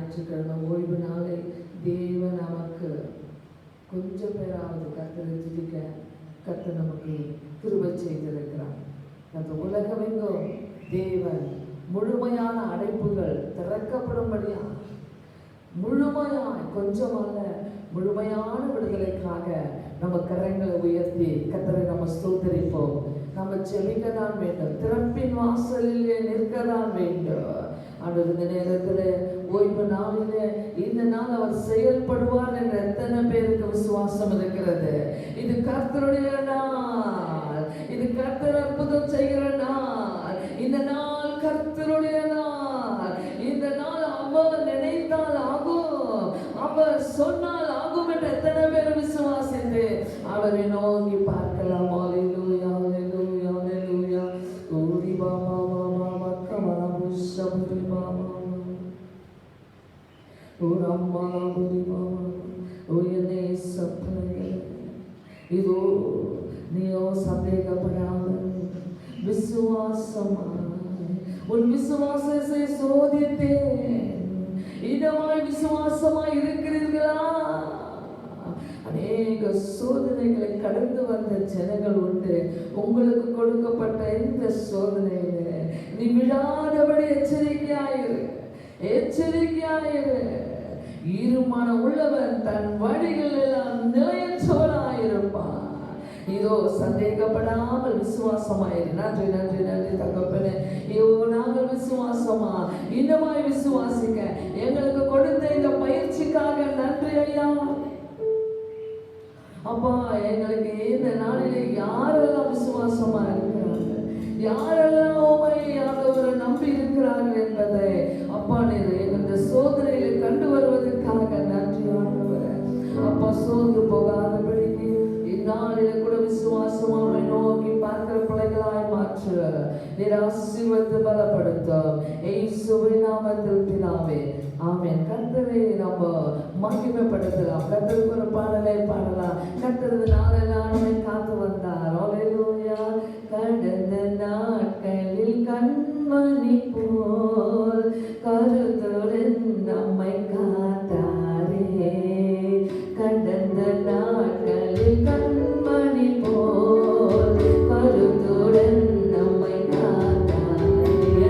ஞாயிற்றுக்கிழமை ஓய்வு நாளை தேவன் நமக்கு கொஞ்சம் பேராவது கர்த்தரை துதிக்க கர்த்தர் நமக்கு கிருபை செய்திருக்கிறார். அந்த உலகமெங்கும் தேவன் முழுமையான அடைப்புகள் திறக்கப்படும்படியா முழுமையாய் கொஞ்சம் அல்ல முழுமையான விடுதலைக்காக நம்ம கரங்களை உயர்த்தி கர்த்தரை நம்ம ஸ்தோத்திரிப்போம். நம்ம ஜெபிக்க தான் வேண்டும், திறப்பின் வாசலிலே நிற்க தான் வேண்டும். ஆண்டவர் இந்த நேரத்தில் ஓய்வு நாளிலே இந்த நாள் அவர் செயல்படுவார் என்ற எத்தனை பேருக்கு விசுவாசம் இருக்கிறது? இது கர்த்தருடைய நாள், இது கர்த்தர் அற்புதம் செய்கிற நாள், இந்த நாள் கர்த்தருடைய நாள். இந்த நாள் அவர் நினைத்தால் ஆகும், அவர் சொன்னால் ஆகும் என்று எத்தனை பேர் விசுவாசித்து அவரை நோக்கி பார்க்கலாம். ஹல்லேலூயா ஹல்லேலூயா ஹல்லேலூயா. ஓடி பாமா மாமா கமலமு சபரி மாமா ஓரம்மா புரி மாமா ஓயனே சப்பனே. இதோ நீயோ சந்தேகப்படாத விசுவாசமாய் உன் விசுவாசத்தை சோதித்தேன். இதமாய் விசுவாசமாய் இருக்கிறீர்களா? அநேக சோதனைகளை கடந்து வந்த ஜனங்கள் உண்டு. உங்களுக்கு கொடுக்கப்பட்ட இந்த சோதனையில நீ விடாதபடி எச்சரிக்கையாயிரு, எச்சரிக்கையாயிரு. ஈருமான உள்ளவன் தன் வழிகள் எல்லாம் நிலையற்றவனாயிருப்பான். இதோ சந்தேகப்படாமல் விசுவாசமாயிரு. நன்றி நன்றி நன்றி தகப்பனே. ஐயோ நாங்கள் விசுவாசமா இன்னமாய் விசுவாசிக்க எங்களுக்கு கொடுத்த இந்த பயிற்சிக்காக நன்றி ஐயா. அப்பா எங்களுக்கு இந்த நாளிலே யாரெல்லாம் விசுவாசமா இருக்கிறாங்க, யாரெல்லாம் ஆண்டவரை நம்பி இருக்கிறார்கள் என்பதை அப்பா நீர் இந்த சோதனையில கண்டு வருவதற்காக நன்றி ஆண்டவரே. அப்பா சோர்ந்து போகாதபடிக்கு இந்நாளில கூட விசுவாசமாக நோக்கி பார்க்கிற பிள்ளைகளாய் மாற்று நீர் ஆசீர்வதித்து பலப்படுத்தும். இயேசுவின் நாமத்தில் பிதாவே ஆமென். கர்த்தரை நம்ம மகிமைப்படுத்தலாம். கர்த்தருக்கு ஒரு பாடலை பாடலாம். கர்த்தரது நாளெல்லாம் நம்மை காத்து வந்தார். ஹல்லேலூயா. கடந்த நாட்களில் கண்மணி போல் கருத்துடன் நம்மை காத்தாரே. கடந்த நாட்களில் கண்மணி போல் கருத்துடன் நம்மை காத்தாரே.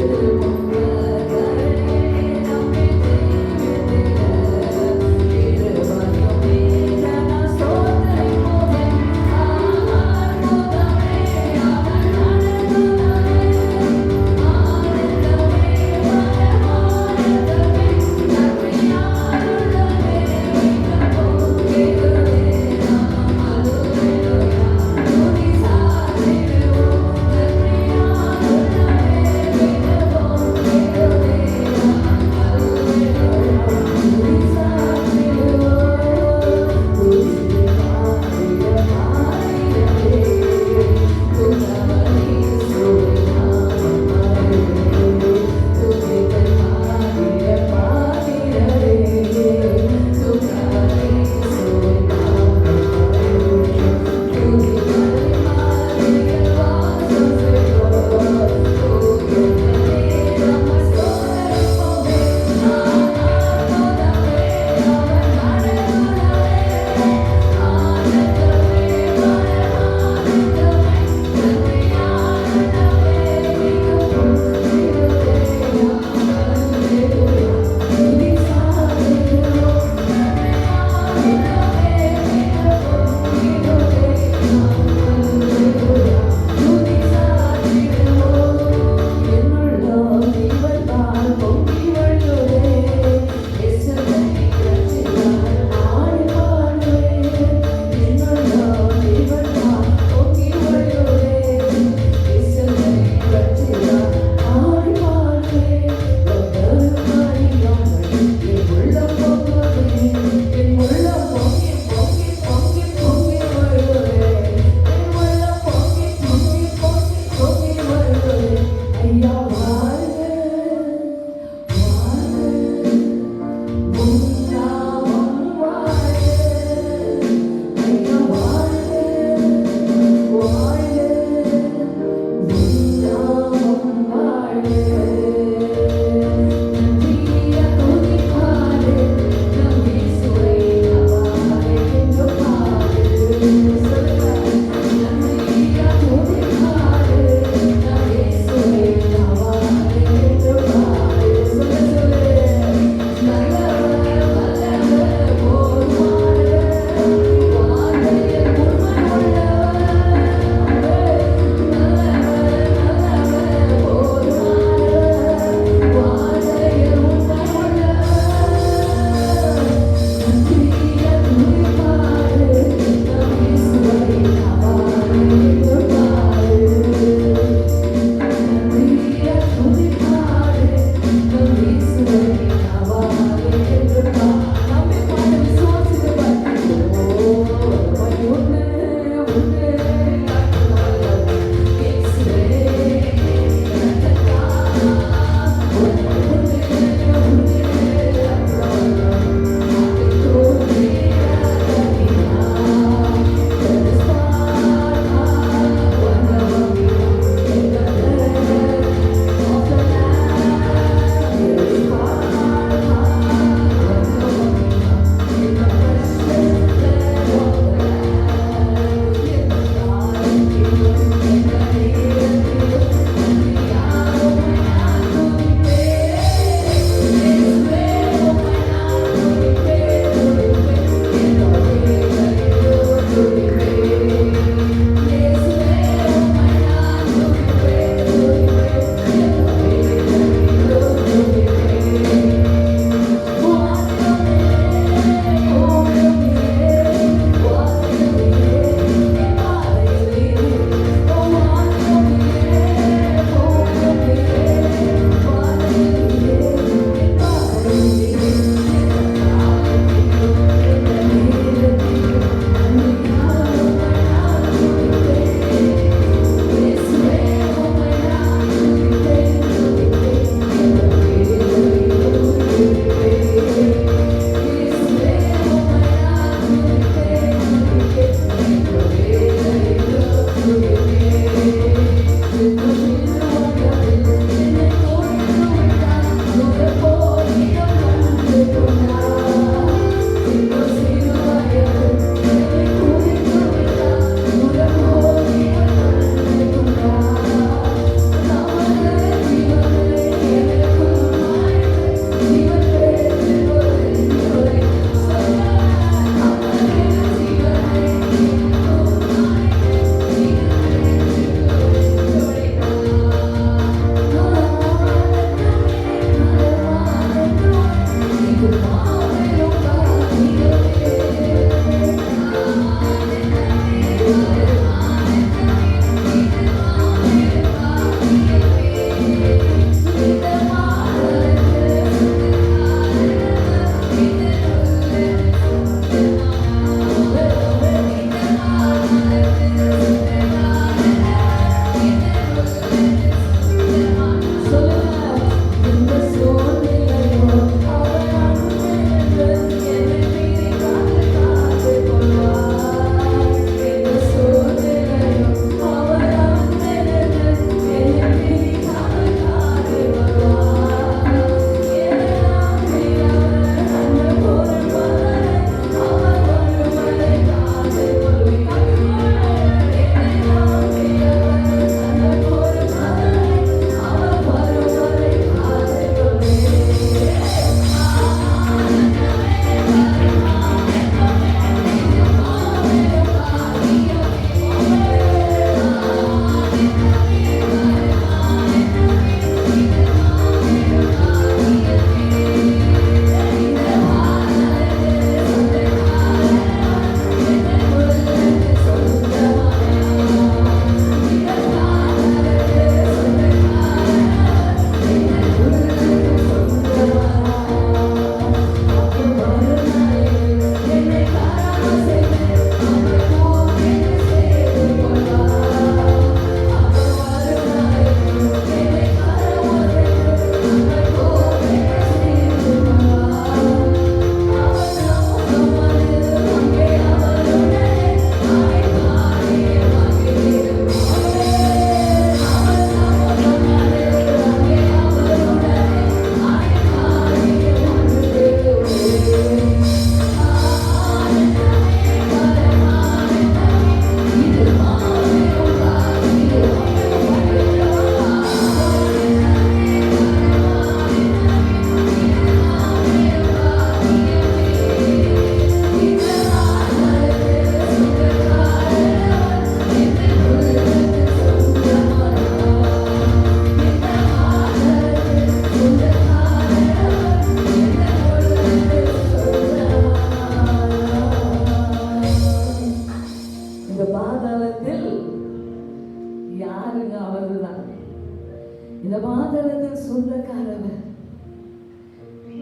சொந்தக்காரவர்.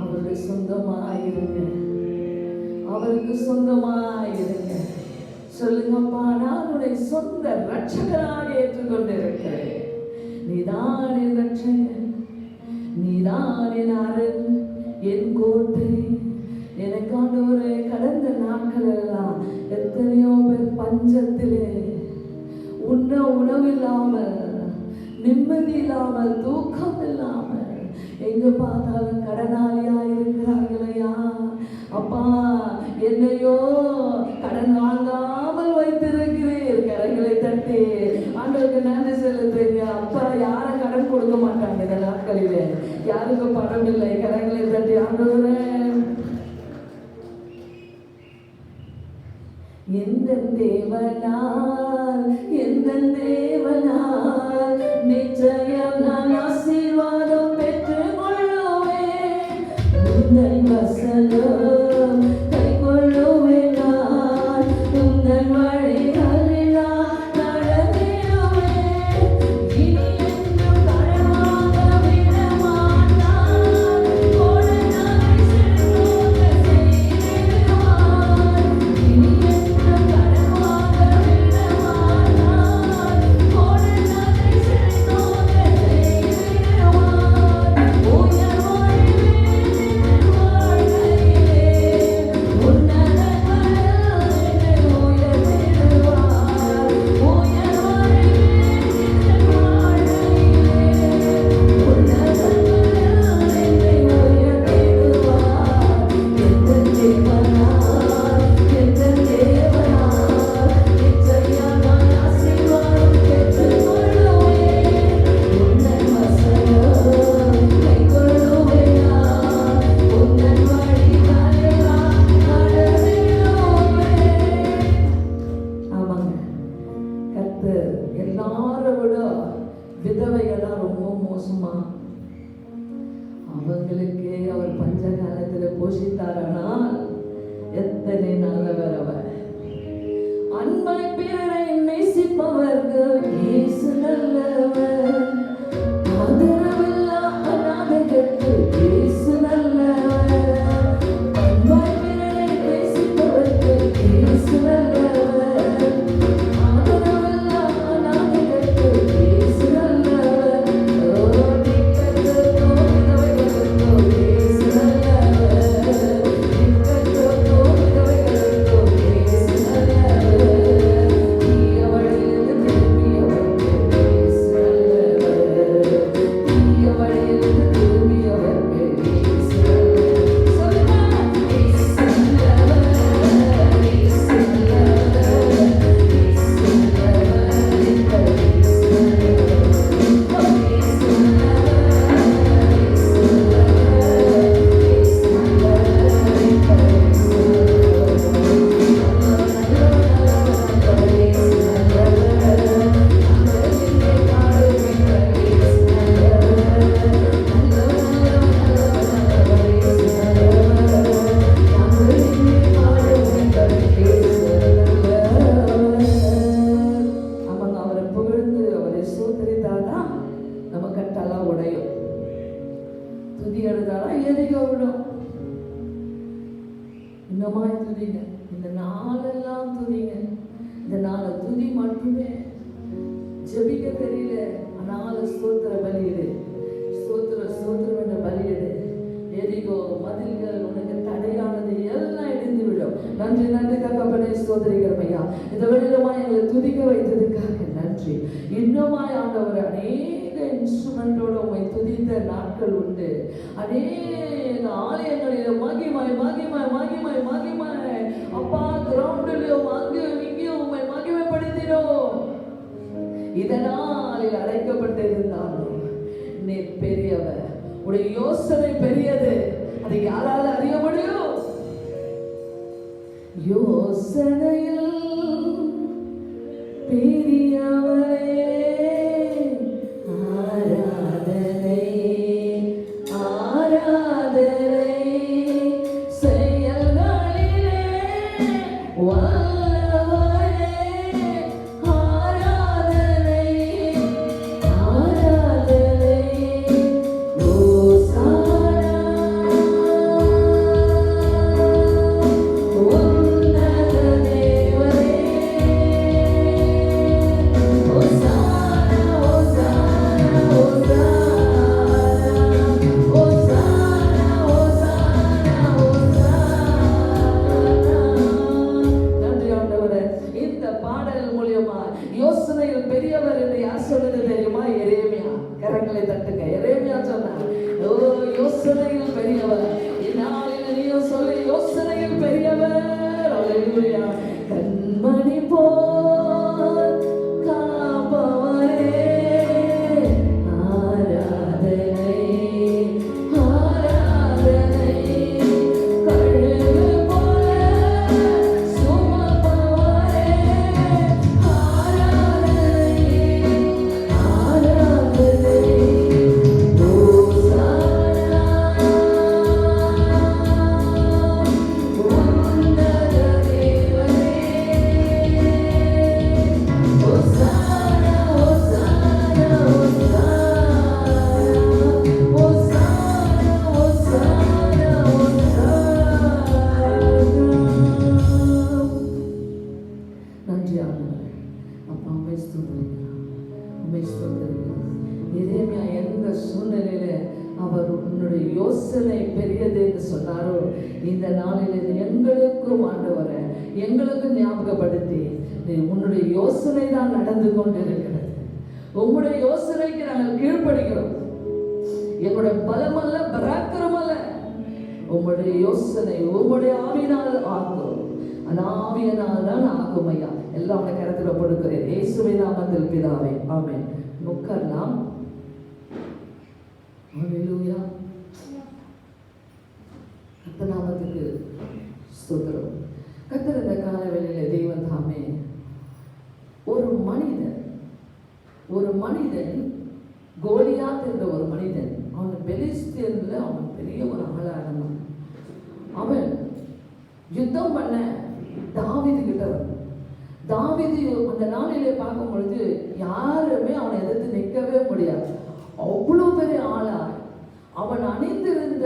அவருக்கு சொந்தமாயிருங்க, அவருக்கு சொந்தமாயிருங்க. சொல்லுங்கப்பா, நான் உன்னை சொந்த ரட்சகராக ஏற்றுக்கொண்டிருக்கிறேன். நீதான் என் ரட்சகன், நீதான் என் அரண், என் கோட்டை. எனக்கு ஆண்டவரே, கடந்த நாட்கள் எல்லாம் எத்தனையோ பேர் பஞ்சத்திலே, உண்ண உணவில்லாமல், நிம்மதி இல்லாமல், தூக்கம் இல்லாமல், எங்க பார்த்தாலும் கடனாளியா இருக்கிறார்களையா. அப்பா, என்னையோ கடன் வாங்காமல் வைத்திருக்கிறீர். கரைகளை தட்டி ஆண்டவருக்கு நன்றி செலுத்துங்க. அப்பா, யாரும் கடன் கொடுக்க மாட்டாங்க இந்த நாட்களிலே. யாருக்கும் பணம் இல்லை. கரைகளை தட்டி ஆண்டவரே, எந்த தேவனால், எந்த தேவனால் நிச்சயம் நான் ஆசீர்வாதம் பெற்றுக் கொள்ளுவேன். உந்தன் வசனம் கை கொள்ளுவேன். நான் உந்தன் வழிகளில் நடந்திடுவேன். இனி என்றும் கடன் வாங்க விட மாட்டான். கொடுத்ததை செலுத்த செய்திடுவான். இனி என்றும் கடன் வாங்க விட மாட்டான். கொடுத்ததை செலுத்த செய்திடுவான். உயர் வாழ்வின் வாழ்க்கையிலே உன்னதங்களில் என்னை உயர்த்திடுவார். உயர் வாழ்வின் வாழ்க்கையிலே உன்னதங்களில் என்னை உயர்த்திடுவார். எந்த தேவனால், எந்த தேவனால் நிச்சயம் நான் ஆசீர்வாதம் பெற்றுக் கொள்ளுவேன். உந்தன் வசனம் கை கொள்ளுவேன். நான் உந்தன் வழிகளில் நடந்திடுவேன். ஆமாங்க, கர்த்தர் எல்லாரை விட விதவைகள்லாம் ரொம்ப மோசமா, அவங்களுக்கே அவர் பஞ்ச காலத்துல போஷித்தாரானால் எத்தனை நல்லவர் அவர். அன்பை பிறரை நேசிப்பவர்கள் இயேசு நல்லவர். ஆதரவில்லா அநாதைகளுக்கு இயேசு நல்லவர். அன்பை பிறரை நேசிப்பவர்கள் இயேசு நல்லவர். ஆதரவில்லா அநாதைகளுக்கு இயேசு நல்லவர். திக்கற்றோர் விதவைகளுக்கோ இயேசு நல்லவர். திக்கற்றோர் விதவைகளுக்கோ இயேசு நல்லவர். தீயவழியிலிருந்து திரும்பியவர்க்கு இயேசு நல்லவர். தீயவழியிலிருந்து திரும்பியவர்க்கு இயேசு நல்லவர். சொல்லுங்க, இயேசு நல்லவர், இயேசு நல்லவர், இயேசு நல்லவர், எங்கள் இயேசு நல்லவர். இயேசு நல்லவர், இயேசு நல்லவர், இயேசு நல்லவர், எங்கள் இயேசு அவங்க அவரை புகழ்ந்து அவரை சோதரித்தாதான் நம்ம கட்டெல்லாம் உடையும். துதி எழுதாதான் எரிக விடும். இன்னமாய் துதிங்க, இந்த நாளெல்லாம் துதிங்க. இந்த நாளை துதி மட்டுமே. ஜெபிக்க தெரியல, அதனால ஸ்தோத்திர பலியிடு. ஸ்தோத்திரம் என்ற பலியிடு. எரிகோ மதில்கள் உனக்கு தடையானது எல்லாம் இடிந்து விடும். நன்றி நன்றி தகப்பனே, ஸ்தோத்திரிக்கிறோம் ஐயா. இந்த வெளியிலுமா எங்களை துதிக்க வைத்ததுக்காக நன்றி. இன்னுமாய் ஆண்டவர் அநேக இன்ஸ்ட்ருமெண்டோட உண்மை துதித்த நாட்கள் உண்டு. அநேக ஆலயங்களில் மகிமை மகிமை மகிமை மகிமை. அப்பா, கிரவுண்டிலும் அங்கேயும் இங்கேயும் உண்மை மகிமைப்படுத்தினோம். இதனால் அழைக்கப்பட்டிருந்தாலும் நீர் பெரியவர். உடைய யோசனை பெரியது. அதை யாரால அறிய முடியும்? யோசனையில் பெரியவரே, ஆராதனை ஆராதனை. செயல்களிலே வல்லவரே, ஆராதனை ஆராதனை. பெரியது என்று சொன்னாரோ, இந்த நாளில் எங்களுக்கும் ஆண்டவரை எங்களுக்கு ஞாபகப்படுத்தி, உன்னுடைய யோசனை தான் நடந்து கொண்டிருக்கிறது, உங்களுடைய யோசனைக்கு நாங்கள் கீழ்ப்படுகிறோம், எங்களுடைய பலம் அல்ல, பராக்கிரம் அல்ல, உங்களுடைய யோசனை உங்களுடைய ஆவினால் ஆகும், அந்த ஆவியினால் தான் ஆகும் ஐயா. எல்லாம் உடைய கருத்தில் கொடுக்கிறேன் இயேசுவின் நாமத்தில் பிதாவே, ஆமென். உட்காரலாம். ஹல்லேலூயா. கர்த்தர் நாமத்துக்கு ஸ்தோத்திரம். கர்த்தர் இந்த கால வேளையிலே தேவன் தாமே ஒரு மனிதன் கோலியாத் என்ற ஒரு மனிதன், அவன் பெலிஸ்தியன்ல அவன் பெரிய ஒரு ஆளா இருந்தான். அவன் யுத்தம் பண்ண தாவீது கிட்ட வந்தான். தாவீது அந்த நாளிலே பார்க்கும் பொழுது யாருமே அவனை எதிர்த்து நிற்கவே முடியாது, அவ்வளோ பெரிய ஆளா. அவன் அணிந்திருந்த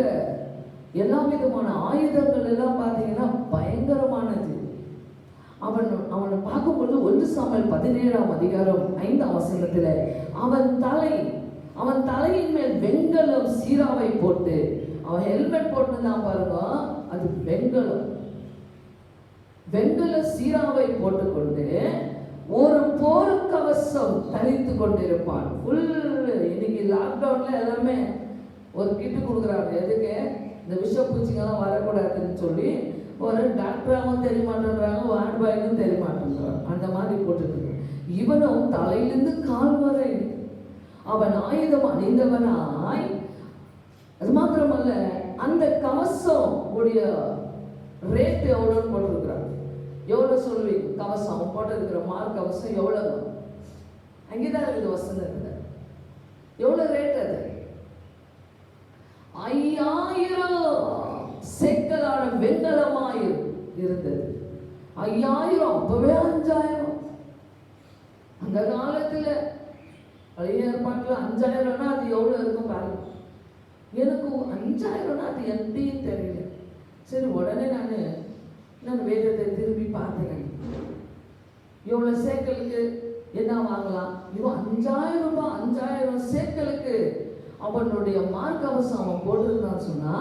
எல்லா விதமான ஆயுதங்கள் எல்லாம் பார்த்தீங்கன்னா பயங்கரமானது. அவனை பார்க்கும்பொழுது 1 சாமுவேல் 17ஆம் அதிகாரம் 5ஆம் வசனத்துல அவன் தலையின் மேல் வெண்கலம் சீராவை போட்டு, அவன் ஹெல்மெட் போட்டுதான் பாருங்க, அது வெண்கல சீராவை போட்டுக்கொண்டு ஒரு போர்க்கவசம் தரித்து கொண்டிருப்பான். இன்னைக்கு லாக்டவுன்ல எல்லாமே ஒரு கிட்டு கொடுக்குறாங்க. எதுக்கு? இந்த விஷப்பூச்சிங்கெல்லாம் வரக்கூடாதுன்னு சொல்லி ஒரு டாக்டராகவும் தெரிய மாட்டேன்றாங்க, வார்டு பாய்க்கும் தெரிய மாட்டேன்றாங்க, அந்த மாதிரி போட்டுருக்கு. இவனும் தலையிலிருந்து கால் வரை அவன் ஆயுதம் அணிந்தவனாய், அது மாத்திரமல்ல அந்த கவசம் உடைய ரேட் எவ்வளோன்னு போட்டிருக்கிறாங்க. எவ்வளோ சொல்லுவீங்க? கவசம் அவன் போட்டிருக்கிற மார்க் கவசம் எவ்வளோ? அங்கேதான் இருக்குது வசனத்துல. எவ்வளோ ரேட் அது? 5000 சேக்கலான வெண்கலமாய் இருந்தது. 5000, அப்பவே 5000. அந்த காலத்துல பழைய ஏற்பாட்டுல 5000னா அது எவ்வளவு இருக்கும் பாருங்க. எனக்கு 5000னா அது எப்படின்னு தெரியல. சரி, உடனே நான் வேதத்தை திரும்பி பார்த்தேன். எவ்வளவு சேக்கலுக்கு என்ன வாங்கலாம்? இவன் 5000 ரூபாய், 5000 சேக்கலுக்கு அவனுடைய மார்க்கவசம் அவன் போட்டிருந்தான்னு சொன்னா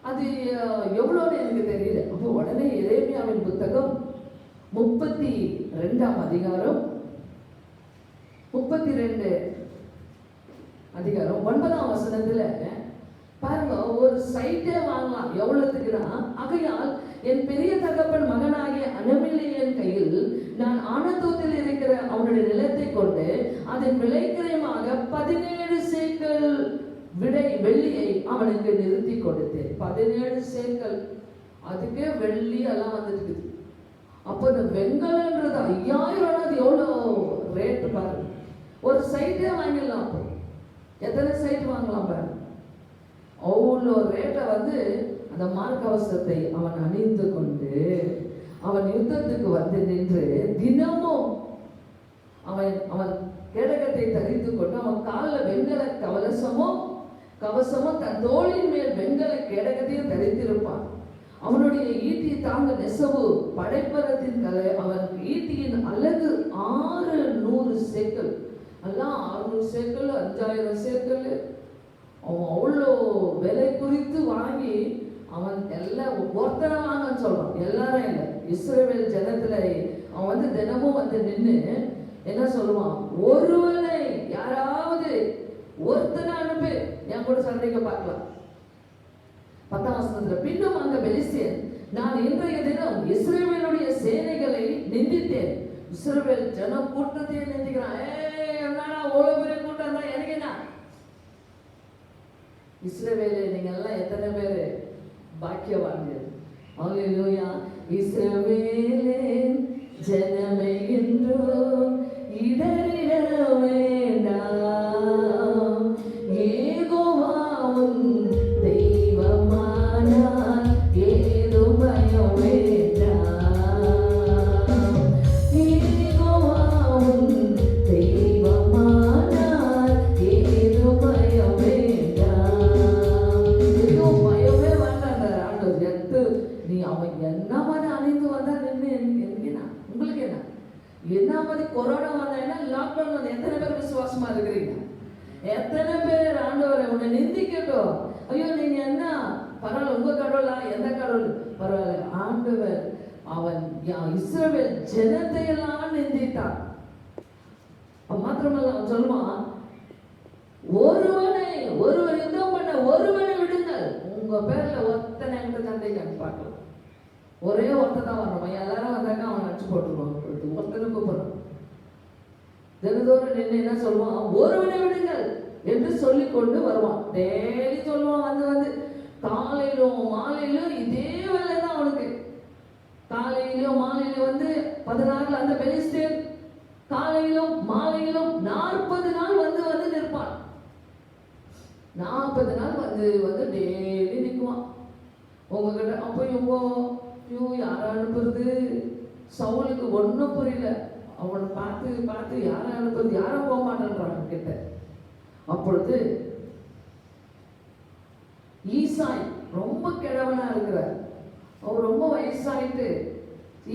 அது எவ்வளோன்னு எனக்கு தெரியல. அப்போ உடனே எரேமியாவின் புத்தகம் 32ஆம் அதிகாரம் 32 அதிகாரம் 9ஆம் வசனத்துல பாருங்க, ஒரு சைட்டே வாங்கலாம். எவ்வளவுக்குன்னா, ஆகையால் என் பெரிய தகப்பன் மகனாகிய அனமிலேயன் கையில் நான் ஆனதோத்தில் இருக்கிற அவனுடைய நிலத்தை கொண்டு அதன் விலைக்கிரயமாக 17 சேக்கல் வெள்ளியை அவனுக்கு நிறுத்தி கொடுத்தேன். 17 சேக்கல், அதுக்கே வெள்ளி எல்லாம் வந்துட்டு. அப்போ இந்த வெண்கலன்றது 5000, அது எவ்வளோ ரேட்டு பாருங்க. ஒரு சைட்டே வாங்கிடலாம். அப்போ எத்தனை சைட் வாங்கலாம் பாருங்க. அவ்வளோ ரேட்டை அந்த மார்க்கவசத்தை அவன் அணிந்து கொண்டு அவன் யுத்தத்துக்கு நின்று தினமும் அவன் கேடகத்தை தரித்து கொண்டு அவன் காலில் வெண்கல கவசமும் தன் தோளின் மேல் வெண்கல கேடகத்தையும் தரித்திருப்பான். அவனுடைய ஈட்டி தாங்க நெசவு படைப்பதத்தின் கலை. அவன் ஈட்டியின் அழகு 600 சேக்கல், எல்லாம் 600 சேக்கல், 5000 சேக்கல். அவன் அவ்வளோ விலை குறித்து வாங்கி அவன் எல்லாம் ஒருத்தனை வாங்கன்னு சொல்றான். எல்லாரும் இல்லை, இஸ்ரவேல் ஜனத்துல அவன் தினமும் நின்று என்ன சொல்லுவான்? ஒருவனை யாராவது ஒருத்தனை அனுப்பி என் கூட சண்டைக்கு பார்க்கலாம். 10ஆம் வசனத்துல பின்னும் அந்த பெலிஸ்தியன், நான் இன்றைய தினம் இஸ்ரவேலுடைய சேனைகளை நிந்தித்தேன். இஸ்ரவேல் ஜன கூட்டத்தையே நிந்திக்கிறான். என்னடா அவ்வளவு பெரிய கூட்டம் தான், எனக்கு என்ன? இஸ்ரவேலே நீங்க எல்லாம் எத்தனை பேரு பாக்கியவான்கள்? ஹல்லேலூயா. இஸ்ரவேலே ஜனமே என்றும் இடறிட வேண்டாம், யெகோவாவும் தெய்வமானார் ஏதும் பயம் வேண்டாம், யெகோவாவும் தெய்வமானார் ஏதும் பயம் வேண்டாம். எதுவும் பயமே வேண்டாம் ஆண்டவர். நீ அவன் என்ன மாதிரி அணிந்து வந்தா நின்று என்ன உங்களுக்கு என்ன மாதிரி கொரோனா வந்தா லாக்டவுன் எத்தனை பேர் விசுவாசமா இருக்கிறீங்க? எத்தனை பேர் ஆண்டவரை உன்னை நிந்திக்கட்டும், ஐயோ நீங்க என்ன பரவாயில்ல, உங்க கடவுளா, எந்த கடவுள் பரவாயில்ல, ஆண்டவர் அவன் இஸ்ரவேல் ஜனத்தை எல்லாம் நிந்தித்தான். மாத்திரமல்ல அவன் சொல்லுவான், ஒருவர் யுத்தம் பண்ண ஒருவனை விடுங்கள், உங்க பேர்ல ஒருத்தனை என்கிட்ட சண்டைக்கு அனுப்பாக்கலாம், ஒரே ஒருத்தன் தான் வரணும், எல்லாரும் வந்தாக்க அவன் அடிச்சு போட்டுருவான், ஒருத்தனை கூப்பிடுறான். தினதோறும் நின்று என்ன சொல்லுவான், ஒருவனை விடுங்கள் என்று சொல்லி கொண்டு வருவான். டெய்லி சொல்லுவான், வந்து காலையிலும் மாலையிலும் இதே வேலை தான் அவனுக்கு. காலையிலும் மாலையிலும் 16 அந்த பெலிஸ்தேன் காலையிலும் மாலையிலும் 40 நாள் வந்து நிற்பான். 40 நாள் வந்து டெய்லி நிற்குவான் உங்ககிட்ட. அப்போ இவங்க யாரை அனுப்புறது, சவுலுக்கு ஒன்றும் புரியல. அவனை பார்த்து யாரை அனுப்புறது, யாரும் போக மாட்டேன்றாங்க கிட்ட. அப்பொழுது ஈசாய் ரொம்ப கிழவனா இருக்கிறார், அவர் ரொம்ப வயசாயிட்டு.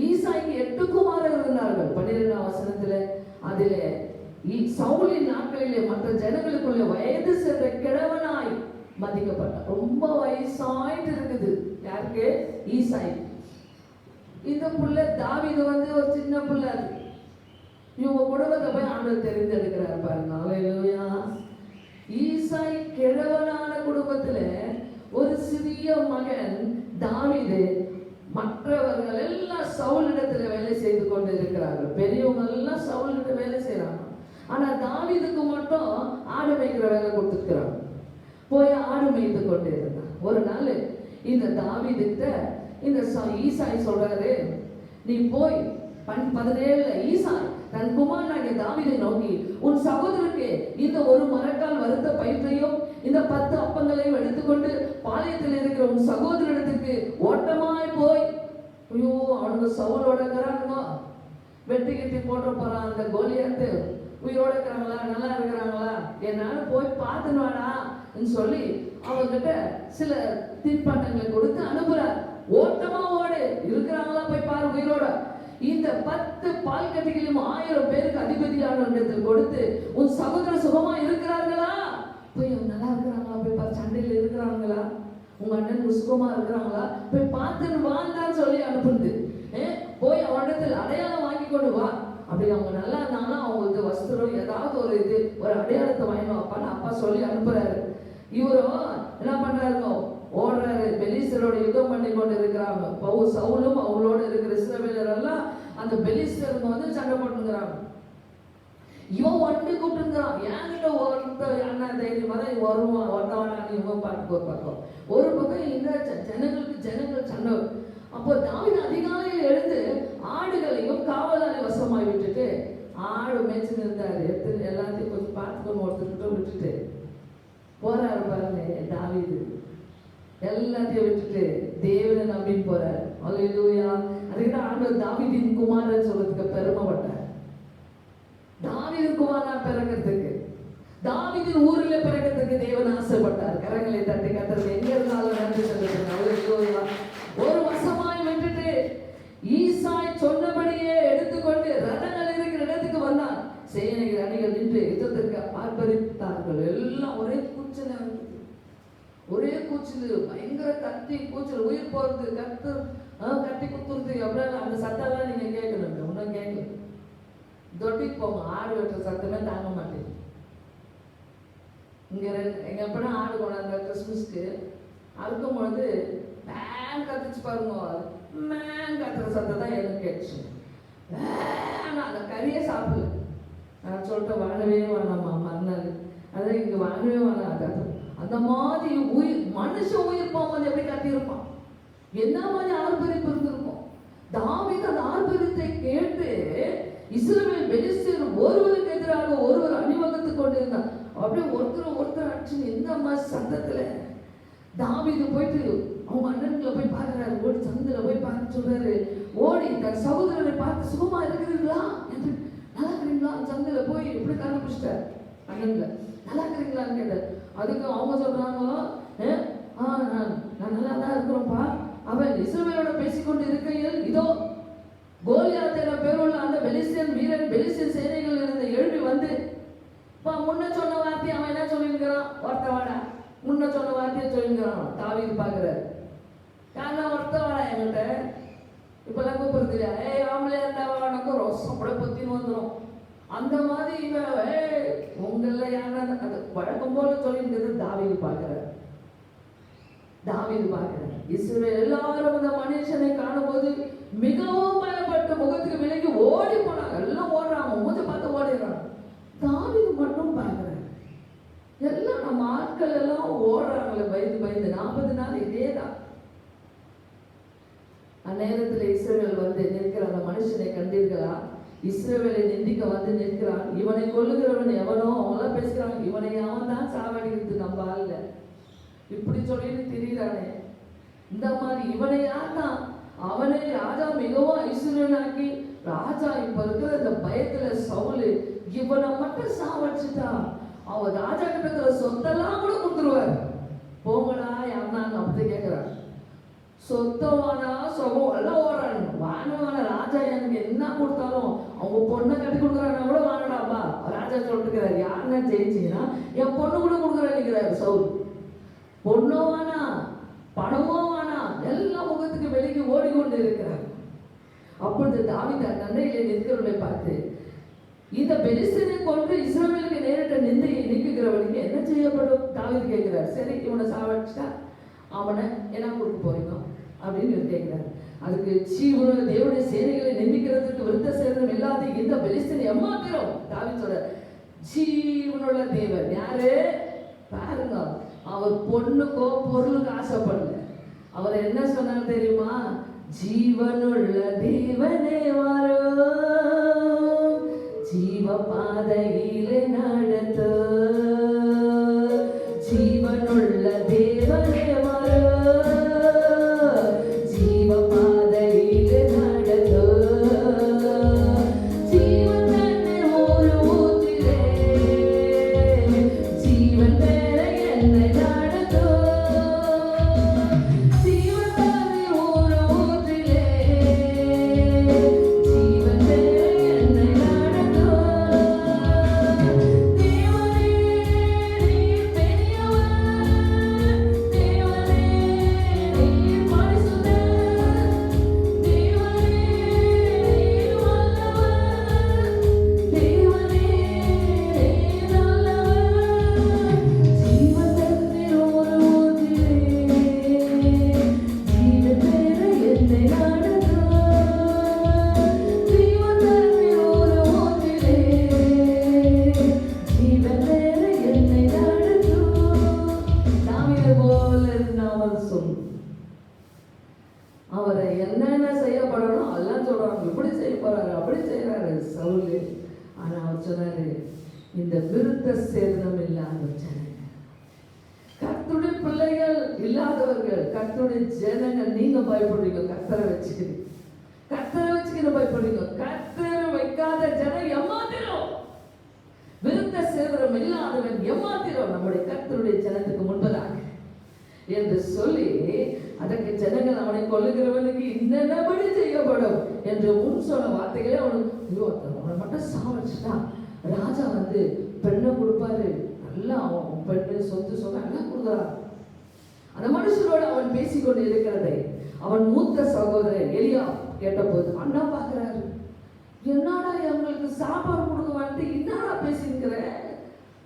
ஈசாய்க்கு 8 குமாரர் இருந்தார்கள். 12ஆம் வசனத்துல அதிலே சவுலின் நாட்களிலே மற்ற ஜனங்களுக்குள்ள வயது சென்ற கிழவனாய் மதிக்கப்பட்டார். ரொம்ப வயசாயிட்டு இருக்குது யாருக்கு, ஈசாய். இந்த புள்ள தாவீது ஒரு சின்ன புள்ள. இவங்க குடும்பத்தை போய் ஆண்டவர் தெரிந்தெடுக்கிறார் பாருங்க. அல்லேலூயா. ஈசாய் கிழவனான குடும்பத்துல ஒரு சிறிய மகன் தாவீது. மற்றவர்கள் எல்லாம் சவுலிடத்துல வேலை செய்து கொண்டு இருக்கிறார்கள். பெரியவங்க எல்லாம் சவுலிட்ட வேலை செய்யறாங்க. ஆனா தாவீதுக்கு மட்டும் ஆடு மேய்க்கிற வேலை கொடுத்துருக்கிறாங்க. போய் ஆடு மேய்த்து கொண்டு இருந்தான். ஒரு நாள் இந்த தாவீதுகிட்ட இந்த ஈசாய் சொல்றாரு, நீ போய் 17 ஈசாய் தன் குமாரனாகிய தாவீதை நோக்கி, உன் சகோதரருக்கு இந்த ஒரு மரக்கால் வறுத்த பயிற்றையும் இந்த 10 அப்பங்களையும் எடுத்துக்கொண்டு பாளையத்தில் இருக்கிற உன் சகோதரத்துக்கு ஓட்டமாய் போய், ஐயோ அவனுக்கு சவுலோட இருக்கிறானுங்க, வெட்டி கட்டி போட்டு போறான், அந்த கோலியாத்து உயிரோட இருக்கிறாங்களா, நல்லா இருக்கிறாங்களா, என்னால போய் பார்த்துனாடா சொல்லி அவங்கிட்ட சில தீர்ப்பாட்டங்களை கொடுத்து அனுப்புறார். ஓட்டமா ஓடு, இருக்கிறாங்களா போய் பாரு உயிரோட. இந்த 10 பால் கட்டிகளையும் 1000 பேருக்கு அதிபதியான இடத்தில் கொடுத்து, உன் சகோதர சுகமா இருக்கிறார்களா, போய் நல்லா இருக்கிறாங்களா போய் பாரு, சண்டையில் இருக்கிறாங்களா, உங்க அண்ணன் சுகமா இருக்கிறாங்களா போய் பார்த்துன்னு வான்னு சொல்லி அனுப்புது. போய் அவனிடத்தில் அடையாளம் வாங்கி கொண்டு வா. அப்படி அவங்க நல்லா இருந்தாங்கன்னா அவங்களுக்கு வஸ்திரம் ஏதாவது ஒரு அடையாளத்தை வாங்கி வாப்பான்னு அப்பா சொல்லி அனுப்புறாரு. இவரும் என்ன பண்றாருங்க, ஓடுறாரு. பெலிஸ்தரோட யுத்தம் பண்ணி கொண்டு இருக்கிறாங்க. சவுலும் அவங்களோட இருக்கிற இஸ்ரவேலர் எல்லாம் அந்த பெலிஸ்தருங்க சண்டை போட்டுங்கிறாங்க. இவன் ஒன்று கூப்பிட்டுங்கிறான், என்கிட்ட ஒருத்தர் அண்ணா தைரியமா தான் வருவான், வந்தவனான்னு இவன் பார்த்து ஒரு பக்கம். ஒரு பக்கம் இந்த ஜனங்கள் சண்டை. அப்போ தாவீது அதிகாலையில் எழுந்து ஆடுகளையும் காவலாளி வசமாய் விட்டுட்டு, ஆடு மேய்ச்சின்னு இருந்தாரு, எடுத்து எல்லாத்தையும் கொஞ்சம் பார்த்துக்கணும் ஒருத்தர்கிட்ட விட்டுட்டு போறாரு பாருங்க. தாவீது எல்லாத்தையும் விட்டுட்டு தேவனை நம்பின்னு போறாரு. அல்லேலூயா. அதுக்குதான் ஆண்டவர் தாவீதின் குமாரன் சொல்றதுக்கு பெருமைப்பட்டார். தாவீதின் குமாரன் பிறக்கிறதுக்கு, தாவீதின் ஊரில் பிறக்கிறதுக்கு தேவன் ஆசைப்பட்டார். கரங்களை தட்டி கத்துறது எங்க இருந்தாலும் நன்றி சொல்லுங்க. அல்லேலூயா. ஒரு வசமாய் விட்டுட்டு ஈசாய் சொன்னபடியே எடுத்துக்கொண்டு ரதங்கள் இருக்கிற இடத்துக்கு வந்தான். சேனைகள் அணிகள் நின்று யுத்தத்திற்கு ஆர்ப்பரித்தார்கள். எல்லாம் ஒரே கூச்சல், பயங்கர கத்தி கூச்சல், உயிர் போறது, கட்டி குத்துறது, எவ்வளவு அந்த சத்தம்லாம் நீங்க கேட்கணும். ஒன்னும் கேட்கல. தொட்டிக்கு போங்க, ஆடு வெட்டுற சத்தமே தாங்க மாட்டேன். இங்க எங்க எப்படா ஆடு கொண்டாந்த கிறிஸ்துமஸ்க்கு அறுக்கும் பொழுது மேன் கத்துச்சு பாருங்க, மேன் கத்துற சத்தம் தான் எனக்கு கேட்டுச்சு. அந்த கறியை சாப்பிடல. நான் சொல்லிட்டு வாழவே வேணாமா மறுநாள், அதான் இங்க வாழவே வேணாம். அந்த மாதிரி மனுஷன் உயிர் போகும்போது எப்படி கத்தியிருப்பான், என்ன மாதிரி ஆர்ப்பரிப்பு இருந்திருக்கும். தாவீது அந்த ஆர்ப்பரித்தை கேட்டு இஸ்ரவேல் பெலிஸ்தர் ஒருவருக்கு எதிராக ஒருவர் அணிவகுத்து கொண்டிருந்தார். அப்படியே ஒருத்தர் அடிச்சு இந்த மாதிரி சத்தத்துல தாவீது போயிட்டு அவங்க அண்ணன்களை போய் பார்க்கிறாரு. ஓடி சந்தில போய் பார்த்து சொல்றாரு, ஓடி தன் சகோதரரை பார்த்து சுகமா இருக்கிறீங்களா என்று, நல்லா இருக்கிறீங்களா, சந்தில போய் எப்படி கண்டுபிடிச்சிட்டார். அண்ணன்ல நல்லா இருக்கிறீங்களான்னு கேட்டார். அதுக்கு அவங்க சொல்றாங்க, நான் நல்லா தான் இருக்கிறோம்ப்பா. அவன் இஸ்ரவேலோட பேசிக்கொண்டு இருக்கையில் இதோ கோலியாத் என்ற பேருள்ள அந்த பெலிஸ்தியன் வீரன் பெலிஸ்தியன் சேனைகள் இருந்து எழுப்பி வந்து முன்ன சொன்ன வார்த்தை அவன் என்ன சொல்லியிருக்கிறான், ஒருத்தவாடா முன்ன சொன்ன வார்த்தையை சொல்லிங்கிறான் தாவீது பார்க்குறாரு. யாரெல்லாம் ஒருத்தன் வாடா என்கிட்ட, இப்பெல்லாம் கூப்பிடுறது இல்லையா, ஆம்பளையா இருந்தா ரோசம் கூட பொத்தின்னு வந்துடும். அந்த மாதிரி இவன் உங்கள யாரா அது வழக்கம் போல சொல்லிங்கிறது தாவீது பார்க்கிறார். தாவீது பார்க்கிறார். இஸ்ரவேல் எல்லாரும் அந்த மனுஷனை காணும்போது மிகவும் பயப்பட்டு முகத்துக்கு விலகி ஓடி போனாங்க. எல்லாம் ஓடுறாங்க, மூஞ்ச பார்த்து ஓடிடுறாங்க. தாவீது மட்டும் பார்க்கிறார். எல்லாம் நம்ம ஆட்கள் எல்லாம் ஓடுறாங்களே பயந்து பயந்து. 40 நாள் இதே தான். அந்நேரத்தில் இஸ்ரவேல் வந்து நிற்கிற அந்த மனுஷனை கண்டீர்களா? இஸ்ரவேலை நிந்திக்க வந்து நிற்கிறான். இவனை கொல்லுகிறவன் எவனோ அவங்களாம் பேசுகிறாங்க, இவனை அவன் தான் சாவடிக்கிறது நம்ம ஆள்ல இப்படி சொல்லிட்டு திரியிறானே. இந்த மாதிரி இவனை யார்தான், அவனை ராஜா மிகவும் ஐஸ்வர்யனாக்கி ராஜா இப்ப இருக்கிற இந்த பயத்துல சவுலு இவனை மட்டும் சாவடிச்சுட்டா அவன் ராஜா கிட்ட இருக்கிற சொத்தெல்லாம் கூட கொடுத்துருவார். போங்கடா யாருனாங்க அப்படி கேட்கிறான். சொத்தவானா சொகம் எல்லாம் ஓடுறாங்க. வானவான ராஜா எனக்கு என்ன கொடுத்தாலும் அவங்க பொண்ணை கட்டி கொடுக்குறாங்க கூட வாங்கடாப்பா. ராஜா சொல்லிட்டுக்கிறாரு, யாருன்னா ஜெயிச்சிங்கன்னா என் பொண்ணு கூட கொடுக்குறாரு சவுல். பொண்ணோ வானா பணமோ வானா எல்லாம் முகத்துக்கு வெளியே ஓடிக்கொண்டு இருக்கிறார். அப்பொழுது தாவீது நன்மையிலே நிற்கிறவர்களை பார்த்து, இந்த பெலிஸ்தனை கொண்டு இஸ்ரவேலுக்கு நேரிட்ட நிந்தையை நீக்குகிறவனுக்கு என்ன செய்யப்படும்? தாவீது கேட்கிறார். சரி, இவனை சாவடிச்சுட்டா அவனை என்ன கொடுக்க போறீங்க அப்படின்னு கேட்கிறார். அதுக்கு ஜீவனுள்ள தேவனுடைய சேனைகளை நிந்திக்கிறதுக்கு விருத்த சேதனம் இல்லாத இந்த பெலிஸ்தனை எம்மாத்திரம் தாவீது சொல்ற. ஜீவனுள்ள தேவன் யாரு பாருங்க, அவர் பொண்ணுக்கோ பொருளுக்கு ஆசைப்படல. அவர் என்ன சொன்னார் தெரியுமா? ஜீவனுள்ள தேவனே வரும், ஜீவ பாதையிலே நடத்த, ஜீவனுள்ள தேவனே வரும், ஜீவ பாதையிலே நடத்த, ஜீவன் தண்ணீர் ஒரு ஊற்றிலே, ஜீவன் வேற என்னை நடத்தோ, ஜீவன் தண்ணீர் ஒரு ஊற்றிலே, ஜீவன் வேற என்னை நடத்தோ. தேவனே நீர் பெரியவர், தேவனே நீர் பரிசுத்தர், தேவனே நீர் வல்லவர், தேவனே நீர் நல்லவர், ஜீவன் தண்ணீர் ஒரு ஊற்றிலே, ஜீவன் வேற என்னை நடத்தோ, ஜீவன் தண்ணீர் ஒரு ஊற்றிலே, ஜீவன் வேற என்னை நடத்தோ. தாவீது போல நாம சொல்லு. அவரை என்னென்ன செய்யப்படணும் அதெல்லாம் சொல்றாங்க. இப்படி செய்ய போறாரு, அப்படி செய்யறாரு சவுலு. ஆனா அவர் சொன்னாரு, இந்த விருத்த சேதனம் இல்லாத ஜனங்க, கர்த்தருடைய பிள்ளைகள் இல்லாதவர்கள், கர்த்தருடைய ஜனங்கள் நீங்க பயப்படுறீங்க. கர்த்தரை வச்சுக்கிட்டு பயப்படுறீங்க. கர்த்தரை வைக்காத ஜனம் ஏமாத்திரும். விருத்த சேதனம் இல்லாதவன் ஏமாத்திரும் நம்முடைய கர்த்தருடைய ஜனத்துக்கு முன்பதாக என்று சொல்லி, அதற்கு ஜனங்கள் அவனை கொல்லுகிறவனுக்கு இன்னபடி செய்யப்படும் என்று முன் சொன்ன வார்த்தைகளே அவனுக்கு அவனை மட்டும் சாவடிச்சுட்டான். ராஜா வந்து பெண்ணை கொடுப்பாரு, நல்லா அவன் பெண்ணு சொத்து சொன்ன எல்லாம் கொடுக்குறான். அந்த மனுஷனோடு அவன் பேசிக்கொண்டு இருக்கிறதை அவன் மூத்த சகோதரன் எலியா கேட்டபோது அண்ணா பார்க்கிறாரு. என்னடா அவங்களுக்கு சாப்பாடு கொடுக்குவான்ட்டு என்னடா பேசியிருக்கிற?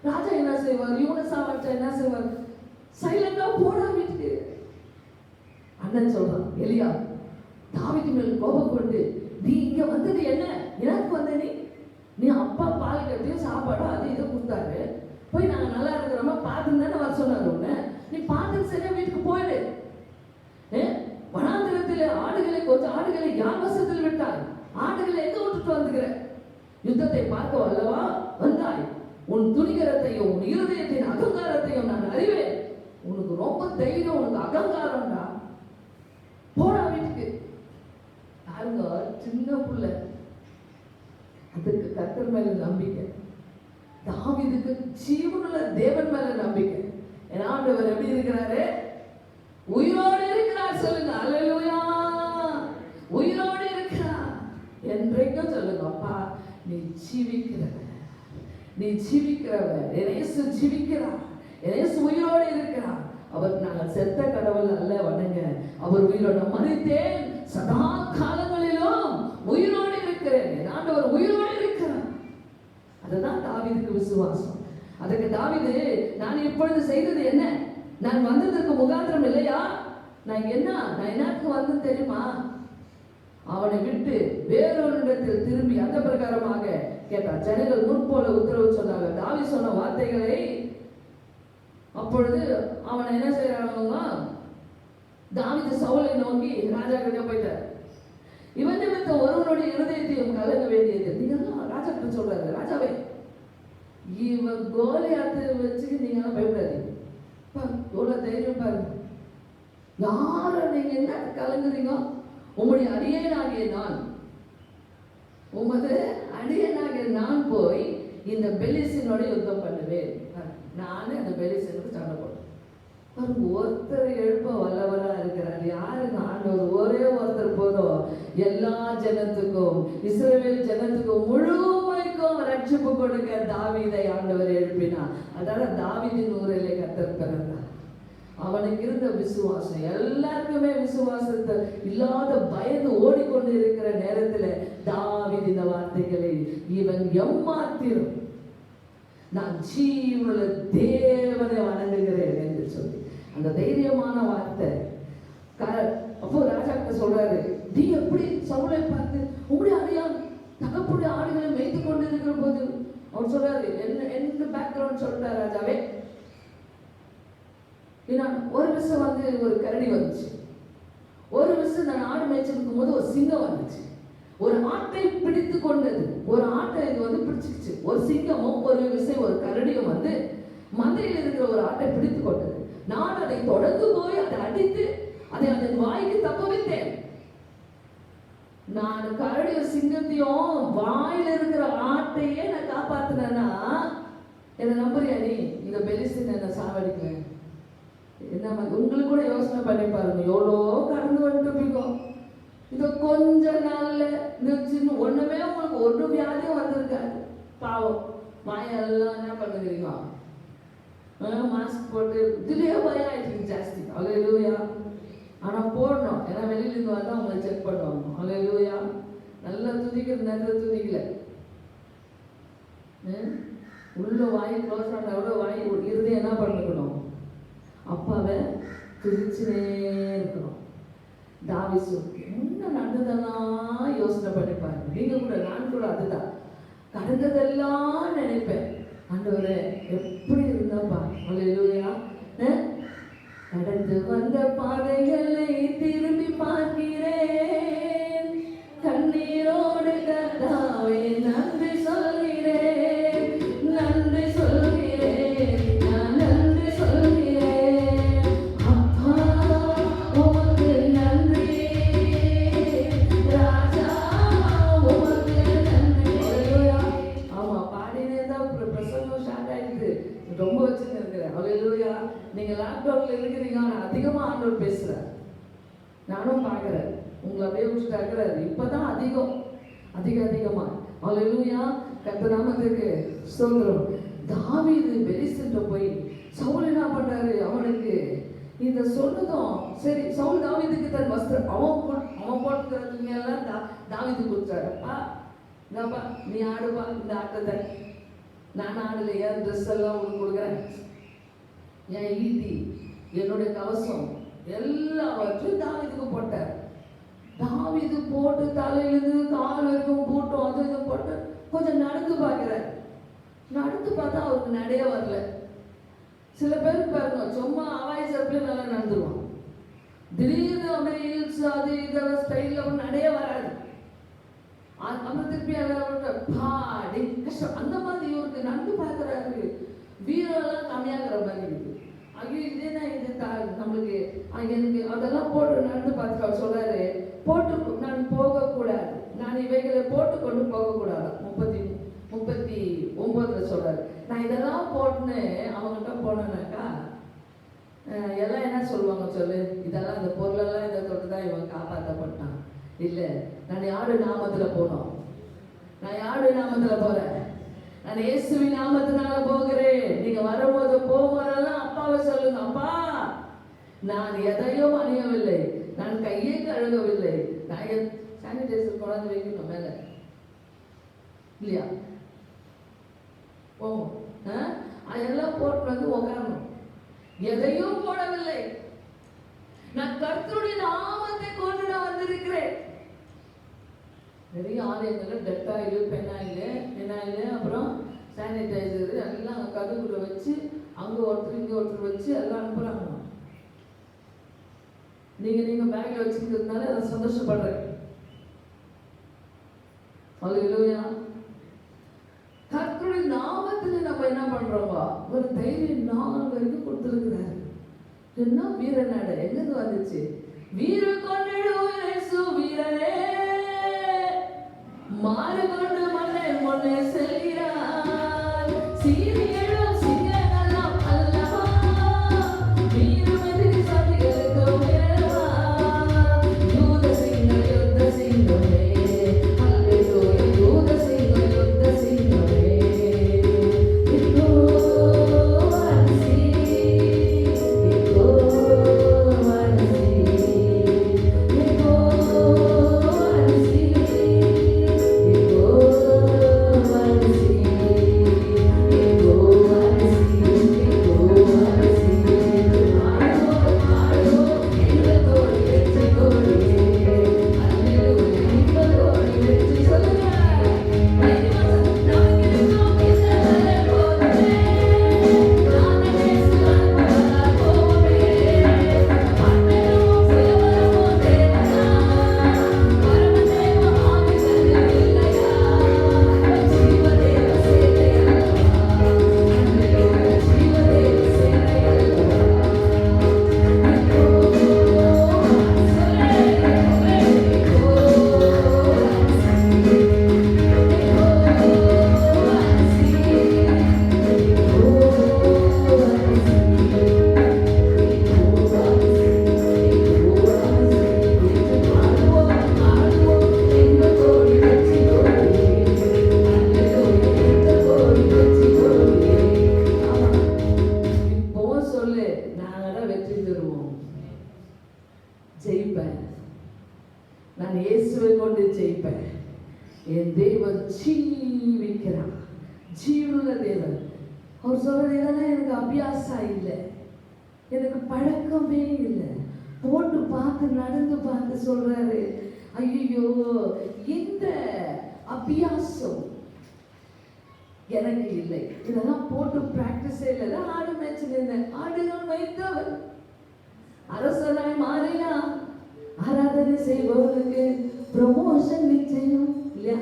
ராஜா என்ன செய்வார்? இவனை சாவடிச்சா என்ன செய்வார்? சைலண்டா போடா வீட்டுக்கு. அண்ணன் சொல்றான், எலியா தாவீது மேல் கோபம் கொண்டு, நீ இங்க வந்தது என்ன? எனக்கு வந்த நீ அப்பா பால் கட்டியும் சாப்பாடும் அது இதை கொடுத்தாரு, போய் நாங்க நல்லா இருக்கிறோமா பார்த்துன்னு தானே வர சொன்னாரு. உன்ன நீ பார்த்துட்டு சரியா வீட்டுக்கு போயிடு. வனாந்திரத்தில் ஆடுகளை கொஞ்சம் ஆடுகளை யார் வசத்தில் விட்டாய்? ஆடுகளை எங்க விட்டுட்டு வந்துக்கிற? யுத்தத்தை பார்க்க அல்லவா வந்தாய்? உன் துணிகரத்தையும் உன் இருதயத்தின் அகங்காரத்தையும் நான் அறிவேன். உனக்கு ரொம்ப தைரியம், உனக்கு அகங்காரம்டா. போடா வீட்டுக்கு. பாருங்க, சின்ன புள்ள, அதுக்கு கர்த்தர் மேல நம்பிக்கை. தாவீதுக்கு ஜீவனுள்ள தேவன் மேல நம்பிக்கை. ஏன்னா ஆண்டவர் எப்படி இருக்கிறாரு? உயிரோடு இருக்கிறார். சொல்லுங்க அல்லேலூயா. உயிரோடு இருக்கிறார் என்றைக்கும் சொல்லுங்க. அப்பா நீ ஜீவிக்கிறவர், நீ ஜீவிக்கிறவர், இயேசு ஜீவிக்கிறார். இயேசு உயிரோடு இருக்கிறார். அவர் நாங்கள் செத்த கடவுள் அல்ல வணங்க, அவர் உயிரோடு. மரித்தேன், சதா காலங்களிலும் உயிரோடு இருக்கிறேன், ஆண்டவர் உயிரோடு இருக்கிறார். அதுதான் தாவீதுக்கு விசுவாசம். அதுக்கு தாவீது, நான் இப்பொழுது செய்தது என்ன? நான் வந்ததற்கு முகாந்திரம் இல்லையா? நான் என்னத்துக்கு வந்து தெரியுமா? அவனை விட்டு வேறொரு இடத்தில் திரும்பி அந்த பிரகாரமாக கேட்டான். ஜனங்கள் முன்போல உத்தரவு சொன்னாங்க. தாவீது சொன்ன வார்த்தைகளை அப்பொழுது அவனை என்ன செய்யறாங்க? தாவீது சவுலை நோக்கி ராஜா கிட்ட போயிட்டார். இவன் நிமித்தம் ஒருவனுடைய இருதயத்தையும் கலங்க வேண்டியது. நீங்க ராஜா கிட்ட சொல்றாரு, ராஜாவே, இவன் கோலியாத்தை வச்சு நீங்க எல்லாம் பயப்படாதீங்க. எவ்வளவு தைரியம் பாருங்க. யார நீங்க என்ன கலங்குறீங்க? உம்முடைய அடியேனாகிய நான், உமது அடியேனாகிய நான் போய் இந்த பெலிஸ்தீனோட யுத்தம் பண்ணுவேன். நானே அந்த பெலிஸ்தீனுக்கு சண்டை போட்டேன். ஒருத்தர் எழுப்ப வல்லவரா இருக்கிறார். யாருங்க? ஆண்டவர். ஒரே ஒருத்தர் போதும் எல்லா ஜனத்துக்கும், இஸ்ரவேல் ஜனத்துக்கும் முழுமைக்கும் ரட்சிப்பு கொடுக்க தாவீதை ஆண்டவர் எழுப்பினார். அதனால தாவீதின் ஊரிலே கர்த்தர் பிறந்தார். அவனுக்கு இருந்த விசுவாசம், எல்லாருக்குமே விசுவாசத்தை இல்லாத பயந்து ஓடிக்கொண்டு இருக்கிற நேரத்தில் தாவீது இந்த வார்த்தைகளை, இவன் எம்மாத்திரம் நான் ஜீவனுள்ள தேவனை வணங்குகிறேன் என்று சொல்லி அந்த தைரியமான வார்த்தை. அப்போ ராஜா கிட்ட சொல்றாரு, நீ எப்படி சவுலை பார்த்து உங்களுடைய அடியான் தகப்புடைய ஆடுகளை மேய்த்து கொண்டு இருக்கிற போது அவர் சொல்றாரு, என்ன பேக்ரவுண்ட் சொல்லிட்டார் ராஜாவே. ஒரு விஷயம் வந்து ஒரு கரடி வந்துச்சு, ஒரு விஷயம் நான் ஆடு மேய்ச்சிருக்கும் போது ஒரு சிங்கம் வந்துச்சு, ஒரு ஆட்டை பிடித்து கொண்டது, ஒரு ஆட்டை இது வந்து பிடிச்சிருச்சு. ஒரு சிங்கமும் ஒரு விஷயம் ஒரு கரடியும் வந்து மந்தையில் இருக்கிற ஒரு ஆட்டை பிடித்து கொண்டது. நான் அதை தொடர்ந்து போய் அதை அடித்து அதை அதன் வாய்க்கு தப்ப வைத்தேன். நான் கரடிய சிங்கத்தையும் வாயில இருக்கிற ஆட்டையே நான் காப்பாத்தினேன்னா என்ன நம்புறியா நீ? இந்த பெலிஸ்தீன் என்ன சாவடிக்குவேன். என்ன உங்களுக்கு கூட யோசனை பண்ணி பாருங்க, எவ்வளோ கடந்து வந்துட்டு இது கொஞ்ச நாள்ல இந்த சின்ன ஒண்ணுமே உங்களுக்கு ஒரு வியாதியும் வந்திருக்காது. பாவம் வாயெல்லாம் என்ன பண்ணுறீங்க? மாஸ்க் போட்டு இதுலயே பயம் ஆயிடுச்சு ஜாஸ்தி. அல்லேலூயா. ஆனா போடணும், ஏன்னா வெளியிலிருந்து வந்தா அவங்களை செக் பண்ணுவாங்க. அல்லேலூயா. நல்லா துதிக்கிற நேரத்தில் துதிக்கல, உள்ள வாய் க்ளோஸ் பண்ண விட வாய் இருந்து என்ன பண்ணிக்கணும்? அப்பாவை துதிச்சுனே இருக்கணும். தாவீது முன்ன நடந்ததெல்லாம் யோசனை பண்ணிப்பாரு. நீங்க கூட, நான் கூட அதுதான் கடந்ததெல்லாம் நினைப்பேன். ஆண்டவரே எப்படி இருந்தப்பா. அல்லேலூயா. கடந்து வந்த பாதைகளை திரும்பி பார்க்கிறேன், கண்ணீரோடு கர்த்தாவே நன்றி சொல்கிறேன், நன்றி சொல்கிறேன், நான் நன்றி சொல்கிறேன். அப்பா உமக்கு நன்றி, ராஜா உமக்கு நன்றி. ஆமா, பாடினே தான் பிரசங்கம் ஸ்டார்ட் ஆயிடுது. ரொம்ப வச்சுன்னு இருக்கிறேன். அல்லேலூயா. நீங்க லாக்டவுன்ல இருக்கிறீங்க, ஆனா அதிகமா ஆண்டவர் பேசுறார். நானும் பார்க்கிறேன், உங்களை அப்படியே விட்டுட்டு இருக்கிறாரு. இப்பதான் அதிகமா. அல்லேலூயா. கர்த்தர் நாமத்துக்கு ஸ்தோத்திரம். தாவீது பெலிஸ்தீன்ட்ட போய் சவுல் என்ன பண்றாரு? அவனுக்கு இந்த சொன்னதும் சரி, சவுல் தாவீதுக்கு தன் வஸ்திரம் அவன் போட்டுக்கிறதுக்கு எல்லாம் தாவீது கொடுத்தாருப்பா. இந்தாப்பா நீ ஆடுப்பா இந்த ஆட்டத்தை, நான் ஆடலையா? ட்ரெஸ் எல்லாம் உனக்கு கொடுக்குறேன், என் ஈட்டி, என்னுடைய கவசம் எல்லாவற்றையும் தாவீதுக்கு போட்டார். தாவீது போட்டு தலையிலிருந்து கால் வரைக்கும் போட்டோம், அது இது போட்டு கொஞ்சம் நடந்து பார்க்கிறார். நடந்து பார்த்தா அவருக்கு நடைய வரல. சில பேருக்கு பாருங்க, சும்மா அவாய் சர்ப்பில் நல்லா நடந்துருவான். திடீர்னு அப்படியே ஹீல்ஸ் அது இதெல்லாம் ஸ்டைலில் நடைய வராது. அப்புறம் திருப்பி பாடி கஷ்டம். அந்த மாதிரி இவருக்கு நடந்து பார்க்குறாரு. வீரெல்லாம் கம்மியாகிற மாதிரி இருக்கு. ஐயோ இதேனா இது நம்மளுக்கு எனக்கு அதெல்லாம் போட்டு நடந்து பார்த்துட்டு அவர் சொல்றாரு, போட்டு நான் போகக்கூடாது, நான் இவைகளை போட்டு கொண்டு போகக்கூடாது. 39 சொல்றாரு. நான் இதெல்லாம் போட்டுன்னு அவங்ககிட்ட போனேனாக்கா எல்லாம் என்ன சொல்லுவாங்க சொல்லு, இதெல்லாம் இந்த பொருளெல்லாம் இதை தொட்டு தான் இவன் காப்பாற்றப்பட்டான். இல்லை, நான் யாரு நாமத்தில் போனோம், நான் யாரு நாமத்தில் போறேன், நான் இயேசுவின் நாமத்தினால போகிறேன். நீங்க வரும்போது போகும்போதெல்லாம் அப்பாவை சொல்லுங்க, அப்பா நான் எதையும் அணியவில்லை, நான் கையை கழுகவில்லை. நான் சானிடைசர் கொண்டாந்து வைக்கணும் மேல இல்லையா? ஓ அதெல்லாம் போட்டு வந்து உட்காரணும். எதையும் போடவில்லை, நான் கர்த்தருடைய நாமத்தை கொண்டு நான் வந்திருக்கிறேன். நிறைய ஆலயங்கள் டெட்டாயில், பெனாயில், அப்புறம் சானிடைசர் எல்லாம் கதவுக்குள்ள வச்சு அங்கே ஒருத்தர் இங்கே ஒருத்தர் வச்சு எல்லாம் அனுப்புகிறாங்க. நீங்கள் பேக்கில் வச்சுக்கிறதுனால அதை சந்தோஷப்படுறேன். அல்லேலூயா. கர்த்தருடைய நாமத்துல நம்ம என்ன பண்றோம்? ஒரு தைரியம் 4 வரைக்கும் கொடுத்துருக்கிறாரு. என்ன வீரநாடு எங்கிருந்து வந்துச்சு? வீர கொண்டிடுவோம் இயேசு வீரனே, மாறு கொண்டு மண்ணை முன்னே செல்கிறார். சீரியலும் சிங்கங்களெல்லாம் அல்லவா, வீரமதி சதிகளுக்கு உயரவா, யூத சிங்க யுத்த சிங்கமே, அல்லேலூயா யூத சிங்க யுத்த சிங்கமே. நான் இயேசுவை கொண்டு ஜெயிப்பேன். என் தேவன் ஜீவிக்கிறான், ஜீவனுள்ள தேவன். அவர் சொல்றது இதெல்லாம் எனக்கு அபியாசம் இல்லை, எனக்கு பழக்கமே இல்லை. போட்டு பார்த்து நடந்து பார்த்து சொல்றாரு, ஐயோ இந்த அபியாசம் எனக்கு இல்லை, இதெல்லாம் போட்டு பிராக்டிஸே இல்லை. ஆடு மேய்ச்சிருந்தேன், ஆடுகள் வைத்தவர் அரசனாய் மாறினா ஆராதனை செய்பவர்களுக்கு ப்ரமோஷன் நிச்சயம் இல்லையா?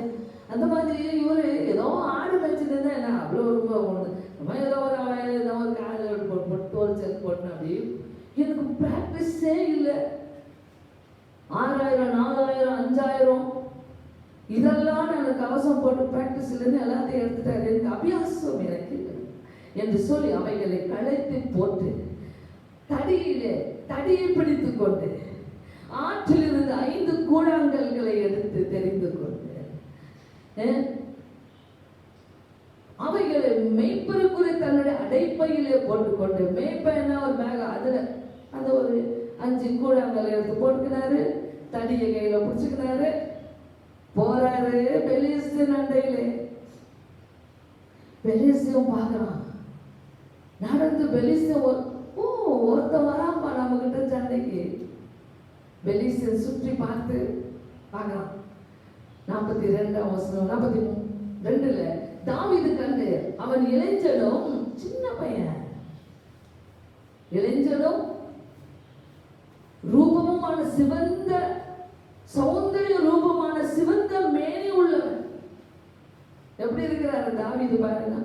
அந்த மாதிரி இவரு ஏதோ ஆடு வச்சுருந்தா என்ன அவ்வளோ ரொம்ப நம்ம ஏதோ ஒரு காலில் போட்டு தோல் செல் போட்டேன். அப்படி எனக்கு ப்ராக்டிஸே இல்லை. 6000 4000 5000 இதெல்லாம் நான் கவசம் போட்டு ப்ராக்டிஸ் இல்லைன்னு எல்லாத்தையும் எடுத்துட்டாரு. எனக்கு அபியாசம் எனக்கு இல்லை என்று சொல்லி அவைகளை களைத்து போட்டு தடியை பிடித்து கொண்டு ஆற்றிலிருந்து 5 கூழாங்கல்களை எடுத்து தெரிந்து கொண்டு அவைகளை மெய்ப்பருக்குறை தன்னுடைய அடைப்பையிலே போட்டுக்கொண்டு, மெய்ப்பையனா ஒரு பேக், அதுல அந்த ஒரு 5 கூழாங்கல் எடுத்து போட்டுக்கினாரு, தடியை கையில பிடிச்சுக்கினாரு, போறாரு பெலிஸ்தீன் அண்டையிலே. பெலிஸ்தீன் பார்க்கறான், நடந்து பெலிஸ்தீன் ஒருத்த வராம்பா நம்ம கிட்ட சண்டைக்கு. பெலிஸ்தீன் சுற்றி பார்த்து பார்க்கலாம். 42ஆம் வசனம் 42ல தாவீது கண்டு அவன் இளைஞனும், சின்ன பையன், இளைஞனும் ரூபமுமான சிவந்த சௌந்தரிய ரூபமான சிவந்த மேனி உள்ளவன். எப்படி இருக்கிறாரு தாவீது பாருங்க.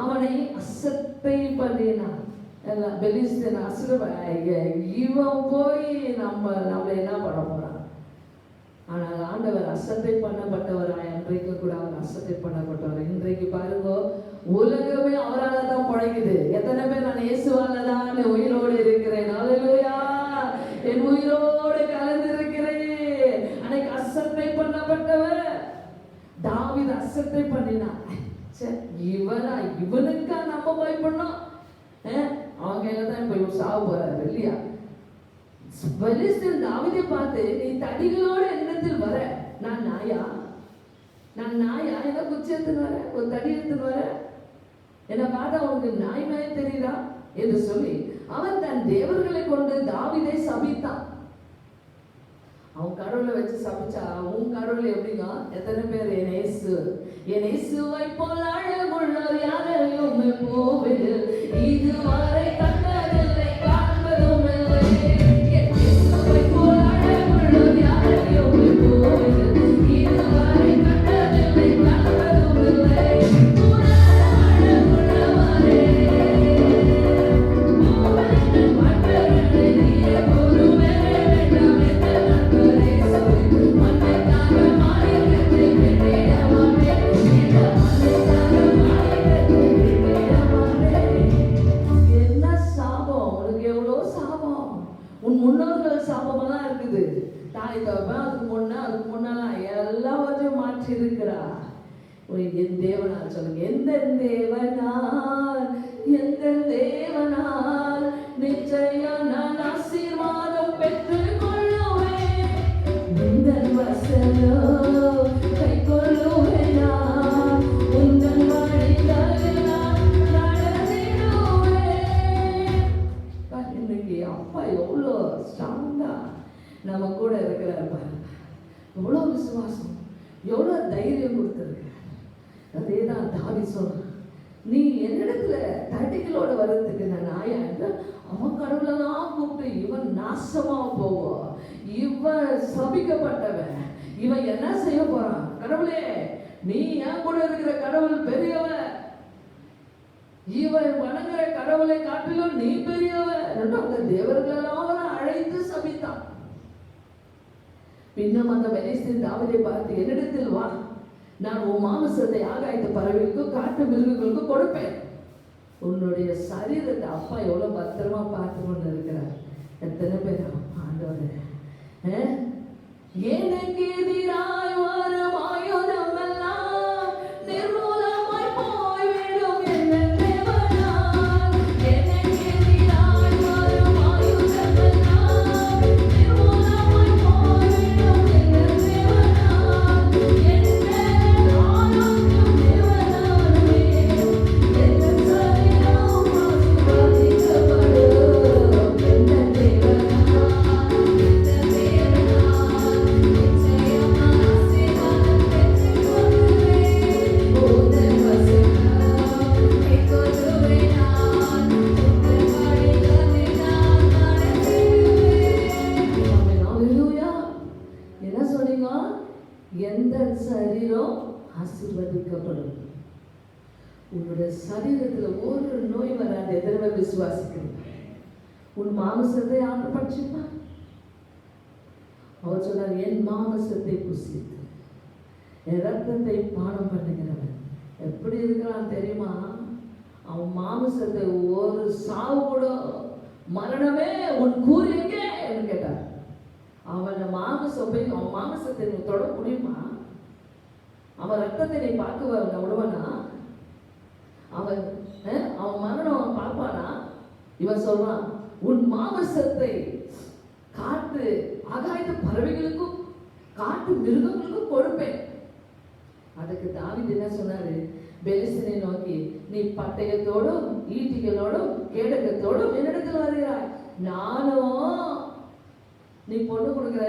அவனை அசட்டை பண்ணினான். எல்லாம் பெலிஸ்தீன் இவன் போய் நம்ம என்ன பண்ண போறான்? ஆனால் ஆண்டவர் அசட்டை பண்ணப்பட்டவராய் அன்றைக்கு கூட அவர் அசட்டை பண்ணப்பட்டவர். இன்றைக்கு பாருங்க, உலகமே அவரால் தான் பழகுது. எத்தனை பேர் நான் இயேசுவால தான் உயிரோடு இருக்கிறேன், அல்லேலூயா, என் உயிரோடு கலந்து இருக்கிறேன். அன்னைக்கு அசட்டை பண்ணப்பட்டவர் தாவீது அசட்டை பண்ணினான். இவனா, இவனுக்கா நம்ம பயப்படணும்? அவங்க தான் இப்ப சாவு போறாரு இல்லையா? பெலிஸ்தன் தாவீதை பார்த்து, நீ தடிகளோட எண்ணத்தில் வர, நான் நாயா? நான் நாயா? என்ன குச்சி எடுத்துன்னு வர, ஒரு தடி எடுத்துன்னு வர, என்ன பார்த்தா உனக்கு நாய் நாய தெரியுதா என்று சொல்லி அவன் தன் தேவர்களை கொண்டு தாவீதை சபித்தான். அவன் கடவுளை வச்சு சபிச்சா, உன் கடவுள் எப்படிங்க? எத்தனை பேர் என் இயேசுவை போல் அழகுள்ளோர் யாரையும் போவது இதுவரை கண்டதில்லை, காண்பதும் இல்லை. என் இயேசுவை போல் அழகுள்ளோர் யாரையும் போவது இதுவரை கண்டதில்லை, காண்பதும் இல்லை. முன்னோர்கள் சாபமெல்லாம் இருக்குது. தாய் தகப்பன் அதுக்கு முன்னெல்லாம் எல்லாவற்றையும் மாற்றி இருக்கிறா. என் தேவனால் சொல்லுங்க, எந்த தேவனால், எந்த தேவனால் நிச்சயம் நான் ஆசீர்வாதம் பெற்றுக் கொள்ளுவேன். உந்தன் வசனம் கை கொள்ளுவேன், உந்தன் வழிகளில் நான் நடந்திடுவேன். இன்னைக்கு அப்பா எவ்வளோ ஸ்ட்ராங்கா நம்ம கூட இருக்கிறார் பாருங்க. எவ்வளோ விசுவாசம், எவ்வளோ தைரியம் கொடுத்துருக்கு. அதே தான் தாவீது சொன்னான், நீ என்னிடத்துல தடிகளோட வர்றதுக்கு நான் நாயா என்று அவன் கடவுளெல்லாம் கூப்பிட்டு, இவன் நாசமா போவோம், இவன் சபிக்கப்பட்டவன், இவன் என்ன செய்ய போறான்? கடவுளே, நீ என் கூட இருக்கிற கடவுள் பெரியவன், இவன் வணங்குற கடவுளை காட்டிலும் நீ பெரியவன் என்று அந்த தேவர்களெல்லாம் அழைத்து சபித்தான். பின்னும் அந்த பெலிஸ்தன் தாவீதை பார்த்து, என்னிடத்தில் வா, நான் உன் மாமிசத்தை ஆகாயத்து பறவைகளுக்கும் காட்டு மிருகங்களுக்கும் கொடுப்பேன். உன்னுடைய சரீரத்தை அப்பா எவ்வளவு பத்திரமா பார்த்து கொண்டு இருக்கிறார். எத்தனை பேர் ஆண்டவரே, எனக்கு எதிராய் வரும் ஆயுதம் எல்லாம் நிர்மூலமாய் போய்விடும் என்ன தேவனால். எனக்கு எதிராய் வரும் ஆயுதம் எல்லாம் நிர்மூலமாய் போய்விடும் என்ன தேவனால். என்ன ஆரோக்கியம் தேவனாலே, என்ன சரீரம் ஆசீர்வதிக்கப்படும் என்ன தேவனால், என்ன தேவனால் நிச்சயம் ஆசீர்வாதம் பெற்றுக் கொள்ளுவேன். உந்தன் வசனம் கை கொள்ளுவேன், நான் உந்தன் வழிகளில் நான் நடந்திடுவேன். ஹல்லேலூயா. என்ன சொன்னீங்க? எந்த சரீரம் ஆசீர்வதிக்கப்படும். உன்னுடைய சரீரத்துல ஒரு நோய் வராது. எதிர்வை விசுவாசிக்கிறேன். உன் மாமிசத்தை ஆண்டு படிச்சுப்பா. அவர் சொன்னார், என் மாமிசத்தை புசித்து என் ரத்தத்தை பானம் பண்ணுகிறவன் எப்படி இருக்கிறான் தெரியுமா? அவன் மாமிசத்தை ஒரு சாவு கூட, மரணமே உன் கூறு எங்கே என்று கேட்டார். அவன் மாமிசம் போய் அவன் மாமிசத்தை நீ தொட முடியுமா? அவன் ரத்தத்தை நீ பார்க்க விடுவானா? அவன் மரணம் அவன் பார்ப்பானா? இவன் சொல்றான், உன் மாமிசத்தை காட்டு ஆகாயத்து பறவைகளுக்கும் காட்டு மிருகங்களுக்கும் கொடுப்பேன். அதுக்கு தாவீது என்ன சொன்னாரு? பெலிஸ்தனை நோக்கி, நீ பட்டயத்தோடும் ஈட்டிகளோடும் கேடகத்தோடும் என்னிடத்தில் வருகிறாய். நானும் நீ பொண்ணு கொடுக்குற,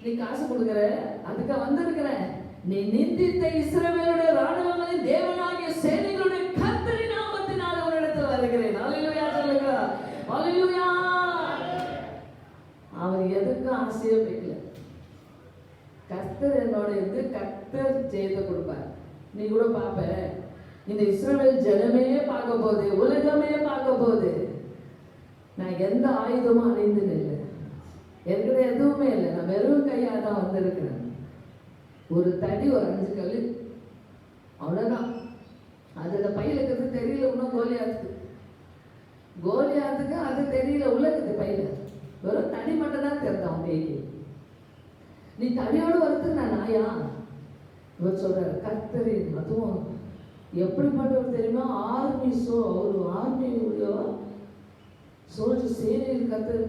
நீ காசு கொடுக்குற, அதுக்கு வந்திருக்கிறேன். நீ நிந்தித்த இஸ்ரவேலுடைய ராணுவங்களின் தேவனாகிய சேனைகளுடைய கர்த்தரின் நாமத்தினால் உன்னிடத்தில் வருகிறேன். அல்லேலூயா சொல்லுங்க, அல்லேலூயா. அவர் எதுக்கும் ஆசையே வைக்கல. கர்த்தர் என்னோட இருந்து கர்த்தர் ஜெயத்தை கொடுப்பார். நீ கூட பார்ப்ப, இந்த இஸ்ரவேல் ஜனமே பார்க்க போகுது, உலகமே பார்க்க போகுது. நான் எந்த ஆயுதமும் அணிந்துன்னு இல்லை, என்கிட்ட எதுவுமே இல்லை. நான் வெறும் கையாக தான் வந்திருக்கிறேன். ஒரு தடி, ஒரு 5 கல், அவ்வளோதான். அது அந்த பையில இருக்கிறது தெரியல. இன்னும் கோலியாத்துக்கு அது தெரியல, உள்ளக்குது பையில. வெறும் தடி மட்டும் தான் தெரியும். அவங்க நீ தடியோடு வரத்துக்கு நான் நாயா? இவர் சொல்றாரு கர்த்தரின், அதுவும் எப்படிப்பட்டவர் தெரியுமா? ஆர்மி ஒரு ஆர்மியுடைய சோல்ஜர், சேனையில் கர்த்தர்,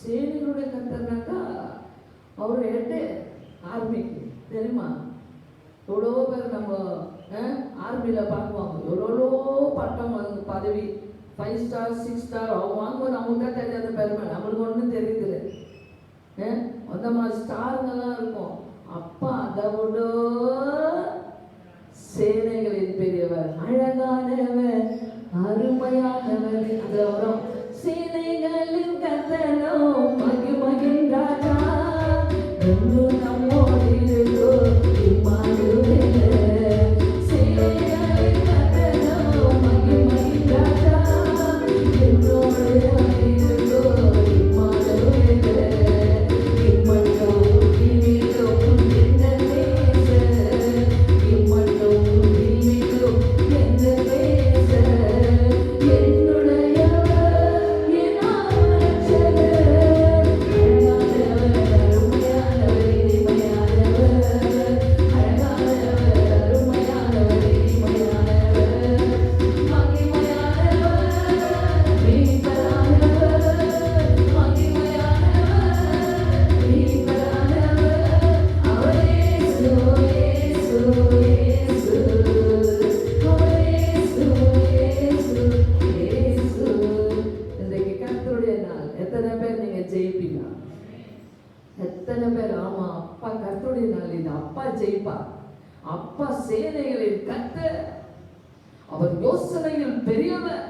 சேனைகளுடைய கர்த்தர்னாக்கா அவர் ஹெட்டு ஆர்மிக்கு தெரியுமா? எவ்வளோ பேர் நம்ம ஆர்மியில் பார்க்குவாங்க, எவ்வளோ பட்டம் பதவி, 5 ஸ்டார் 6 ஸ்டார் அவங்க வாங்கும்போது அவங்களுக்கு தான் தெரியாத பெருமை, நம்மளுக்கு ஒன்றும் தெரியுதுல்ல. அந்த மாதிரி ஸ்டாருங்கெல்லாம் இருக்கும். அப்பா அதோட சேனைகளின் பெரியவர், அழகானவர், அருமையானவர். அதுல வரும் சேனைகளின் கர்த்தரோ மகிமையின் ராஜா, இன்னும் நம்மோடு இருக்கோ இம்மானுவேல். சேனைகளின் கர்த்தரோ மகிமையின் ராஜா, என்னோடு இருக்கோ இம்மானுவேல். இம்மட்டும் இனிலும் என்ன பேச, இம்மட்டும் இனிலும் என்ன பேச, என்னுடையவர் என் ஆற்றலர், அழகானவர், அருமையானவர், இனிமையானவர், அழகானவர், அருமையானவர், இனிமையானவர், மகிமையானவர், மீட்பரானவர், மகிமையானவர், மீட்பரானவர், அவர் இயேசு, இயேசு, இயேசு, அவர் இயேசு, இயேசு, இயேசு. இன்றைக்கு கர்த்தருடைய நாள். எத்தனை பேர் நீங்க ஜெயிப்பீங்க? எத்தனை பேர்? ஆமா, அப்பா கர்த்தருடைய நாள் இது. அப்பா ஜெயிப்பா. அப்பா சேனைகளின் கர்த்தர், அவர் யோசனையில் பெரியவர்,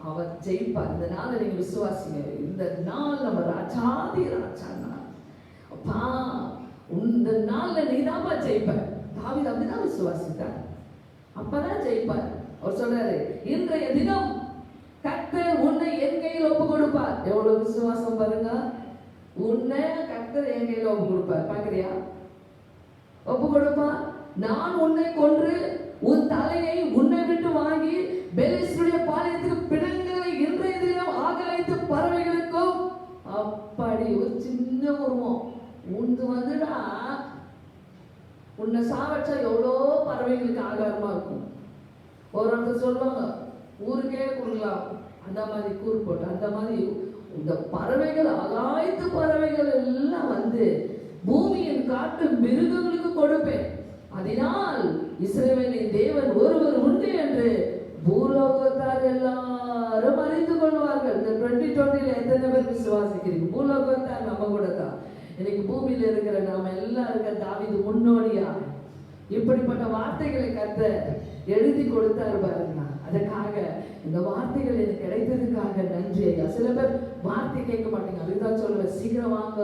அவர் ஜெயிப்பார். இந்த நாளை நீங்க விசுவாசிங்க. இந்த நாள் நம்ம ராஜாதி ராஜானா, அப்பா இந்த நாள்ல நீதாப்பா ஜெயிப்ப. தாவீது அப்படிதான் விசுவாசித்தார், அப்பதான் ஜெயிப்பார். அவர் சொல்றாரு, இன்றைய தினம் கர்த்தர் உன்னை என் கையில் ஒப்பு கொடுப்பார். எவ்வளவு விசுவாசம் பாருங்க. உன்னை கர்த்தர் என் கையில் ஒப்பு கொடுப்பார். பாக்குறியா? ஒப்பு கொடுப்பார். நான் உன்னை கொன்று உன் தலையை உன்னை விட்டு வாங்கி பெலிஸ்தருடைய பாளையத்துக்கு பிணங்களை இன்றைய தினம் ஆகாயத்து பறவைகளுக்கும், அப்படி ஒரு சின்ன உருவம் உண்டு வந்துடா, உன்னை சாவச்சா எவ்வளோ பறவைகளுக்கு ஆகாரமா இருக்கும். ஒருத்தர் சொல்லுவாங்க ஊருக்கே கொடுக்கலாம், அந்த மாதிரி கூறு போட்டு, அந்த மாதிரி இந்த பறவைகள், ஆகாயத்து பறவைகள் எல்லாம் வந்து பூமியின் காட்டு மிருகங்களுக்கு கொடுப்பேன். அதனால் இஸ்ரவேலின் தேவன் ஒருவர் உண்டு என்று பூலோகத்தார் எல்லாரும் அறிந்து கொள்வார்கள். இந்த 2020 எத்தனை பேர் விசுவாசிக்கிறீங்க? பூலோகத்தார் நம்ம கூட தான். இன்னைக்கு பூமியில இருக்கிற நாம எல்லாம் இருக்க தாவீது முன்னோடியா இப்படிப்பட்ட வார்த்தைகளை கர்த்தர் எழுதி கொடுத்தார் பாருங்க. அதுக்காக இந்த வார்த்தைகள் எனக்கு கிடைத்ததுக்காக நன்றி ஐயா. சில பேர் வார்த்தை கேட்க மாட்டீங்க, அதுதான் சொல்லுவேன், சீக்கிரம் வாங்க,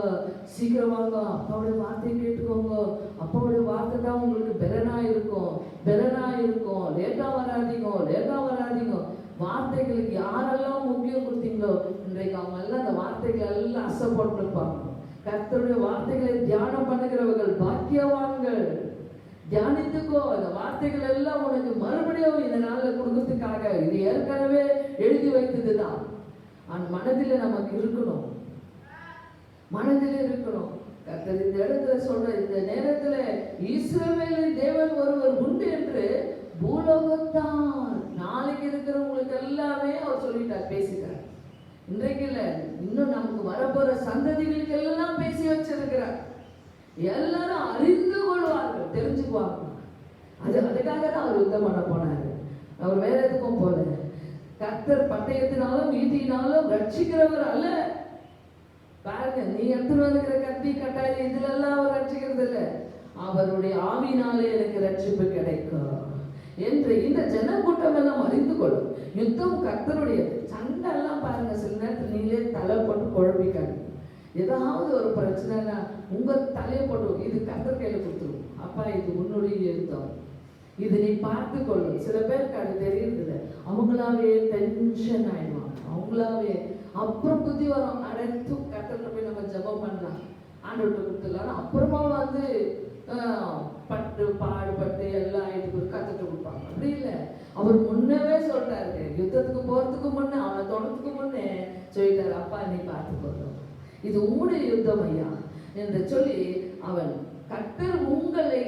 சீக்கிரம் வாங்க, அப்பாவுடைய வார்த்தையை கேட்டுக்கோங்க. அப்பாவுடைய வார்த்தை தான் உங்களுக்கு பெலனா இருக்கும், பெலனா இருக்கும். லேட்டா வராதிங்க, லேட்டா வராதிங்க. வார்த்தைகளுக்கு யாரெல்லாம் முக்கியம் கொடுத்தீங்களோ இன்றைக்கு அவங்க எல்லாம் அந்த வார்த்தைகளை எல்லாம் அசைப்பட்டு இருப்பாங்க. கர்த்தருடைய வார்த்தைகளை தியானம் பண்ணுகிறவர்கள் பாக்கியவான்கள். தியானித்துக்கோ, அந்த வார்த்தைகள் எல்லாம் உனக்கு மறுபடியும் இந்த நாளில் கொடுக்கறதுக்காக இது ஏற்கனவே எழுதி வைத்ததுதான். மனதில் நமக்கு இருக்கணும், மனதில் இருக்கணும். கர்த்தர் இந்த இடத்துல சொல்ற இந்த நேரத்துல இஸ்ரவேலின் தேவன் ஒருவர் உண்டு என்று பூலோகத்தான் நாளைக்கு இருக்கிறவங்களுக்கு எல்லாமே அவர் சொல்லிட்டார், பேசிட்டார். இன்றைக்கு இல்ல, இன்னும் நமக்கு வரப்போற சந்ததிகளுக்கு எல்லாம் பேசி வச்சிருக்கிறார். எல்லாரும் அறிந்து கொள்வார்கள், தெரிஞ்சுக்குவாங்க. அதுக்காக தான் அவர் யுத்தம் பண்ண போனாரு. அவர் வேற எதுக்கும் போல. கர்த்தர் பட்டயத்தினாலும் ஈட்டினாலும் ரட்சிக்கிறவர் அல்ல. பாருங்க, நீ எடுத்துட்டு வந்துக்கிற கத்தி கட்டாயி இதுல எல்லாம் அவர் ரட்சிக்கிறது இல்லை. அவருடைய ஆவினாலே எனக்கு ரட்சிப்பு கிடைக்கும் என்று இந்த ஜனக்கூட்டம் எல்லாம் அறிந்து கொள்ளும். யுத்தம் கர்த்தருடையது. சண்டை எல்லாம் பாருங்க, சில நேரத்தில் நீங்களே தலை போட்டு குழம்பிக்காது. ஏதாவது ஒரு பிரச்சனைனா உங்க தலையை போட்டு இது கர்த்தர் கையில கொடுத்துரும். அப்பா இது உன்னுடைய யுத்தம், இது நீ பார்த்து கொள்ளும். சில பேருக்கு அது தெரியறதில்ல, அவங்களாவே டென்ஷன் ஆயிடுவாங்க. அவங்களாவே அப்புறம் புத்தி வரும், அடைத்து கர்த்தர்கிட்ட போய் நம்ம ஜெபம் பண்ணலாம், ஆண்டவர்கிட்ட கொடுத்துடலாம். அப்புறமா வந்து பட்டு பாடுபட்டு எல்லாம் ஆயிட்டு கத்துட்டு கொடுப்பாங்க. அப்படி இல்லை, அவர் முன்னவே சொல்லிட்டாரு, யுத்தத்துக்கு போறதுக்கு முன்னே, அவனை தொடர்றதுக்கு முன்னே சொல்லிட்டாரு, அப்பா நீ பார்த்து கொள்ளும், இது உங்களுடைய யுத்தம் ஐயா என்று சொல்லி அவன் கர்த்தர் உங்களை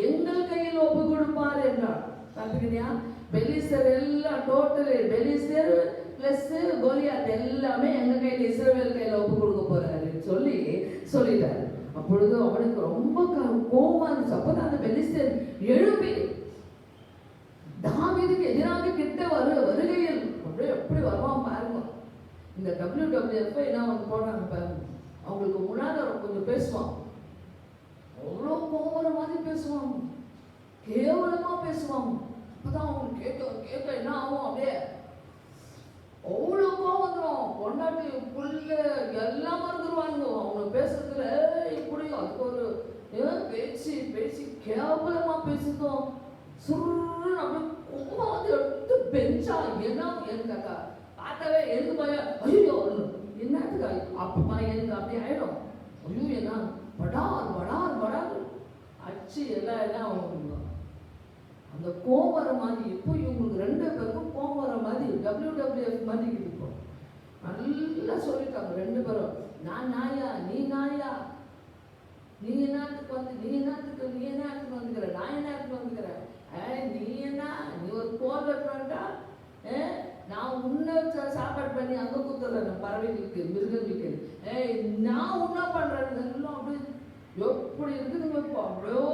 எங்கள் கையில் ஒப்பு கொடுப்பார் என்றார். பார்த்துக்கிறியா? பெலிஸ்தர் எல்லாம் டோட்டலி பெலிஸ்தர் பிளஸ் கோலியாத் எல்லாமே எங்க கையில் இஸ்ரவேல் கையில் ஒப்பு கொடுக்க போறாரு சொல்லிட்டாரு. அப்பொழுது அவனுக்கு ரொம்ப கோபமா இருந்துச்சு. அப்பதான் அந்த பெலிஸ்தர் எழுப்பி தாவீதுக்கு எதிராக கிட்ட வருகையில் அப்படியே எப்படி வருவான் பாருங்க. இந்த WWF என்ன வந்து போடுறாங்க பாருங்க. அவங்களுக்கு முன்னாடி கொஞ்சம் பேசுவான், அவ்வளோ கோவர மாதிரி பேசுவாங்க, கேவலமா பேசுவாங்க. அப்பதான் அவங்க கேட்க என்ன ஆகும், அப்படியே அவ்வளோ கோவம் வந்துடும். பொண்டாட்டி புள்ள எல்லாம் மறந்துடுவாங்க அவங்க பேசுறதுல. இப்படி அதுக்கு ஒரு பேசி கேவலமா பேசுதோம். சுருன்னு அப்படியே கோவம் வந்து எடுத்து பெஞ்சா என்ன எனக்கா பார்த்தாவே எனக்கு பயம். ஐயோ என்னத்துக்கு அப்பமா எனக்கு அப்படி ஆயிடும். ஐயோ என்ன படார் அச்சு எல்லாம் அவங்க அந்த கோவர மாதிரி. இப்போ இவங்களுக்கு 2 பேருக்கும் கோவர மாதிரி WWF மாதிரி இருக்கும். நல்லா சொல்லிட்டாங்க 2 பேரும். நான் நாயா நீ நாயா, நீ என்னத்துக்கு வந்துக்கிற, நான் என்னத்துக்கு வந்துக்கிறேன், நீ என்ன நீ ஒரு கோல் வெட்டுறா, நான் உன்னை சாப்பாடு பண்ணி அங்கே குத்துறேன் பறவைகளுக்கு மிருகங்களுக்கு, நான் உன்ன பண்றேன் எல்லாம். அப்படி எப்படி இருக்குதுங்க இப்போ, அவ்வளோ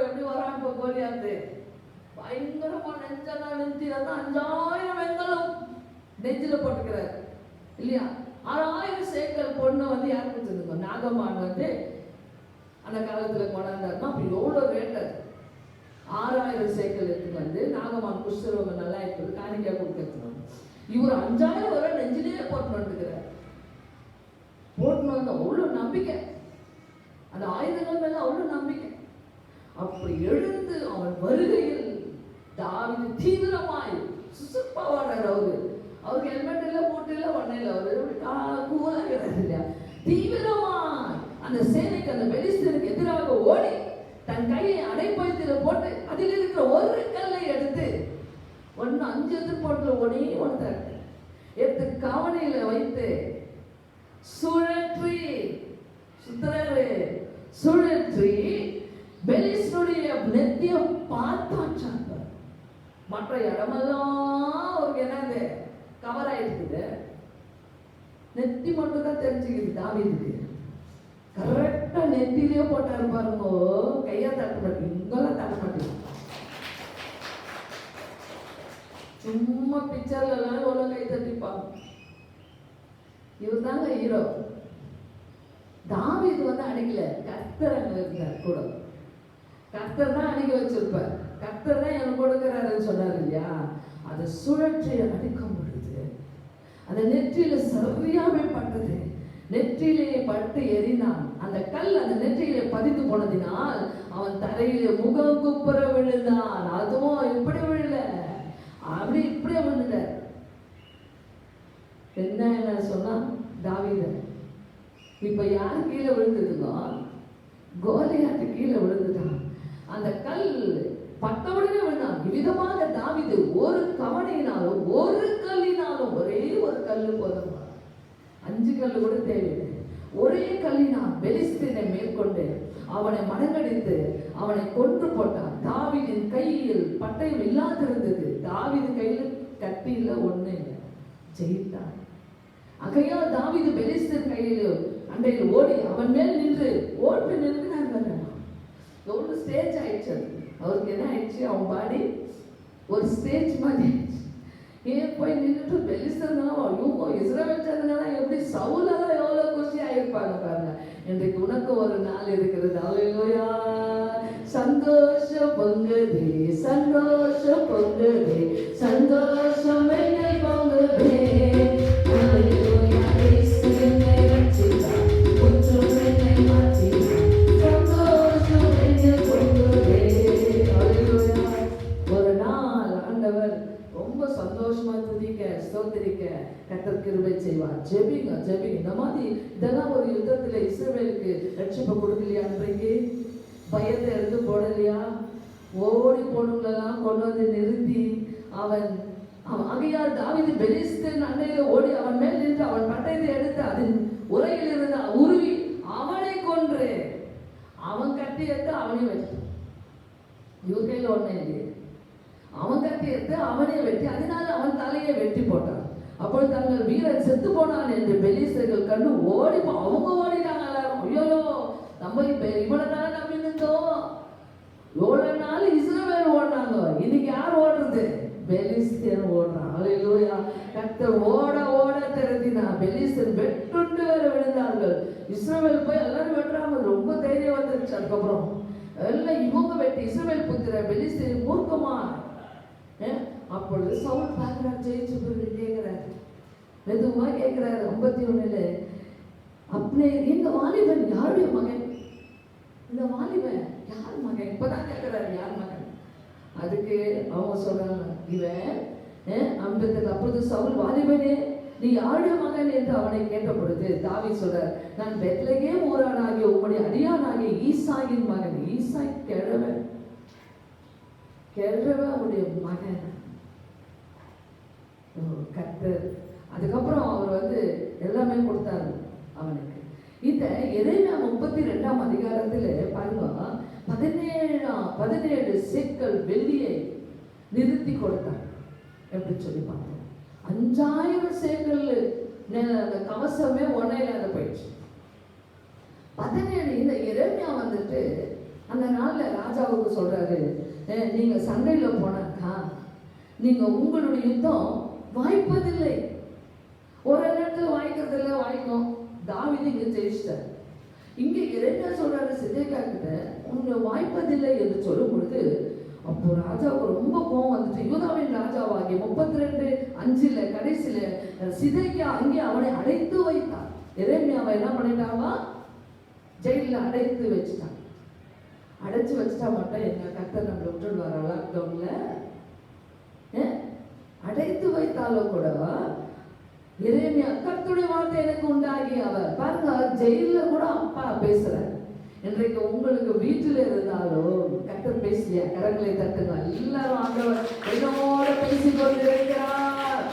எப்படி வரான் இப்போ கோலியாத்து. பயங்கரமா நெஞ்செல்லாம் நெஞ்சில்தான் 5000 வெங்கலம் நெஞ்சில போட்டுக்கிறாரு இல்லையா? 6000 சேக்கல் பொண்ணு வந்து யார் கொடுத்துருங்க, நாகம்மான் வந்து அந்த காலத்துல கொண்டாந்தாருன்னா அப்படி எவ்வளோ ரேட் அது. 6000 சேக்கல் எடுத்து வந்து நாகம்மான் குஷ்டரோகம் நல்லா இருக்குது காணிக்கா கொடுத்துருக்கணும். இவர் 5000 வரை நெஞ்சிலேயே போட்டு வந்துக்கிறார். போட்டு வந்து அவ்வளோ நம்பிக்கை, அந்த ஆயுதங்கள் மேல அவ்வளோ நம்பிக்கை. அப்படி எழுந்து அவன் வருகையில் தாவீது தீவிரமாய் சுசுப்பாவாடார். அவருக்கு ஹெல்மெட் இல்லை, போட்டு இல்லை, ஒன்றும் இல்லை. அவர் கூலாகிறார் இல்லையா? தீவிரமாய் அந்த சேனைக்கு அந்த பெலிஸ்தருக்கு எதிராக ஓடி தன் கையை அடைப்பயத்தில் போட்டு அதில் இருக்கிற ஒரு கல்லை எடுத்து 5 எதிர்போட்டில் ஒன்று எடுத்து கவனையில வைத்து சுழற்றி பெலிஸ்தருடைய நெத்திய பார்த்தாச்சாங்க. மற்ற இடமெல்லாம் அவருக்கு என்னது கவர் ஆயிடுக்குது, நெத்தி மட்டும் தான் தெரிஞ்சுக்குது தாவீதுக்கு. கரெக்டா நெத்திலேயே போட்டாரு பாருங்க. கையா தட்ட மாட்டேன், இங்கெல்லாம் தட்ட மாட்டேன். சும்மா பிக்சர்ல எல்லாம் எவ்வளவு கை தட்டிப்பாங்க. இவர் தாங்க ஹீரோ. தாவீது வந்து அடிக்கல, கர்த்தர் அங்க இருந்தார் கூட. கர்த்தர் தான் அடிக்க வச்சிருப்பார், கர்த்தர் தான் எனக்கு கொடுக்கிறாருன்னு சொன்னார் இல்லையா? அதை சுழற்றி அடிக்கும் பொழுது அந்த நெற்றியில சரியாவே பட்டது. நெற்றியிலே பட்டு எரிந்தான். அந்த கல் அந்த நெற்றியிலே பதிந்து போனதினால் அவன் தரையிலே முகம் குப்புற விழுந்தான். அதுவும் எப்படி விழல, அப்படி இப்படியே விழுந்துட்டார். என்ன சொன்னா தாவீது இப்ப யார் கீழே விழுந்ததுங்க? கோலியாத்து கீழே விழுந்துட்டான். அந்த கல் பட்டவுடனே விழுந்தான். விதமாக தாவீது ஒரு கவனையினாலும் ஒரு கல்லினாலும், ஒரே ஒரு கல்லு போதும், 5 கல்லு கூட தேவையில்லை, ஒரே கல்லினால் பெலிஸ்தீனை மேற்கொண்டு அவனை மடங்கடித்து அவனை கொன்று போட்டான். தாவீதின் கையில் பட்டயம் இல்லாதிருந்தது. தாவீது கையில் கட்டி இல்லை, ஒண்ணு இல்லை, ஜெயித்தான். ஆகையால் தாவீது பெலிஸ்தர் கையில் அண்டையில் ஓடி அவன் மேல் நின்று ஓட்டு நிறுத்தினாங்க. எவ்வளவு ஸ்டேஜ் ஆயிடுச்சு அவருக்கு. என்ன ஆயிடுச்சு, அவன் பாடி ஒரு ஸ்டேஜ் மாதிரி ஆயிடுச்சு. ஏன் போய் நின்றுட்டு பெலிஸ்தர்லாம் ஐயோ இஸ்ரவேல் ஜனங்கள்லாம் எப்படி சவுலெல்லாம் எவ்வளோ குஷி ஆயிருப்பாங்க பாருங்க. இன்றைக்கு உனக்கு ஒரு நாள் இருக்கிறது. அல்லேலூயா. சந்தோஷம் பொங்குதே, சந்தோஷம் பொங்குதே, சந்தோஷம் என்னை பொங்குதே. கர்த்தர் கிருபை செய்வார். ஜெபிங்க. இந்த மாதிரி இதெல்லாம் ஒரு யுத்தத்துல இஸ்ரவேலுக்கு ரட்சிப்பை கொடுக்கலையா? அன்றைக்கு பயத்தை எடுத்து போடலையா? ஓடி போனவங்களெல்லாம் கொண்டு வந்து நிறுத்தி அவன் ஆகையால் தாவீது பெலிஸ்தன் அண்டையில ஓடி அவன் மேல் நின்று அவன் பட்டயத்தை எடுத்து அதன் உரையில் இருந்த உருவி அவனை கொன்று அவன் கட்டி வெட்டி அதனால அவன் தலையை வெட்டி போட்டான். அப்பொழுது தங்கள் வீரன் செத்து போனான் என்று பெலிஸ்தர்கள் கண்டு அவங்க ஓடினாங்க எல்லாரும். ஐயோ, நம்ம இவ்வளவு நாள் நம்பி இருந்தோம், எவ்வளவு நாள் இஸ்ரவேல் ஓடுனாங்க, இன்னைக்கு யார் ஓடுறது? பெலிஸ்தீன் ஓடுறான். அல்லேலூயா. கர்த்தர் ஓட ஓட திறத்தினா பெலிஸ்தீன் வெட்டுண்டு வேற விழுந்தார்கள். இஸ்ரவேல் போய் எல்லாரும் வெட்டுறாங்க. ரொம்ப தைரியம் வந்துருச்சு. அதுக்கப்புறம் எல்லாம் இவங்க வெட்டி இஸ்ரவேல் புத்திர பெலிஸ்தீன் மூர்க்கமா. அப்பொழுது சவுல் பார்க்கிறார், ஜெயிச்சு போய் கேட்கிறார், மெதுவா கேட்கிறாரு 51ல, அப்பனே இந்த வாலிபன் யாருடைய மகன்? இந்த வாலிபன் யார் மகன்? இப்பதான் கேட்கிறாரு, யார் மகன்? அதுக்கு அவங்க சொல்றாங்க, இவன் 50. அப்பொழுது சவுல், வாலிபனே நீ யாருடைய மகன் என்று அவனை கேட்ட பொழுது தாவீது சொல்றார், நான் பெத்லகேம் ஊரானாகிய உம்முடைய அடியானாகிய ஈசாயின் மகன். ஈசாய் கிழவன் அவருடைய மகன். கர்த்தர் அதுக்கப்புறம் அவர் எல்லாமே கொடுத்தாரு அவனுக்கு. இந்த எரேமியா 32ஆம் அதிகாரத்தில் பாருங்க, 17 சேக்கல் வெள்ளியை நிறுத்தி கொடுத்தார். எப்படி சொல்லி பார்த்தோம், 5000 சேக்கல் அந்த கவசமே ஒன்னையில போயிடுச்சு. 17 இந்த எரேமியா அந்த நாள்ல ராஜாவுக்கு சொல்றாரு, நீங்க சண்டையில போனாக்கா நீங்க உங்களுடைய யுத்தம் வாய்ப்பதில்லை. ஒரு நேரத்தில் வாய்க்கிறது இல்லை, வாய்க்கும். தாவீது இங்க ஜெயிச்சிட்டார். இங்க எரேமியா சொல்றாரு சிதேக்கியா கிட்ட, உங்க வாய்ப்பதில்லை என்று சொல்லும் பொழுது அப்போ ராஜாவுக்கு ரொம்ப கோபம் யூதாவின் ராஜாவாகிய 32:5 கடைசியில சிதேக்கியா அங்கே அவனை அடைத்து வைத்தார். எரேமியாவை என்ன பண்ணிட்டாங்க? ஜெயில அடைத்து வச்சுட்டாங்க. அடைச்சு வச்சுட்டா மட்டும் எங்க கர்த்தர் நம்மளை விட்டுடுவாரா? லாக்டவுன்ல அடைத்து வைத்தாலும் கூட எரேமியா கர்த்தருடைய வார்த்தை எனக்கு உண்டாகி அவர் பாருங்க, ஜெயில கூட அப்பா பேசுறாரு. இன்றைக்கு உங்களுக்கு வீட்டில் இருந்தாலும் கர்த்தர் பேசலையா? கரங்களை தட்டுங்க. எல்லாரும் ஆண்டவர் என்னோட பேசிக்கொண்டிருக்கிறார்,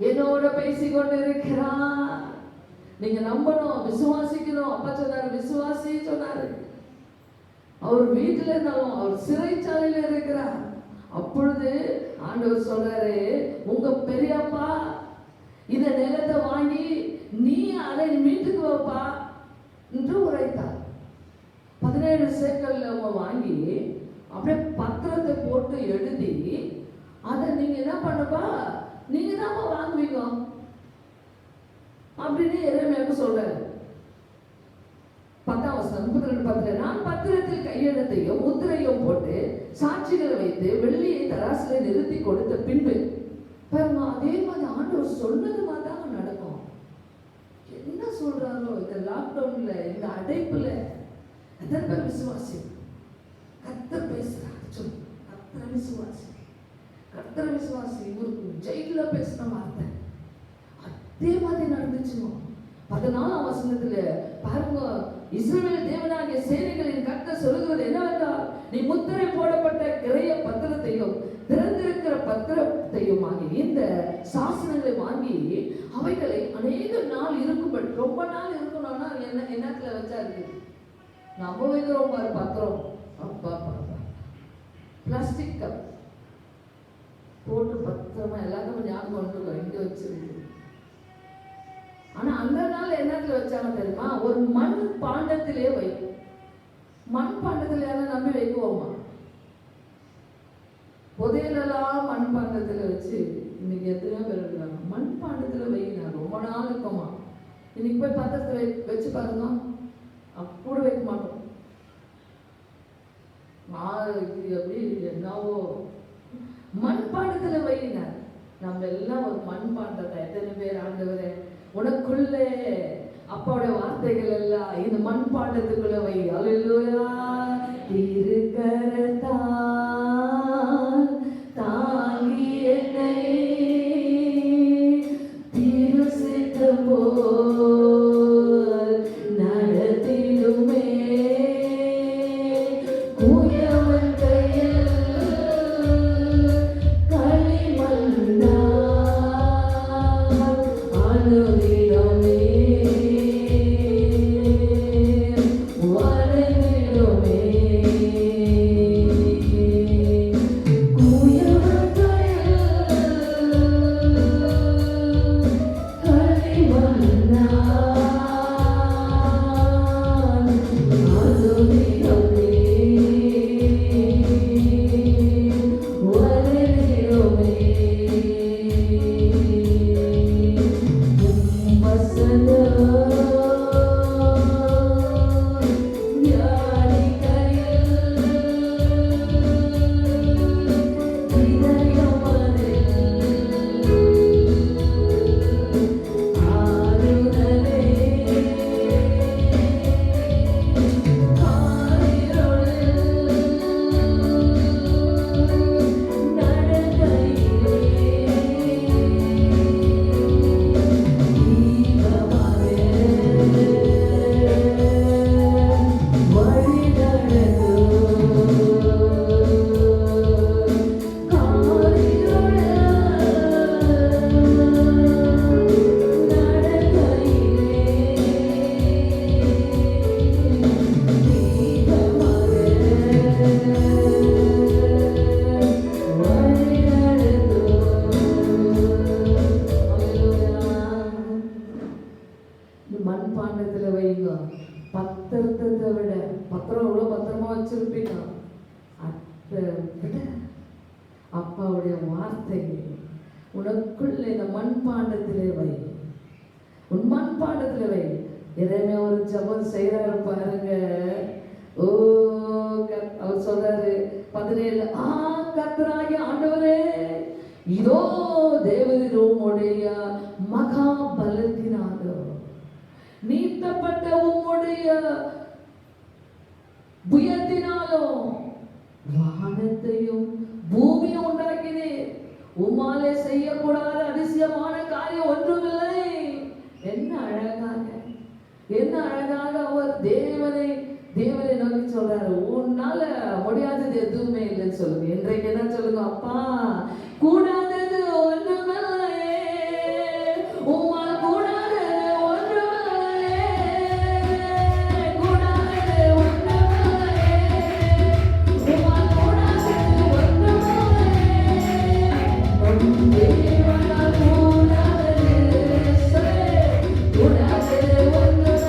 என்னோட பேசிக்கொண்டிருக்கிறார். நீங்க நம்பணும், விசுவாசிக்கணும். அப்பா சொன்னாரு, விசுவாசி சொன்னாரு. அவர் வீட்டில் இருந்தாலும் அவர் சிறைச்சாலையில இருக்கிறார். அப்பொழுது ஆண்டவர் சொல்றாரு, உங்க பெரியப்பா இந்த நிலத்தை வாங்கி நீ அதை வீட்டுக்கு வைப்பா என்று உரைத்தார். 17 சேக்கல் வாங்கி அப்படியே பத்திரத்தை போட்டு எழுதி அதை நீங்க என்ன பண்ணப்பா, நீங்க தான் வாங்குவீங்க அப்படின்னு எரேமியாவுக்கு சொல்றாரு. 10ஆம் வசனம் 32:10, நான் பத்திரத்தில் கையெழுத்தையும் முத்திரையும் போட்டு சாட்சிகளை வைத்து வெள்ளியை தராசில நிறுத்தி கொடுத்த பின்பு பாருங்க, அதே மாதிரி ஆண்டவர் சொன்னது மாதிரி தான் நடக்கும். என்ன சொல்றாரோ இந்த லாக்டவுன்ல, இந்த அடைப்புல எத்தனை பேர் விசுவாசி? கர்த்தர் பேசுறாரு, சொல்லு கர்த்தர் விசுவாசி, கர்த்தர் விசுவாசி. இவருக்கு ஜெயில பேசின வார்த்தை அதே மாதிரி நடந்துச்சுங்க. 14ஆம் வசனத்துல பாருங்க, இஸ்ரவேல் தேவனாகிய சேனைகளின் கர்த்தர் சொல்லுகிறது என்னவென்றால், நீ முத்திரை போடப்பட்ட கிரைய பத்திரத்தையும் திறந்திருக்கிற பத்திரத்தையும் வாங்கி இந்த சாசனங்களை வாங்கி அவைகளை அநேக நாள் இருக்கும்படி, ரொம்ப நாள் இருக்கணும்னா என்னத்துல வச்சா இருக்கு? நம்ம வைக்கிறோம் பாரு பத்திரம், அப்பா பிளாஸ்டிக் கப் போட்டு பத்திரமா எல்லாருக்கும் ஞாபகம் வந்துருக்கோம் இங்க வச்சிருக்கு. ஆனா அந்த நாள் என்னத்துல வச்சாங்க தெரியுமா? ஒரு மண் பாண்டத்திலே வைக்கும். மண் பாண்டத்துல யாரும் நம்பி வைக்குவோமா? புதையலாம் மண் பாண்டத்துல வச்சு இன்னைக்கு எத்தனையோ பேர் இருக்கிறாங்க. மண் பாண்டத்துல வைங்க, ரொம்ப நாள் இருக்குமா. இன்னைக்கு போய் பத்திரத்தை வச்சு பாருங்க, அப்படி வைக்க மாட்டோம். அப்படி என்னவோ மண் பாண்டத்துல வைங்க. நம்ம எல்லாம் ஒரு மண் பாண்டத்தை எத்தனை பேர் ஆண்டவரே உனக்குள்ளே அப்பாவுடைய வார்த்தைகள் எல்லாம் இந்த மண் பாண்டத்துக்குள்ள வை. அல்லேலூயா. திருக்கரத்தால் தாங்கி என்னை திருசித்தம் போல் நடத்திடுமே, குயவன் கையில் களிமண்ணா அனுதினமே வரைந்திடுமே. மண்பாண்டத்துல வைங்க. பத்திரத்தை விட, பத்திரம் எவ்வளவு பத்திரமா வச்சிருப்பீங்க, அதை விட அப்பாவுடைய வார்த்தை உனக்குள்ள இந்த மண்பாண்டத்திலே வை. உன் மண்பாண்டத்திலே வை. எதையுமே ஒரு ஜபம் செய்யறாரு பாருங்க. ஓ அவர் சொல்றாரு 17, கர்த்தராகிய ஆண்டவரே, இதோ தேவரீர் உம்முடைய மகா பலத்தினாலோ நீட்டப்பட்ட உம்முடைய புயத்தினாலோ வானத்தையும் பூமியும் உண்டாக்கினேன். உம்மாலே செய்யக்கூடாத அதிசயமான காரியம் ஒன்றுமில்லை. என்ன அழகாக, என்ன அழகாக அவர் தேவனை நோக்கி சொல்றாரு. உன்னால முடியாதது எதுவுமே இல்லைன்னு சொல்லுங்க. இன்றைக்கு என்ன சொல்லுங்க? அப்பா, கூடாதது ஒன்றுமில்லை, உம்மால் கூடாதது ஒன்றுமில்லை, கூடாதது ஒன்றுமில்லை, உம்மால் கூடாதது ஒன்றுமில்லை, தேவனால் கூடாதது, கூடாதது ஒன்றுமில்லை.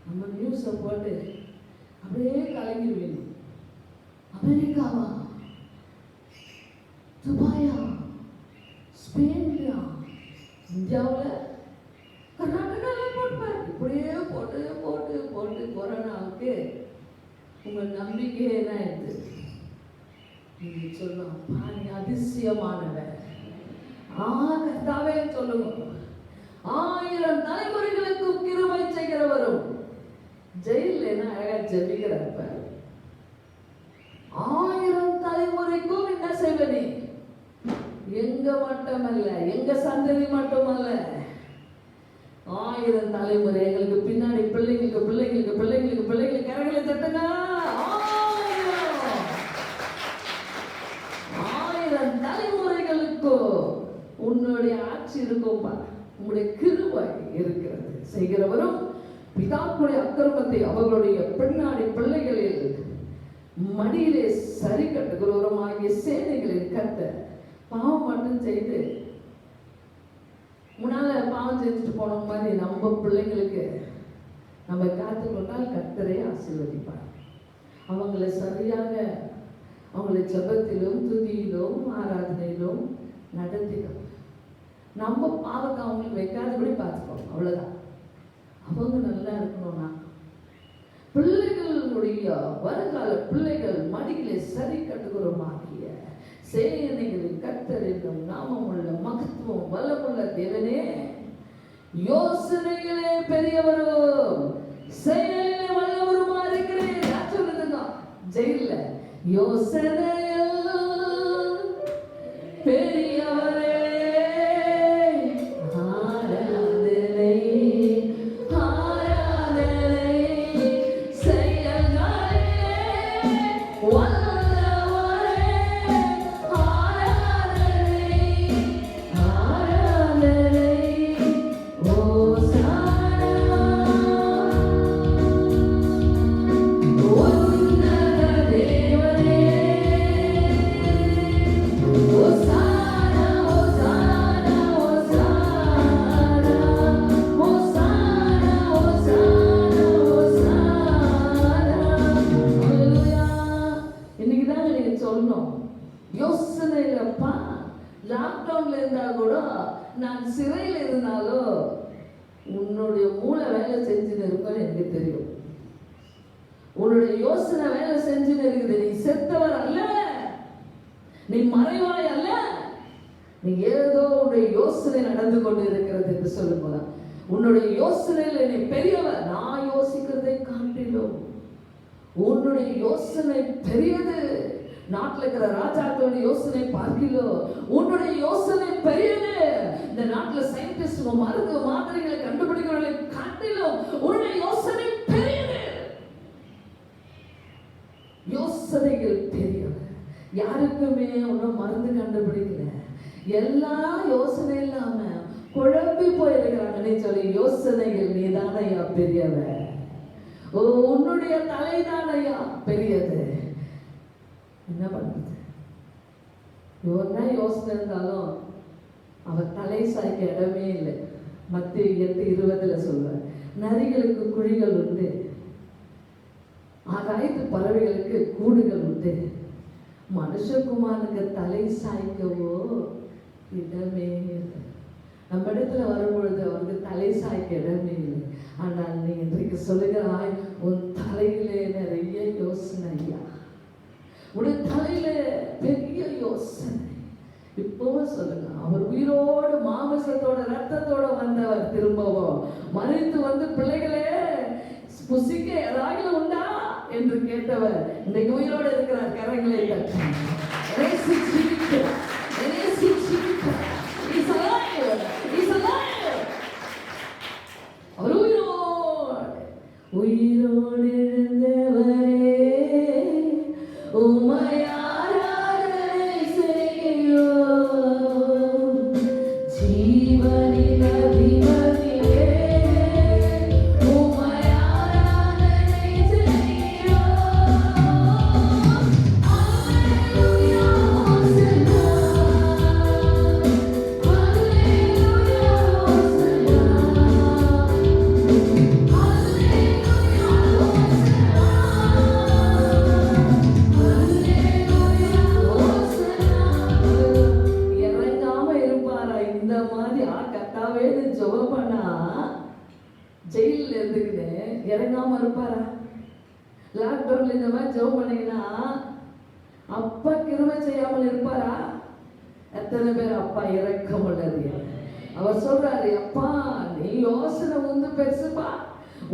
நம்ம நியூஸை போட்டு அப்படியே கலங்கிடுவேன். அமெரிக்காவா, துபாயா, ஸ்பெயின்லையா, இந்தியாவில், கர்நாடகாவில் போட்டுப்பார். இப்படியே போட்டு போட்டு போட்டு கொரோனாவுக்கு உங்கள் நம்பிக்கையே என்ன ஆயிடுது? நீங்க சொல்லலாம், அப்பா நீ அதிசயமானவன். கர்த்தாவே சொல்லுங்க. 1000 தலைமுறைகளுக்கு கிருபை செய்கிறவரும் ஜெயில என்ன அழகா ஜெபிக்கிறப்ப 1000 தலைமுறைக்கும் என்ன செய்வனே, எங்க மட்டுமல்ல, எங்க சந்ததி மட்டுமல்ல, 1000 தலைமுறை எங்களுக்கு பின்னாடி பிள்ளைங்களுக்கு பிள்ளைங்களுக்கு பிள்ளைங்களுக்கு பிள்ளைங்களுக்கு கரங்களை தட்டுங்க. 1000 தலைமுறைகளுக்கு உன்னுடைய ஆட்சி இருக்கும்பா, உங்களுடைய கிருபை இருக்கிறது. செய்கிறவரும் பிதாக்களுடைய அக்கிரமத்தை அவர்களுடைய பின்னாடி பிள்ளைகளில் மடியிலே சரி கட்டுகிறவரும் ஆகிய சேனைகளின் கர்த்தர். பாவம் மட்டும் செய்து முன்னால செஞ்சுட்டு போன மாதிரி நம்ம பிள்ளைங்களுக்கு நம்ம காத்துக்கொண்டால் கர்த்தரே ஆசீர்வதிப்பார். அவங்கள சரியாக அவங்கள ஜெபத்திலும் துதியிலும் ஆராதனையிலும் நடத்திடும். நம்ம பாவத்தை அவங்களுக்கு வைக்காதபடி பார்த்துக்கோங்க, அவ்வளோதான். அவங்க நல்லா இருக்கணும்னா பிள்ளைகளுடைய வருங்கால பிள்ளைகள் மடியிலே சரி கட்டுகிறோமாகிய சேனைகளின் கர்த்தர் என்னும் நாமமுள்ள மகத்துவம் வல்லமுள்ள தேவனே, யோசனைகளே பெரியவரும் செயலிலே வல்லவருமா இருக்கிறேன். நான் சொல்றதுதான் ஜெயில யோசனையில் பெரியவரே யோசனையிலப்பா. லாக்டவுன்ல இருந்தா கூட நான் சிறையில் இருந்தாலும் உன்னுடைய மூளை வேலை செஞ்சுன்னு இருக்குன்னு எனக்கு தெரியும். உன்னுடைய யோசனை வேலை செஞ்சுன்னு இருக்குது. நீ செத்தவர் அல்ல, நீ மறைவாய் அல்ல, நீ ஏதோ உன்னுடைய யோசனை நடந்து கொண்டு இருக்கிறது என்று சொல்லும்போது உன்னுடைய யோசனையில நீ பெரியவர். நான் யோசிக்கிறதை காட்டிலும் உன்னுடைய யோசனை பெரியது. நாட்டில் இருக்கிற ராஜாக்களுடைய யோசனை பார்க்கலோ உன்னுடைய யோசனை பெரியது. இந்த நாட்டில் சயின்டிஸ்ட் மருந்து மாத்திரைகளை கண்டுபிடிக்கிறவர்களை காட்டிலும் உன்னுடைய யோசனை பெரியது. யோசனைகள் பெரியது. யாருக்குமே ஒன்றும் மருந்து கண்டுபிடிக்கல, எல்லா யோசனை இல்லாம குழம்பி போயிருக்கிறாங்கன்னு சொல்லி யோசனைகள் நீதானையா பெரியவ. உன்னுடைய தலைதானையா பெரியது. என்ன பண்றது? என்ன யோசனை இருந்தாலும் அவர் தலை சாய்க்க இடமே இல்லை. மத்திய 8:20 சொல்வார், நரிகளுக்கு குழிகள் உண்டு, ஆகாயத்து பறவைகளுக்கு கூடுகள் உண்டு, மனுஷகுமாரனுக்கு தலை சாய்க்கவோ இடமே இல்லை. நம்ம இடத்துல வரும்பொழுது அவருக்கு தலை சாய்க்க இடமே இல்லை. ஆனால் நீ இன்றைக்கு சொல்லுகிறாய், உன் தலையிலே நிறைய யோசனை ஐயா, உடைய தலையில பெரிய யோசனை. இப்பவும் சொல்லுங்க, அவர் உயிரோடு மாமிசத்தோட ரத்தத்தோட வந்தவர், திரும்பவும் மறித்து வந்து பிள்ளைகளே புசிக்க ஏதாவது உண்டா என்று கேட்டவர் இன்றைக்கு உயிரோடு இருக்கிறார். கரங்களை தட்டி அவர் உயிரோடு எழுந்தவரே உம்மை ஆராதனை செய்கிறோம். ஜீவனின் அதிபதியே உம்மை ஆராதனை செய்கிறோம். அல்லேலூயா ஹோசன்னா, அல்லேலூயா ஹோசன்னா, அல்லேலூயா ஹோசன்னா. இறங்காம இருப்பாரா? இந்த மாதிரி கத்தாவே ஜெபம் பண்ணா ஜெயில இருந்துக்கிட்டு இறங்காம இருப்பாரா? லாக்டவுன்ல இந்த மாதிரி ஜெபம் பண்ணீங்கன்னா அப்பா கிருபை செய்யாமல் இருப்பாரா? எத்தனை பேர் அப்பா இறக்கம் உள்ளது. அவர் சொல்றாரு, அப்பா நீ யோசனை வந்து பெருசுப்பா,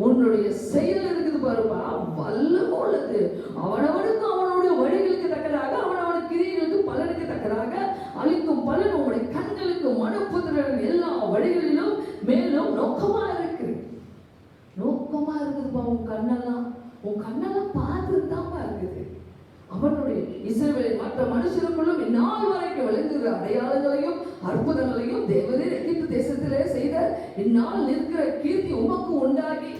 உன்னுடைய செயல் இருக்குது பாருப்பா வல்லமோ உள்ளது. அவனவனுக்கு அவனுடைய வழிகளுக்கு தக்கதாக அவனவன கிரியைகளுக்கு பலனுக்கு தக்கதாக அளிக்கும் பலன் உங்களுடைய கண்களுக்கு மனப்புத்திரர்கள் எல்லா வழிகளிலும் மேலும் நோக்கமா இருக்கு. நோக்கமா இருக்குதுப்பா. உன் கண்ணெல்லாம் பார்த்துட்டு தான்ப்பா இருக்குது. அவனுடைய இஸ்ரவேலின் மற்ற மனுஷருக்குள்ளும் இந்நாள் வரைக்கும் விளங்குகிற அடையாளங்களையும் அற்புதங்களையும் தேவரே எகிப்து தேசத்திலே செய்த இந்நாள் நிற்கிற கீர்த்தி உமக்கு உண்டாகி.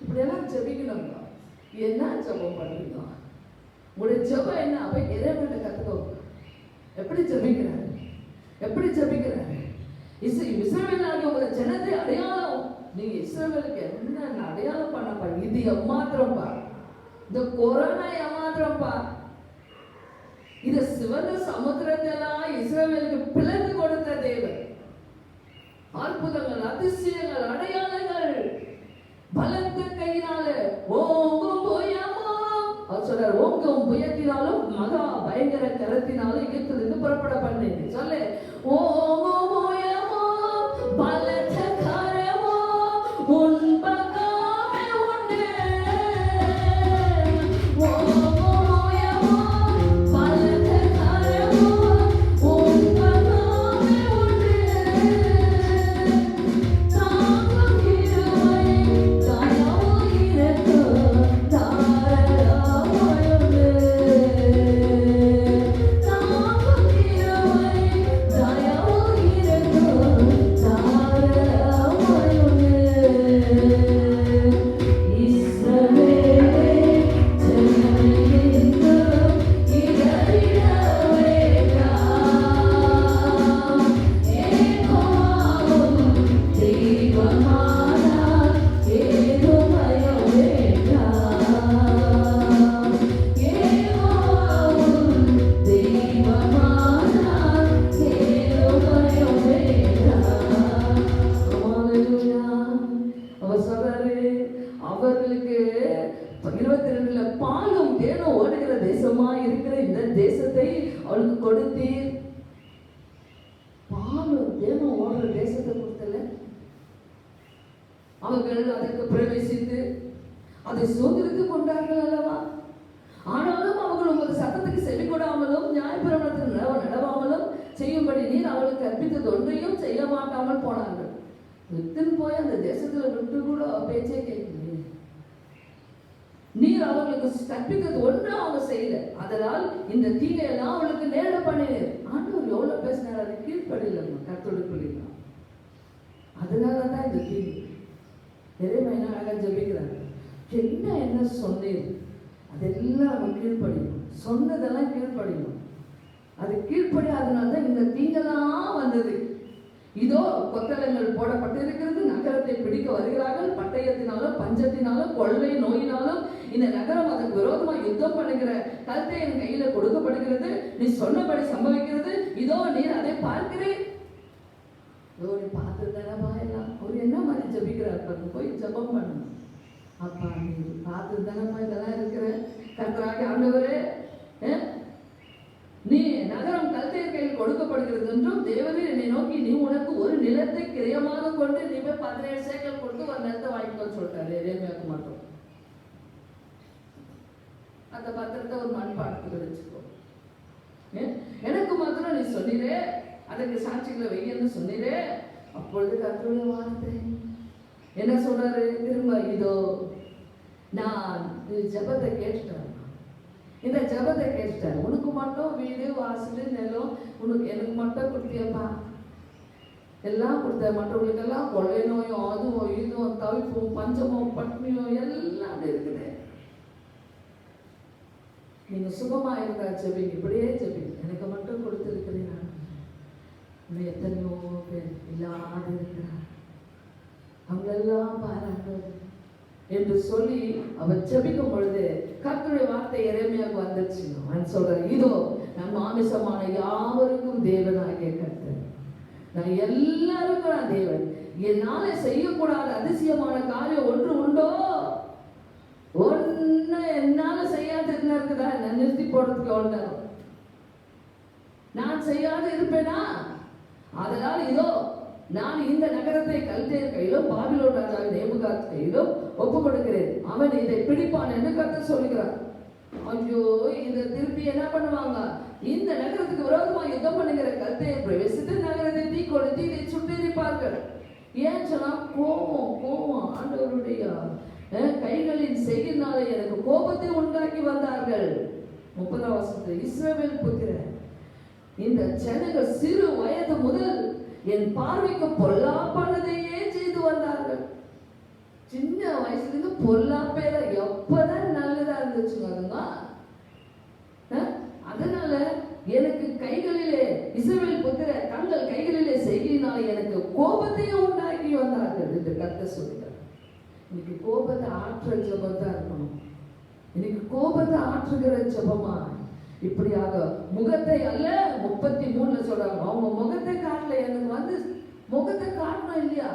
இப்படியெல்லாம் ஜெபிக்கணும். என்ன ஜெபம் பண்ணுறீங்க? உங்களுடைய ஜெபம் என்ன? அப்ப இறைவன்கிட்ட கத்துக்கோங்க. எப்படி ஜெபிக்கிறாரு? எப்படி ஜெபிக்கிறாரு? இஸ்ரவேலாகிய உங்க ஜனத்தை அடையாளம், நீங்க இஸ்ரவேலுக்கு என்ன அடையாளம் பண்ணப்பா? இது எம்மாத்திரம்பா, இந்த கொரோனா எம்மாத்திரம்பா. இது சிவந்த சமுத்திரத்தெல்லாம் இஸ்ரவேலுக்கு பிளந்து கொடுத்த தேவன். அற்புதங்கள், அதிசயங்கள், அடையாளங்கள், பலத்த கையினால ஓங்கும் புயமோ, அவர் சொல்றார், ஓங்கும் புயத்தினாலும் மகா பயங்கர கரத்தினாலும் எகிப்திலிருந்து புறப்பட பண்ணீங்க. சொல்லு, ஓங்கும் புயமோ பலத்த கரமோ உன் பக்கமே உண்டு. ஓங்கும் புயமோ பலத்த கரமோ உன் பக்கமே உண்டு. தாங்கும் கிருபை தயவு இரக்கம் தாராளமாயுண்டு. தாங்கும் கிருபை தயவு இரக்கம் தாராளமாயுண்டு. இஸ்ரவேலே ஜனமெங்கும் இடறிட வேண்டாம். ஏகோவாவும் தெய்வமானார் ஏதும் பயம் வேண்டாம். ஏகோவாவும் தெய்வமானார் ஏதும் பயம் வேண்டாம். ஹல்லேலூயா. அவர் சொல்றாரு, அவர்களுக்கு 22ல பாலும் தேனும் ஓடுகிற தேசமா இருக்கிற இந்த தேசத்தை அவளுக்கு கொடுத்தீர். பாலும் தேனும் ஓடுற தேசத்தை கொடுத்தல, அவர்கள் அதற்கு பிரவேசித்து அதை சுதந்திரித்துக் கொண்டார்கள் அல்லவா? ஆனாலும் அவர்கள் உமது சத்தத்துக்கு செவி கொடாமலும் நியாயப்பிரமாணத்தில் நடவாமலும் செய்யும்படி நீர் அவளுக்கு கற்பித்தது ஒன்றையும் செய்ய மாட்டாமல் போனார்கள். விட்டுன்னு போய் அந்த தேசத்துல விட்டு கூட பேச்சே கேட்கலையே. நீர் அவர்களுக்கு கற்பிக்கிறது ஒன்றும் அவங்க செய்யல. அதனால் இந்த தீங்கையெல்லாம் அவளுக்கு நேரிட பண்ணினேன். ஆண்டவர் எவ்வளவு பேசினார், அது கீழ்ப்படியிலம்மா, கர்த்தருடைய பிள்ளைங்க. அதனாலதான் இந்த தீங்கு. எரேமியா அழகா ஜெபிக்கிறாங்க, என்ன சொன்னீர் அதெல்லாம் நம்ம கீழ்ப்படியும், சொன்னதெல்லாம் கீழ்ப்படியும். அது கீழ்ப்படியாதனால்தான் இந்த தீங்கெல்லாம் வந்தது. இதோ கொத்தளங்கள் போடப்பட்டிருக்கிறது, நகரத்தை பிடிக்க வருகிறார்கள், பட்டயத்தினாலும் பஞ்சத்தினாலும் கொள்ளை நோயினாலும் இந்த நகரம் அதற்கு விரோதமாக யுத்தம் பண்ணுகிற கல்தேயன் கையில கொடுக்கப்படுகிறது. நீ சொன்னபடி சம்பவிக்கிறது. இதோ நீர் அதை பார்க்கிறேன். பார்த்து தானப்பா எல்லாம். அவர் என்ன மாதிரி ஜபிக்கிறார், போய் ஜபம் பண்ணணும். அப்பா நீ பார்த்து தானப்பா இதெல்லாம் இருக்கிற கர்த்தராகிய ஆண்டவரே, நீ நகரம் கல்தேயர் கையில் கொடுக்கப்படுகிறது என்றும் தேவனே என்னை நோக்கி நீ உனக்கு ஒரு நிலத்தை கிரயமாக கொண்டு நீ போய் 17 சேக்கல் கொடுத்து ஒரு நிலத்தை வாங்கிக்கோன்னு சொல்லிட்டாரு எரேமியாவுக்கு மட்டும். அந்த பத்திரத்தை ஒரு மண்பாடத்துக்கு வச்சுக்கோ. எனக்கு மாத்திரம் நீ சொன்னீரே, அதற்கு சாட்சிகளை வையன்னு சொன்னீரே. அப்பொழுது கர்த்தருடைய வார்த்தை என்ன சொல்றாரு திரும்ப, இதோ நான் ஜெபத்தை கேட்டுட்டேன், இந்த ஜெபத்தை கேட்டுட்டேன். உனக்கு மட்டும் வீடு வாசல் நிலம் உனக்கு எனக்கு மட்டும் கொடுத்தியப்பா, எல்லாம் கொடுத்த. மற்றவங்களுக்கெல்லாம் கொள்ளை நோயும் அதுவும் இதுவும் தவிப்பும் பஞ்சமும் பட்னியும் எல்லாம் இருக்குது. நீங்க சுகமா இருந்தா ஜெபிங்க, இப்படியே ஜெபிங்க. எனக்கு மட்டும் கொடுத்திருக்கிறேன். இன்னும் எத்தனையோ பேர் இல்லாத இருக்கிறார், அவங்களெல்லாம் பாராட்டு என்று சொல்லி அவர் ஜெபிக்கும் பொழுது கர்த்தருடைய வார்த்தை எரேமியாவுக்கு வந்துச்சு. அவன் சொல்றான், இதோ நான் மாமிசமான யாவருக்கும் தேவனாகிய கர்த்தர், நான் எல்லாருக்கும் நான் தேவன். என்னால செய்யக்கூடாத அதிசயமான காரியம் ஒன்று உண்டோ? ஒன்னு என்னால செய்யாது இருக்குதா? நான் நிறுத்தி போடுறதுக்கு எவ்வளவு நேரம்? நான் செய்யாது இருப்பேனா? அதனால் இதோ நான் இந்த நகரத்தை கல்தேயர் கையிலும் பாபிலோன் ராஜா நேபுகாத் கையிலும் ஒப்பு கொடுக்கிறேன், அவன் இதை பிடிப்பான் என்று கர்த்தர் சொல்லுகிறார். ஐயோ, இந்த திருப்பி என்ன பண்ணுவாங்க? இந்த நகரத்துக்கு விரோதமாக யுத்தம் பண்ணுகிற கல்தேயர் பிரவேசித்து நகரத்தை தீ கொளுத்தி இதை சுட்டெரிப்பார்கள். ஏன் சொன்னா கோபம் ஆண்டவருடைய கைகளின் செய்கினாலே எனக்கு கோபத்தை உண்டாக்கி வந்தார்கள். 30ஆம் வசனத்தில் இஸ்ரவேல் புத்திரர் இந்த ஜனங்கள் சிறு வயது முதல் என் பார்வைக்கு பொல்லாப்பானதையே செய்து வந்தார்கள். சின்ன வயசுல இருந்து பொல்லாப்பேல எப்பதான் நல்லதா இருந்துச்சுங்க. அதனால எனக்கு கைகளிலே இஸ்ரவேல் புத்திரர் தங்கள் கைகளிலே செய்கினாலே எனக்கு என்று கர்த்தர் சொல்கிறார். இன்னைக்கு கோபத்தை ஆற்றுற ஜெபம் தான் இருக்கணும். இன்னைக்கு கோபத்தை ஆற்றுகிற ஜெபமா இப்படியாக முகத்தை அல்ல 33 சொல்றாங்க. அவங்க முகத்தை காட்டல, எனக்கு வந்து முகத்தை காட்டணும் இல்லையா?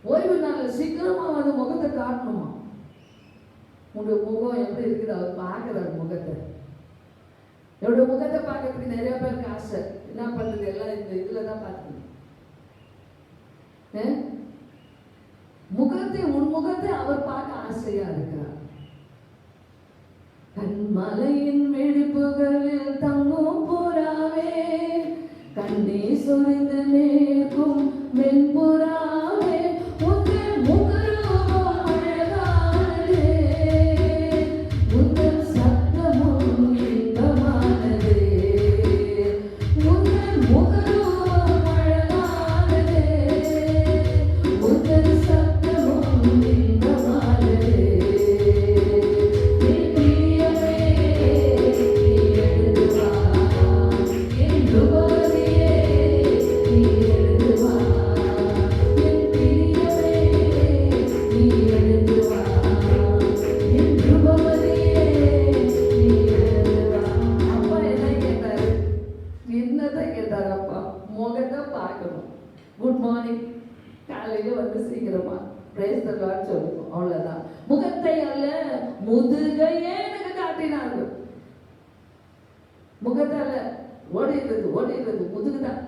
ஓய்வு நாள்ல சீக்கிரமா வந்து முகத்தை காட்டணுமா? உங்க முகம் எப்படி இருக்குது அவர் பார்க்கிறார் முகத்தை. என்னோட முகத்தை பார்க்கறதுக்கு நிறைய பேருக்கு ஆசை. என்ன பண்றது, எல்லாம் இந்த இதுலதான் பார்க்கணும். முகத்தை உன் முகத்தை அவர் பார்க்க ஆசையா இருக்கிறார். கண்மலையின் வெடிப்புகளில் தங்கும் புறாவே, கண்ணீர் சொரிந்து நேர்க்கும் வெண்புறாவே, உங்கள் முகரூபம் அழகானதே, உங்கள் சத்தமும் இன்பமானதே, உங்கள் முகரூபம் அழகானதே, உங்கள் சத்தமும் இன்பமானதே. குட் மார்னிங், காலையில வந்து சீக்கிரமா பிரேஸ் தி லார்ட் சொல்லுவோம், அவ்வளவுதான். முகத்தை அல்ல முதுகையே எனக்கு காட்டினார்கள். முகத்தை அல்ல, ஓடிடுறது முதுகுதான்.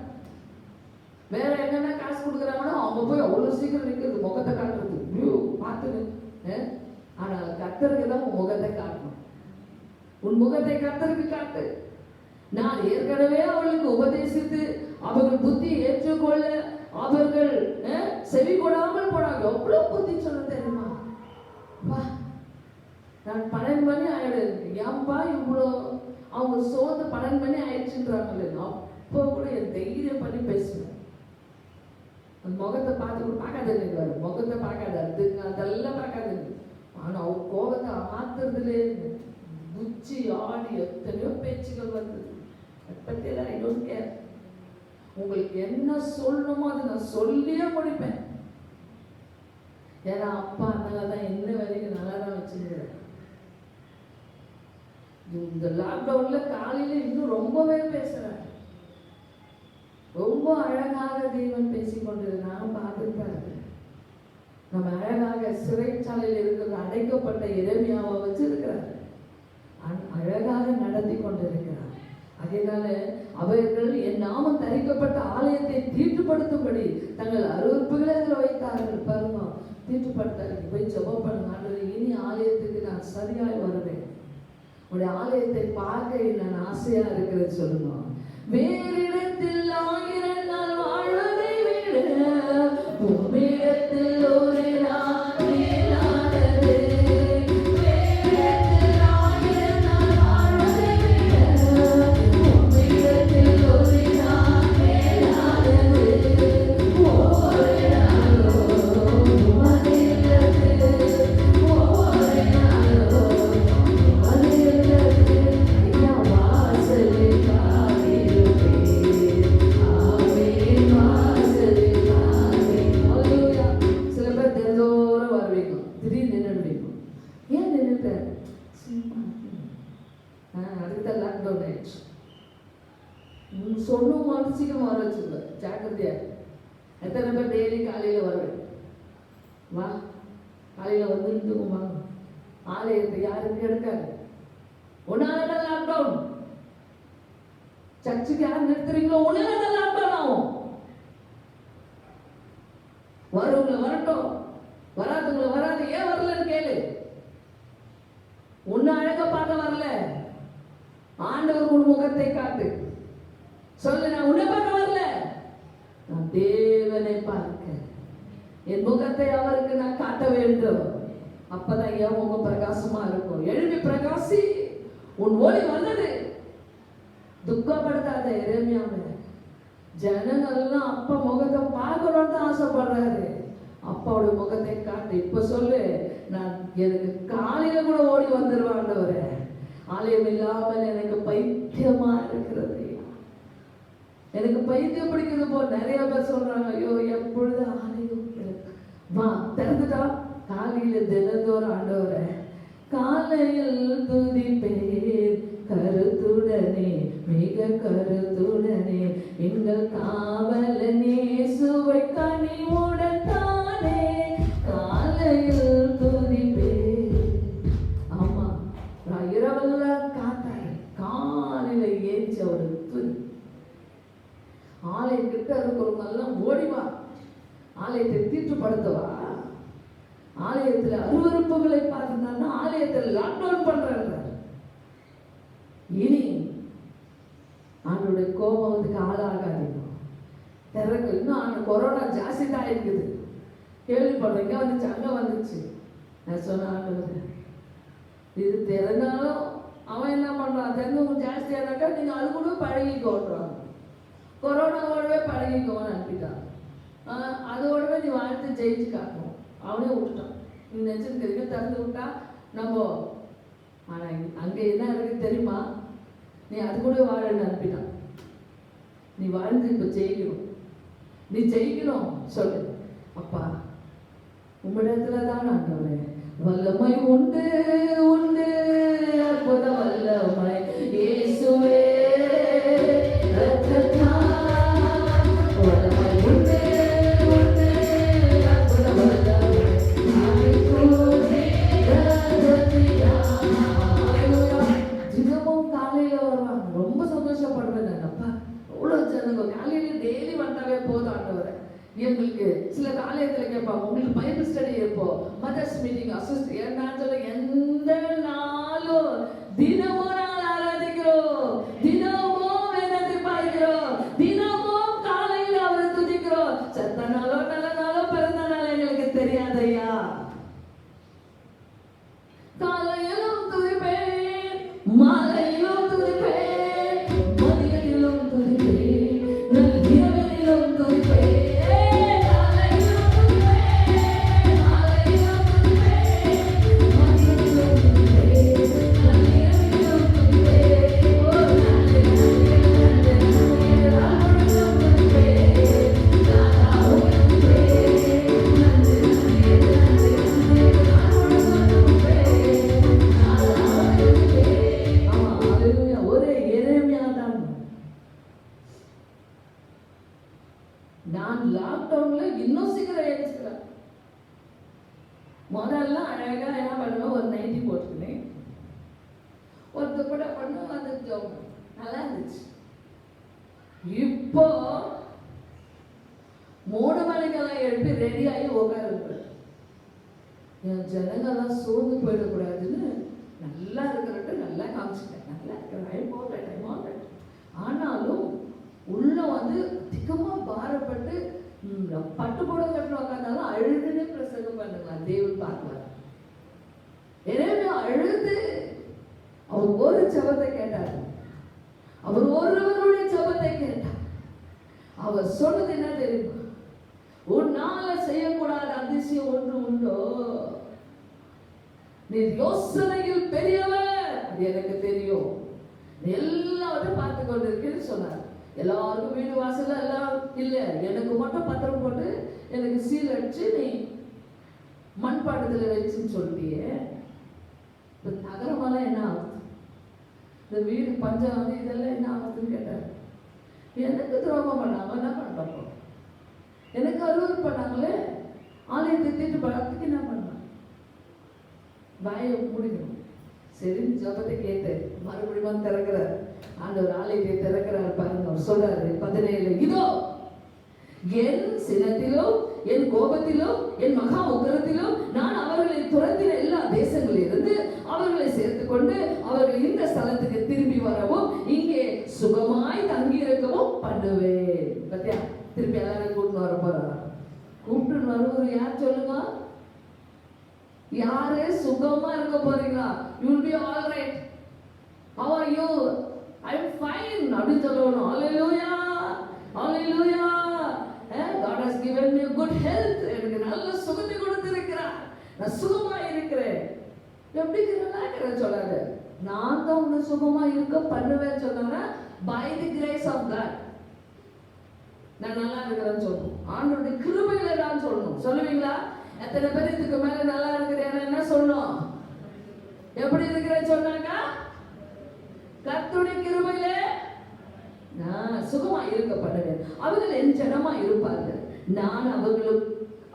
வேற என்னன்னா காசு கொடுக்குறாங்கன்னா அவங்க போய் அவ்வளவு சீக்கிரம் நிற்கிறது முகத்தை காட்டுறது பார்த்துன்னு. ஆனால் கர்த்தருக்கு தான் உன் முகத்தை காட்டணும். உன் முகத்தை கர்த்தருக்கு காட்டு. நான் ஏற்கனவே அவளுக்கு உபதேசித்து அவர்கள் புத்தி ஏற்றுக்கொள்ள அவர்கள் செவி கொடாமல் போனாங்க. எவ்வளவு புத்தி சொல்ல தெரியுமா? நான் 12 மணி ஆயிடுது, ஏன்பா இவ்வளோ அவங்க சோர்ந்து 12 மணி ஆயிடுச்சுன்றாங்களே. அப்போ கூட என் தைரியம் பண்ணி பேசுவேன். அந்த முகத்தை பார்த்து பார்க்காதுங்க, முகத்தை பார்க்காது, அதெல்லாம் பார்க்காதுங்க. ஆனா அவங்க கோபத்தை ஆத்துறதுலே குச்சி ஆடி எத்தனையோ பேச்சுகள் வந்தது. பற்றியெல்லாம் ஐ டோன்ட் கேர். உங்களுக்கு என்ன சொல்லணுமோ அதை நான் சொல்லியே முடிப்பேன். ஏன்னா அப்பா அதனாலதான் என்ன வரைக்கும் நல்லா தான் வச்சிருக்கிறேன். இந்த லாக்டவுன்ல காலையில இன்னும் ரொம்பவே பேசுறேன். ரொம்ப அழகாக தேவன் பேசிக்கொண்டு நான் பார்த்துட்டு இருக்கேன். நம்ம அழகாக சிறைச்சாலையில் இருக்கிற அடைக்கப்பட்ட எரேமியாவை வச்சிருக்கிறார். அழகாக நடத்தி கொண்டிருக்கிறார். அதனால அவர்கள் என் நாமம் தரிக்கப்பட்ட ஆலயத்தை தீட்டுப்படுத்தும்படி தங்கள் அருவருப்புகளை அதில் வைத்தார்கள். பாருங்க, தீட்டுப்படுத்தார்கள். போய் ஜெபம் பண்ணுங்க, இனி ஆலயத்துக்கு நான் சரியாய் வருவேன், உடைய ஆலயத்தை பார்க்க நான் ஆசையா இருக்கிறது சொல்லுங்க. வேறிடத்தில் 1000 நாள் வாழ்வதை விட உம்மிடத்தில் ஒரு நாள் மேலானது. சொன்னும் மனசுக்கும் வர வச்சுங்க, ஜாக்கிரதையா. எத்தனை பேர் டெய்லி காலையில வருவேன்? வா, காலையில வந்துருந்துக்குமா. ஆலயத்தை யாருக்கு எடுக்காது. உன்னாலதான் லாக்டவுன். சர்ச்சுக்கு யார் நிறுத்துறீங்களோ உன்னாலதான் லாக்டவுன் ஆகும். வருவங்களை வரட்டும், வராதுங்களை வராது. ஏன் வரலன்னு கேளு. உன்னை அழக பார்க்க வரல, ஆண்டவர் உன் முகத்தை காட்டு. சொல்லு, நான் உன்னை பார்க்க வரல, நான் தேவனை பார்க்க என் முகத்தை அவருக்கு நான் காட்ட வேண்டும். அப்பதான் என் முகம் பிரகாசமா இருக்கும். எழுப்பி பிரகாசி, உன் ஒளி வந்தது. துக்கப்படுத்தாத எரேமியாவை. ஜனங்கள்லாம் அப்பா முகத்தை பார்க்கணும்னு ஆசைப்படுறாரு. அப்பாவோட முகத்தை காட்டு. இப்ப சொல்லு, நான் எனக்கு காலையில கூட ஓடி வந்துருவேன் ஆண்டவரே. ஆலயம் இல்லாமல் எனக்கு பைத்தியமா இருக்கிறது, எனக்கு பைத்தியம் பிடிக்கிறது போல் நிறைய பேர் சொல்றாங்க. ஐயோ, எப்பொழுது ஆலயம் வா திறந்துட்டா. காலையில தினந்தோறும் ஆண்டவரை காலையில் துதிப்பேன் கருத்துடனே மிக கருத்துடனே எங்கள் காவலனே சுவை கனிவுடன் தானே காலையில் துதிப்பேன். ஆமா, நான் இரவெல்லாம் காத்தாரு, காலையில ஏஞ்சி அவரு துதி. ஆலயம் கிட்ட இருக்கிறவங்க எல்லாம் ஓடிவா, ஆலயத்தை தீட்டுப்படுத்தவா. ஆலயத்துல அருவருப்புகளை பார்த்துட்டாங்கன்னா ஆலயத்தில் லாக்டவுன் பண்றாங்க. இனி ஆண்டோடைய கோபத்துக்கு ஆளாகாதீங்க. திறக்கு இன்னும் கொரோனா ஜாஸ்தி தான் இருக்குது. கேள்விப்படுறீங்க வந்துச்சு, அங்க வந்துச்சு. நான் சொன்ன ஆண்டவர் இது திறந்தாலும் அவன் என்ன பண்றான், திறந்து ஜாஸ்தியானாக்கா நீங்க அது கூட பழகிக்கோன்றான். கொரோனாவோடவே பழகிக்கோன்னு அனுப்பிட்டான். அதோடவே நீ வாழ்த்து ஜெயிச்சு காட்டணும். அவனே விட்டுட்டான். நீ நினைச்சிருக்கிறீங்க திறந்து விட்டா நம்ம. ஆனா அங்க என்ன இருக்கு தெரியுமா, நீ அது கூட வாழன்னு அனுப்பிட்டான். நீ வாழ்ந்து இப்ப ஜெயிக்கணும், நீ ஜெயிக்கணும். சொல்லு, அப்பா உம்மிடத்துலதான் ஆண்டவரே வல்லமை உண்டு உண்டு அற்புத வல்லமை இயேசுவே எங்களுக்கு சில ஆலயத்துல கேட்பாங்க, உங்களுக்கு பைபிள் ஸ்டடி இருப்போம், மதர்ஸ் மீட்டிங் அசிஸ்ட் என்னன்னு சொல்ல எந்த நாளும் தினமும் நாங்கள் ஆராதிக்கிறோம், தினமும் வேதத்தை பார்க்கிறோம், தினமும் காலையில் அவரை துதிக்கிறோம். செத்த நாளோ நல்ல நாளோ பிறந்த நாள் எங்களுக்கு தெரியாதையா. காலையிலும் துதிப்பேன், மாலையிலும் துதிப்பேன், மதியிலும் துதிப்பேன், இரவிலும் துதிப்பேன். நான் லாக்டவுன்ல இன்னும் சீக்கிரம் எழுச்சிக்கிறேன். முதல்ல அழகா என்ன பண்ணுவேன், ஒரு நைட்டி போட்டுக்கினேன், ஒருத்தர் கூட பண்ண வந்து நல்லா இருந்துச்சு. இப்போ 3 மணிக்கெல்லாம் எழுப்பி ரெடி ஆகி உட்காருப்பேன். என் ஜனங்கள்லாம் சோர்ந்து போயிடக்கூடாதுன்னு நல்லா இருக்கிறட்டு நல்லா காமிச்சிட்டேன், நல்லா இருக்கிறேன். ஆனாலும் உள்ள வந்து அதிகமா பாரப்பட்டு பட்டு புடவை கட்டு உட்காந்தாலும் அழுதுன்னு பிரசங்கம் பண்ணுவார். தேவன் பார்ப்பார். எனவே அழுது அவர் ஒரு ஜெபத்தை கேட்டார், அவர் ஒருவருடைய ஜெபத்தை கேட்டார். அவர் சொன்னது என்ன தெரியுமா, உன்னால செய்யக்கூடாத அதிசயம் ஒன்று உண்டோ, நீ யோசனையில் பெரியவர், அது எனக்கு தெரியும், எல்லாத்தையும் பார்த்து கொண்டு இருக்கேன்னு சொன்னார். எல்லாருக்கும் வீடு வாசல் எல்லாம் இல்ல, எனக்கு மட்டும் பத்திரம் போட்டு எனக்கு சீல் அடிச்சு நீ மண்பாட்டத்துல வச்சுன்னு சொல்லிட்டியே, இந்த நகரமெல்லாம் என்ன ஆகுது, இந்த வீடு பஞ்சம் வந்து இதெல்லாம் என்ன ஆகுதுன்னு கேட்டார். எனக்கு துரோகம் பண்ணாங்க, என்ன பண்ண, எனக்கு அறுவடை பண்ணாங்களே, ஆலயத்தை தீட்டு பழத்துக்கு என்ன பண்ண, வாயை முடிக்கணும். சரி, ஜபத்தை கேட்டு மறுபடியும் திறக்கிறார். ஆண்டவர் ஆலயத்தை திறக்கிறார் பாருங்க. அவர் சொல்றாரு 17, இதோ என் சினத்திலும் என் கோபத்திலும் என் மகா உக்கிரத்திலும் நான் அவர்களை துரத்தின எல்லா தேசங்களிலிருந்து அவர்களை சேர்த்து கொண்டு அவர்கள் இந்த ஸ்தலத்துக்கு திரும்பி வரவும் இங்கே சுகமாய் தங்கி இருக்கவும் பண்ணுவேன். பத்தியா, திருப்பி எல்லாரும் கூப்பிட்டு வர போறாரா? கூப்பிட்டு வருவது யார் சொல்லுங்க? யாரே சுகமா இருக்க போறீங்களா? You will be all right. How are you? I'm fine. அப்படின்னு சொல்லணும். Hallelujah. Hallelujah. God has given me good health. எனக்கு நல்ல சுகத்தை கொடுத்திருக்கிறார். நான் சுகமா இருக்கிறேன். எப்படி இருக்கிறேன் சொல்லாத. நான் தான் உன்னை சுகமா இருக்க பண்ணுவேன் சொன்னா by the grace of God. நான் நல்லா இருக்கிறேன்னு சொல்லணும். ஆண்டவருடைய கிருபையில தான் சொல்லணும். சொல்லுவீங்களா? எத்தனை பேர் இதுக்கு மேல நல்லா இருக்கிறேன்னு என்ன சொல்லணும்? எப்படி இருக்கிற சொன்னாங்க? கர்த்தருடைய கிருபையிலே நான் சுகமா இருக்க பண்ணுங்க. அவர்கள் என் ஜனமா இருப்பார்கள், நான் அவர்களும்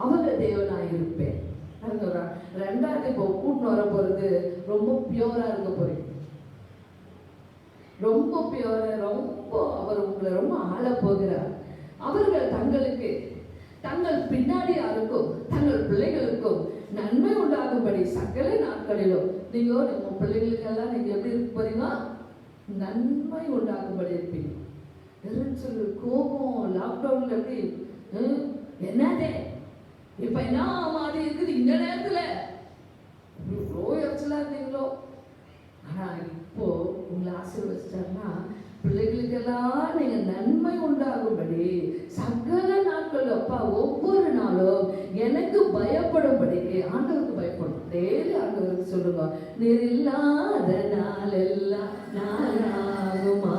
அவங்க தேவனா இருப்பேன். ரெண்டாவது இப்போ கூட்டின்னு வர போறது ரொம்ப பியூரா இருக்க போறீங்க. ரொம்ப பியூரா, ரொம்ப அவர் உங்களை ரொம்ப ஆள போகிறார். அவர்கள் தங்களுக்கு தங்கள் பின்னாடி யாருக்கும் தங்கள் பிள்ளைகளுக்கும் நன்மை உண்டாகும்படி சகல நாட்களிலும் நீங்க நம்ம பிள்ளைகளுக்கெல்லாம் நீங்க எப்படி இருக்க போறீங்க? நன்மை உண்டாகும்படி இருப்பீங்க. எரிச்சல், கோபம், லாக்டவுன்ல எப்படி என்னதே இப்ப என்ன மாதிரி இருக்குது இந்த நேரத்துல எவ்வளோ எரிச்சலா இருந்தீங்களோ. ஆனா இப்போ உங்களை ஆசீர்வதிச்சாருன்னா பிள்ளைகளுக்கெல்லாம் நீங்க நன்மை உண்டாகும்படி சகல நாட்கள் அப்பா ஒவ்வொரு நாளும் எனக்கு பயப்படும்படிக்கு ஆண்டவருக்கு பயப்படும். டெய்லி ஆண்டவருக்கு சொல்லுங்க, நீர் இல்லாத நாளெல்லாம் நாளாகுமா,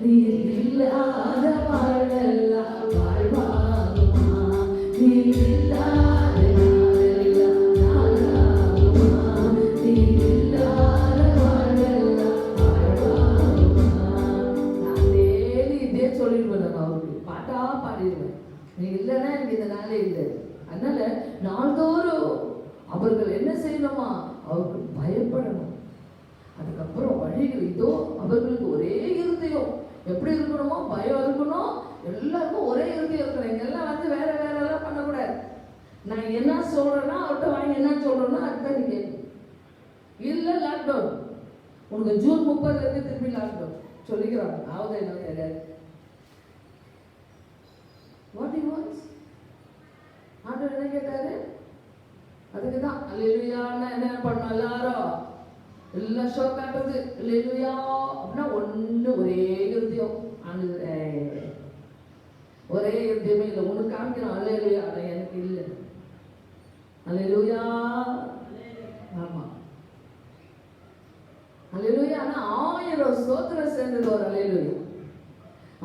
நீர் இல்லாத வாழெல்லாம் வாழ்வாகுமா, நீர் இல்லாத நாளெல்லாம் நாளாகுமா, நீர் இல்லாத வாழெல்லாம் வாழ்வாகுமா. நான் டெய்லி இதே சொல்லிட்டு வந்தேன், அவருக்கு பாட்டா பாடிடுவேன். நீ இல்லைன்னா எனக்கு இந்த நாளே இல்லை. அதனால நாள்தோறும் அவர்கள் என்ன செய்யணுமா? அவருக்கு பயப்படணும். அதுக்கப்புறம் வழிகள் இதோ அவர்களுக்கு ஒரே இருதயம் எப்படி இருக்கணுமோ பயம் இருக்கணும். எல்லாருக்கும் ஒரே இருதயம் இருக்கணும். இங்கெல்லாம் வந்து வேற வேற எல்லாம் பண்ணக்கூடாது. நான் என்ன சொல்றேன்னா அவர்கிட்ட வாங்கி என்ன சொல்றேன்னா அதுதான் நீ கேட்கணும். இல்லை லாக்டவுன் உனக்கு ஜூன் 30 திருப்பி லாக்டவுன் சொல்லிக்கிறாங்க. ஆகுது என்ன கிடையாது. வாட் ஹி வாண்ட்ஸ் ஆண்டவர் என்ன கேட்டாரு? அதுக்கு தான் அல்லேலூயான்னா என்ன பண்ணணும்? எல்லாரும் எல்லாம் ஷோ காட்டுறது அல்லேலூயா அப்படின்னா ஒன்று ஒரே இருதயம். ஒரே இருதயமே இல்லை. உனக்கு காமிக்கணும் அல்லேலூயா, எனக்கு இல்லை. அல்லேலூயா, ஆமா அல்லேலூயா. ஆனா 1000 ஸ்தோத்திரம் சேர்ந்தது ஒரு அல்லேலூயா.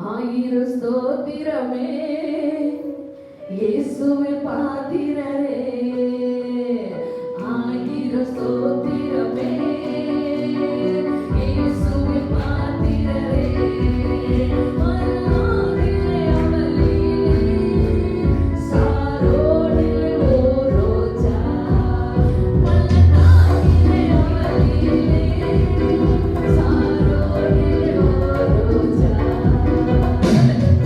1000 ஸ்தோத்திரமே இயேசுவே பாத்திரரே, 1000 ஸ்தோத்திரமே இயேசுவே பாத்திரரே, மன்னாரிலே அவளிலே சாரோனிலே ஓ ரோஜா, மன்னாரிலே அவளிலே சாரோனிலே ஓ ரோஜா,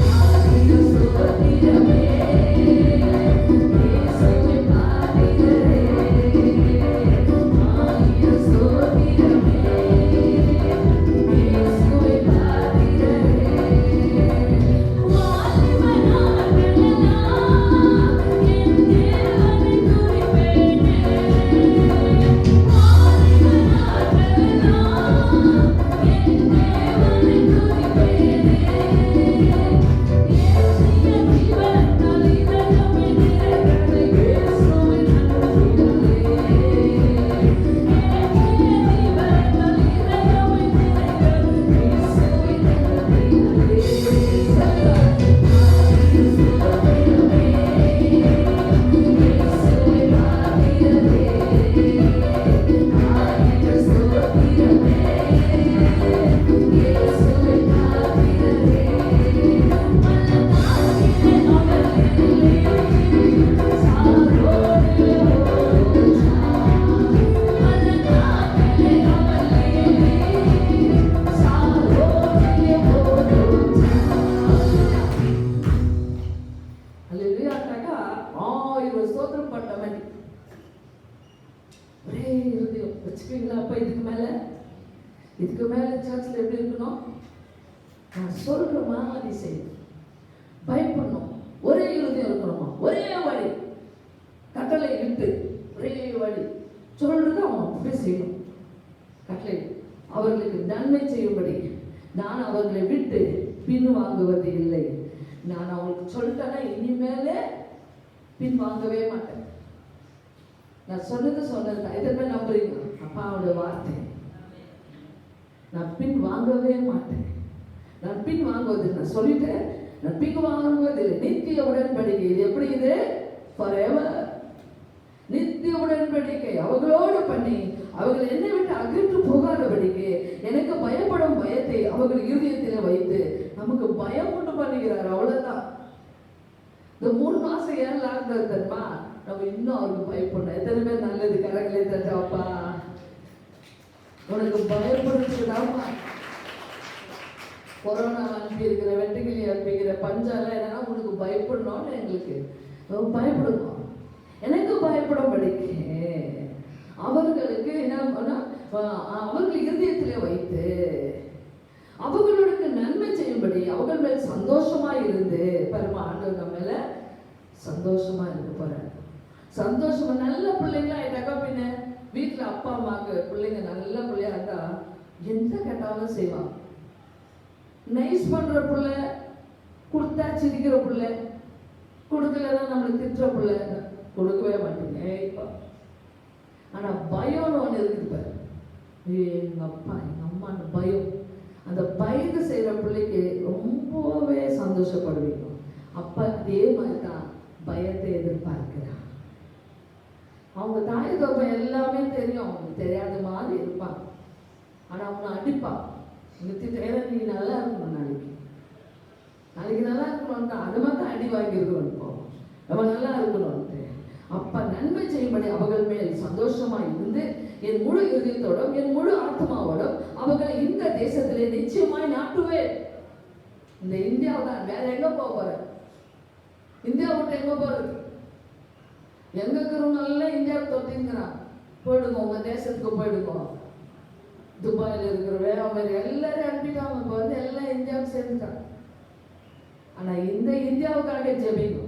1000 ஸ்தோத்திரமே இதுக்கு மேல சர்ச்சில் எப்படி இருக்கணும்? நான் சொல்ற மாதிரி செய்யணும். பயப்படணும். ஒரே இருதயம் இருக்கணுமா? ஒரே வழி கட்டளை விட்டு ஒரே வழி சொல்றது அவன் அப்படியே செய்யணும். கட்டளை அவர்களுக்கு நன்மை செய்யும்படி நான் அவர்களை விட்டு பின் வாங்குவது இல்லை. நான் அவங்களுக்கு சொல்லிட்டேன்னா இனிமேலே பின் வாங்கவே மாட்டேன். நான் சொன்னது எத்தனை நம்புறீங்க? அப்பாவோட வார்த்தை. நான் பின் வாங்கவே மாட்டேன். நான் பின் வாங்குவது நான் சொல்லிட்டேன். நான் பின் வாங்குவது இல்லை. நித்திய உடன்படிக்கை. இது எப்படி? இது forever. அவர்கள் என்னை விட்டு அகன்று போகாதபடிக்கு எனக்கு பயப்படும் பயத்தை அவர்கள் இருதயத்தில் வைத்து நமக்கு பயம் உண்டு பண்ணுகிறார். அவ்வளவுதான். இந்த 3 மாசம் ஏன் லாக்டவுன் தெரியுமா? நம்ம இன்னும் அவருக்கு பயப்படணும். எத்தனை பேர் நல்லது கரங்களே தட்டாப்பா, உனக்கு பயப்படுறதுதான்ப்பா. கொரோனா அனுப்பி இருக்கிற, வெட்டுக்கிளி அனுப்பிக்கிற, பஞ்சால என்னன்னா உனக்கு பயப்படணும்னு எங்களுக்கு பயப்படுவோம். எனக்கு பயப்படும்படிக்கு அவர்களுக்கு என்ன, அவர்கள் இருதயத்திலே வைத்து அவர்களுக்கு நன்மை செய்யும்படி அவர்கள் மேல் சந்தோஷமா இருந்து, பரம ஆண்டவர் நம்ம மேல சந்தோஷமா இருக்க போறாரு. சந்தோஷமா நல்ல பிள்ளைங்களா ஆயிட்டாக்கா, பின்ன வீட்டுல அப்பா அம்மாக்கு பிள்ளைங்க நல்ல பிள்ளையா இருந்தா எந்த கேட்டாலும் செய்வான். நைஸ் பண்ற பிள்ளை, கொடுத்தா சிரிக்கிற பிள்ளை, கொடுக்கலன்னா நம்மளை திட்டுற பிள்ளை கொடுக்கவே மாட்டீங்க. இப்போ ஆனா பயம்னு ஒண்ணு இருக்குது பாரு, எங்க அப்பா எங்க அம்மான்னு பயம். அந்த பயந்து செய்யற பிள்ளைக்கு ரொம்பவே சந்தோஷப்படுவீங்க. அப்ப அதே மாதிரிதான் பயத்தை எதிர்பார்க்கிறான். அவங்க தாய் தோப்பம் எல்லாமே தெரியும், அவங்களுக்கு தெரியாத மாதிரி இருப்பான். ஆனா அவனை அடிப்பான். ஏன்னா நீ நல்லா இருக்கணும், நாளைக்கு நல்லா இருக்கணும் தான், அது மாதிரி அடி வாங்கியிருக்கணும். இப்போ நம்ம நல்லா இருக்கணும்ட்டு அப்ப நன்மை செய்யும்படி அவர்கள் மேல் சந்தோஷமா இருந்து என் முழு இதயத்தோடும் என் முழு ஆத்மாவோடும் அவர்களை இந்த தேசத்திலே நிச்சயமாய் நாட்டுவேன். இந்த இந்தியாவை தான், வேற எங்க போக போற? இந்தியா விட்டு எங்க போறது? எங்க இருக்கிறவங்க எல்லாம் இந்தியாவை தொட்டிங்கிறான். போயிடுங்க, உங்க தேசத்துக்கு போயிடுங்க. துபாயில இருக்கிற அமெரிக்கா எல்லாரும் அனுப்பிட்டாங்க. இப்ப வந்து எல்லாம் இந்தியாவுக்கு சேர்ந்துட்டாங்க. ஆனா இந்த இந்தியாவுக்காக ஜெபிக்கும்.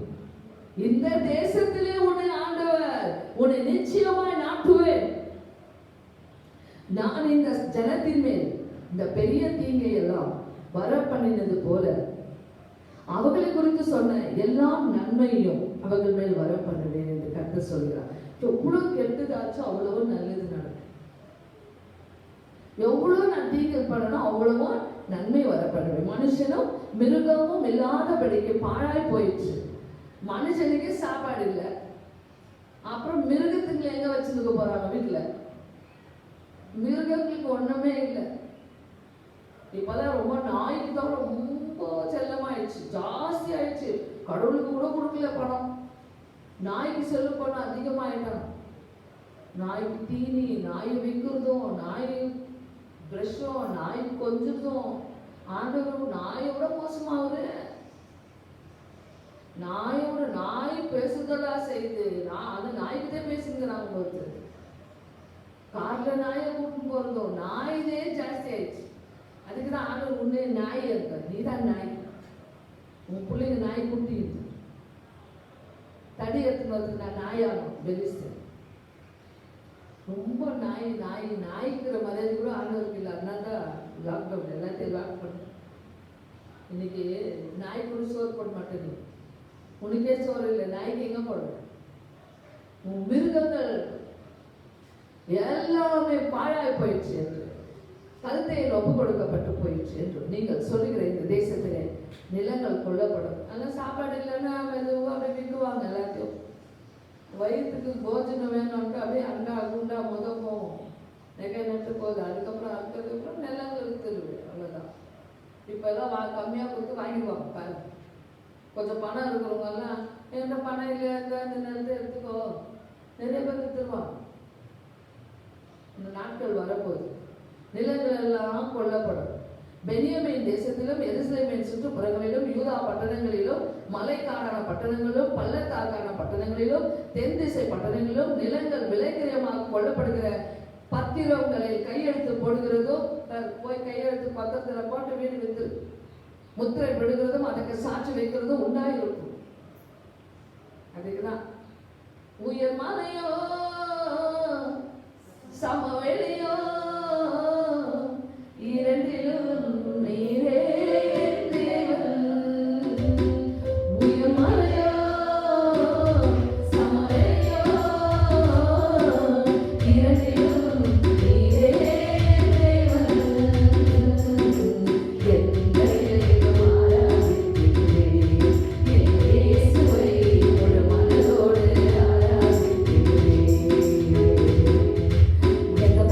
இந்த தேசத்திலே உன்னை ஆண்டவர் உன்னை நிச்சயமாய் நாட்டுவேன். நான் இந்த ஜனத்தின் மேல் இந்த பெரிய தீங்கை எல்லாம் வர பண்ணினது போல அவர்களை குறித்து சொன்ன எல்லாம் நன்மையும் அவர்கள் மேல் வர பண்ணுவேன் என்று கர்த்தர் சொல்கிறார். எவ்வளவு கெட்டதாச்சும் அவ்வளவு நல்லது நடக்கும். எவ்வளவு நான் தீங்கு பண்ணணும் அவ்வளவோ நன்மை வர பண்ணுவேன். மனுஷனும் மிருகமும் இல்லாதபடிக்கு பாழாய் போயிடுச்சு. மனுஷனுக்கு சாப்பாடு இல்லை, அப்புறம் மிருகத்துக்கு எங்க வச்சிருக்க போறாங்க? வீட்டுல மிருகங்களுக்கு ஒண்ணுமே இல்லை. இப்பதான் ரொம்ப நாய்க்கு தான் ரொம்ப செல்லமாயிடுச்சு, ஜாஸ்தி ஆயிடுச்சு. கடவுளுக்கு கூட கொடுக்கல பணம், நாய்க்கு செல்லும் பணம் அதிகமாயிட்டான். நாய்க்கு தீனி, நாய் விற்கிறதும், நாய் பிரஷும், நாய் கொஞ்சதும், ஆண்டவரும் நாயோட மோசமாகுது. நாய் பேசுதலா செய்து அந்த நாய்கிட்டே பேசுங்கிறாங்க. ஒருத்தர் கார்ல நாயை கூட்டிட்டு போறதும் நாய்தே ஜாஸ்தி ஆயிடுச்சு. அதுக்குதான் ஆண்டவர் உன்னே நாய் இருக்க, நீதான் நாய். உன் பிள்ளைங்க நாய் குட்டி தடி எடுத்துன்னு வந்து நான் நாயாகும் பெலிஸ்ட். ரொம்ப நாய்க்கிற மரியாதை கூட ஆண்டவருக்கு இல்லை. அதனால்தான் லாக்டவுன் எல்லாத்தையும் லாக் பண்ண. இன்னைக்கு நாய் கூட சோறு போட மாட்டேங்குது. உனக்கே சோறு இல்லை, நாய்க்கு எங்க போடுற? உன் மிருகங்கள் எல்லாமே பாழாய் போயிடுச்சு என்று, கழுத்தையில் ஒப்பு கொடுக்கப்பட்டு போயிடுச்சு என்று நீங்கள் சொல்லுகிற இந்த தேசத்திலே நிலங்கள் கொல்லப்படும். அதெல்லாம் சாப்பாடு இல்லைன்னா மெதுவாக அப்படியே விற்குவாங்க. எல்லாத்தையும் வயிற்றுக்கு போஜனம் வேணும்ட்டு அப்படியே அண்டா குண்டா போகும், நெகை நட்டு போகுது. அதுக்கப்புறம் அதுக்கப்புறம் நிலங்களுக்கு திருவிழு. அவ்வளோதான். இப்போ எல்லாம் கம்மியாக கொடுத்து வாங்கிடுவாங்க. பாருங்க, கொஞ்சம் பணம் இருக்கிறவங்க எல்லாம் என்கிட்ட பணம் இல்லையா, இந்த நிலத்தை எடுத்துக்கோ, நிறைய பேர் வித்துருவாங்க. இந்த நாட்கள் வரப்போகுது, நிலங்கள் எல்லாம் கொல்லப்படும். பென்யமீன் தேசத்திலும் எருசலேமின் சுற்றுப்புறங்களிலும் யூதா பட்டணங்களிலும் மலைக்காடான பட்டணங்களிலும் பள்ளத்தாக்கான பட்டணங்களிலும் தென் திசை பட்டணங்களிலும் நிலங்கள் விலைக்கிரயமாக கொல்லப்படுகிற பத்திரங்களில் கையெழுத்து போடுகிறதும், போய் கையெழுத்து பத்திரத்தில் போட்டு வீடு வித்து முத்திரை விடுகிறதும் அதுக்கு சாட்சி வைக்கிறதும் உண்டாயிருக்கும். அதுக்குதான் உயர் மலையோ சமவெளியோ இரண்டிலும் நீரே தேவன். உயர் மலையோ சமவெளியோ இரண்டிலும் நீரே தேவன். எந்த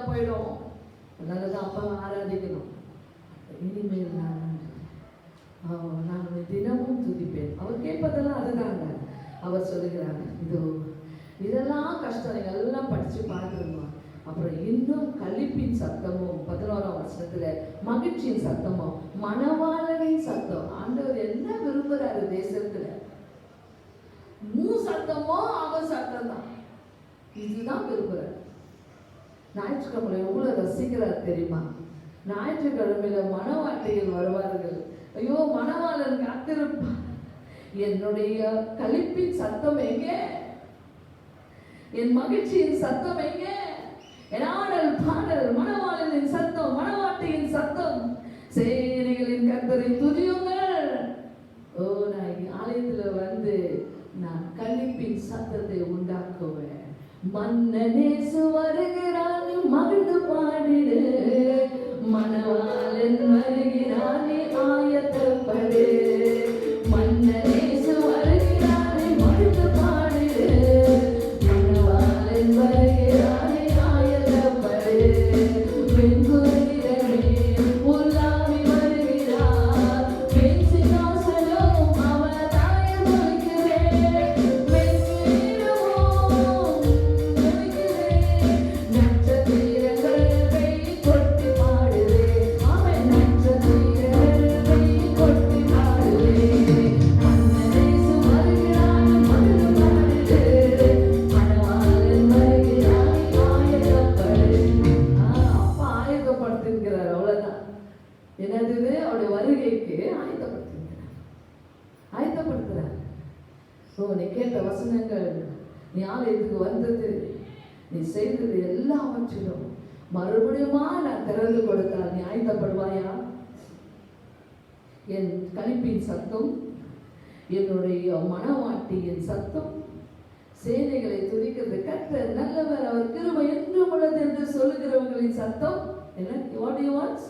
போயிடும். அதனாலதான் அப்பா ஆராதிக்கணும். இனிமேல் நான் தினமும் துதிப்பேன். அவர் கேட்பதெல்லாம் அதுதாங்க. அவர் சொல்லுகிறாங்க, இதெல்லாம் கஷ்டம், நீங்க எல்லாம் படிச்சு பார்த்துருமா. அப்புறம் இன்னும் களிப்பின் சத்தமும் 11ஆம் வசனத்துல மகிழ்ச்சியின் சத்தமும் மணவாளனின் சத்தம். ஆண்டவர் என்ன விரும்புறாரு தேசத்துல? சத்தமோ அவர் சத்தம் தான். இதுதான் விரும்புறாரு. ஞாயிற்றுக்கிழமை எவ்வளவு ரசிக்கிறார் தெரியுமா? ஞாயிற்றுக்கிழமையில மணவாட்டிகள் வருவார்கள். ஐயோ, மணவாளன் காத்திருப்பார். என்னுடைய களிப்பின் சத்தம் எங்கே? என் மகிழ்ச்சியின் சத்தம் எங்கே? என் ஆடல் பாடல், மணவாளனின் சத்தம், மணவாட்டியின் சத்தம், சேனைகளின் கர்த்தரை துதியுங்கள். நான் ஆலயத்துல வந்து நான் களிப்பின் சத்தத்தை உண்டாக்குவேன். மன்னனேசு வருகிறான், மகிழ்ந்து பாடிடு. மணவாளன் வருகிறான், ஆயத்தப்படு. மன்னனேசு வருகிறான், மகிழ்ந்து பாடிடு. மணவாளன் வருகிறான், ஆயத்தப்படு. வெண்குதிரை உலாவி வருகிறார், வெண் சிங்காசனம் அவர் தாயை சொல்கிறேன். என்னது? அவருடைய வருகைக்கு ஆயத்தப்படுத்துறார். நீ கேட்ட வசனங்கள், நீ ஆலயத்துக்கு வந்தது, நீ செய்தது எல்லாவற்றிலும் மறுபடியுமா நான் திறந்து கொடுத்தால் நீ ஆயத்தப்படுவாயா? என் களிப்பின் சத்தம், என்னுடைய மணவாட்டியின் சத்தம், சேனைகளை துதிக்கிறது கர்த்தர் நல்லவர், அவர் கிருபை என்றும் உள்ளது என்று சொல்லுகிறவர்களின் சத்தம். என்ன? What do you want?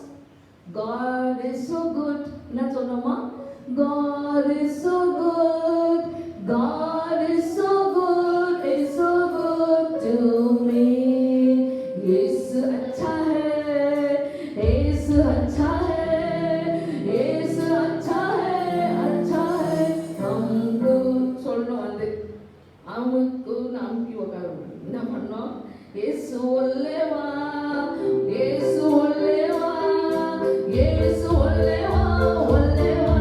God is so good. என்ன சொன்னோமா? God is so good. God is so good. Is so good to me. यीशु अच्छा है. यीशु अच्छा है. यीशु अच्छा है. अच्छा है. हमको சொல்லணும் வந்து அவனுக்கு நாம் கி உட்காரணும். என்ன பண்ணோம்? यीशु ஒல்லேவா. यीशु ஒல்லேவா. यीशु ஒல்லேவா. ஒல்லேவா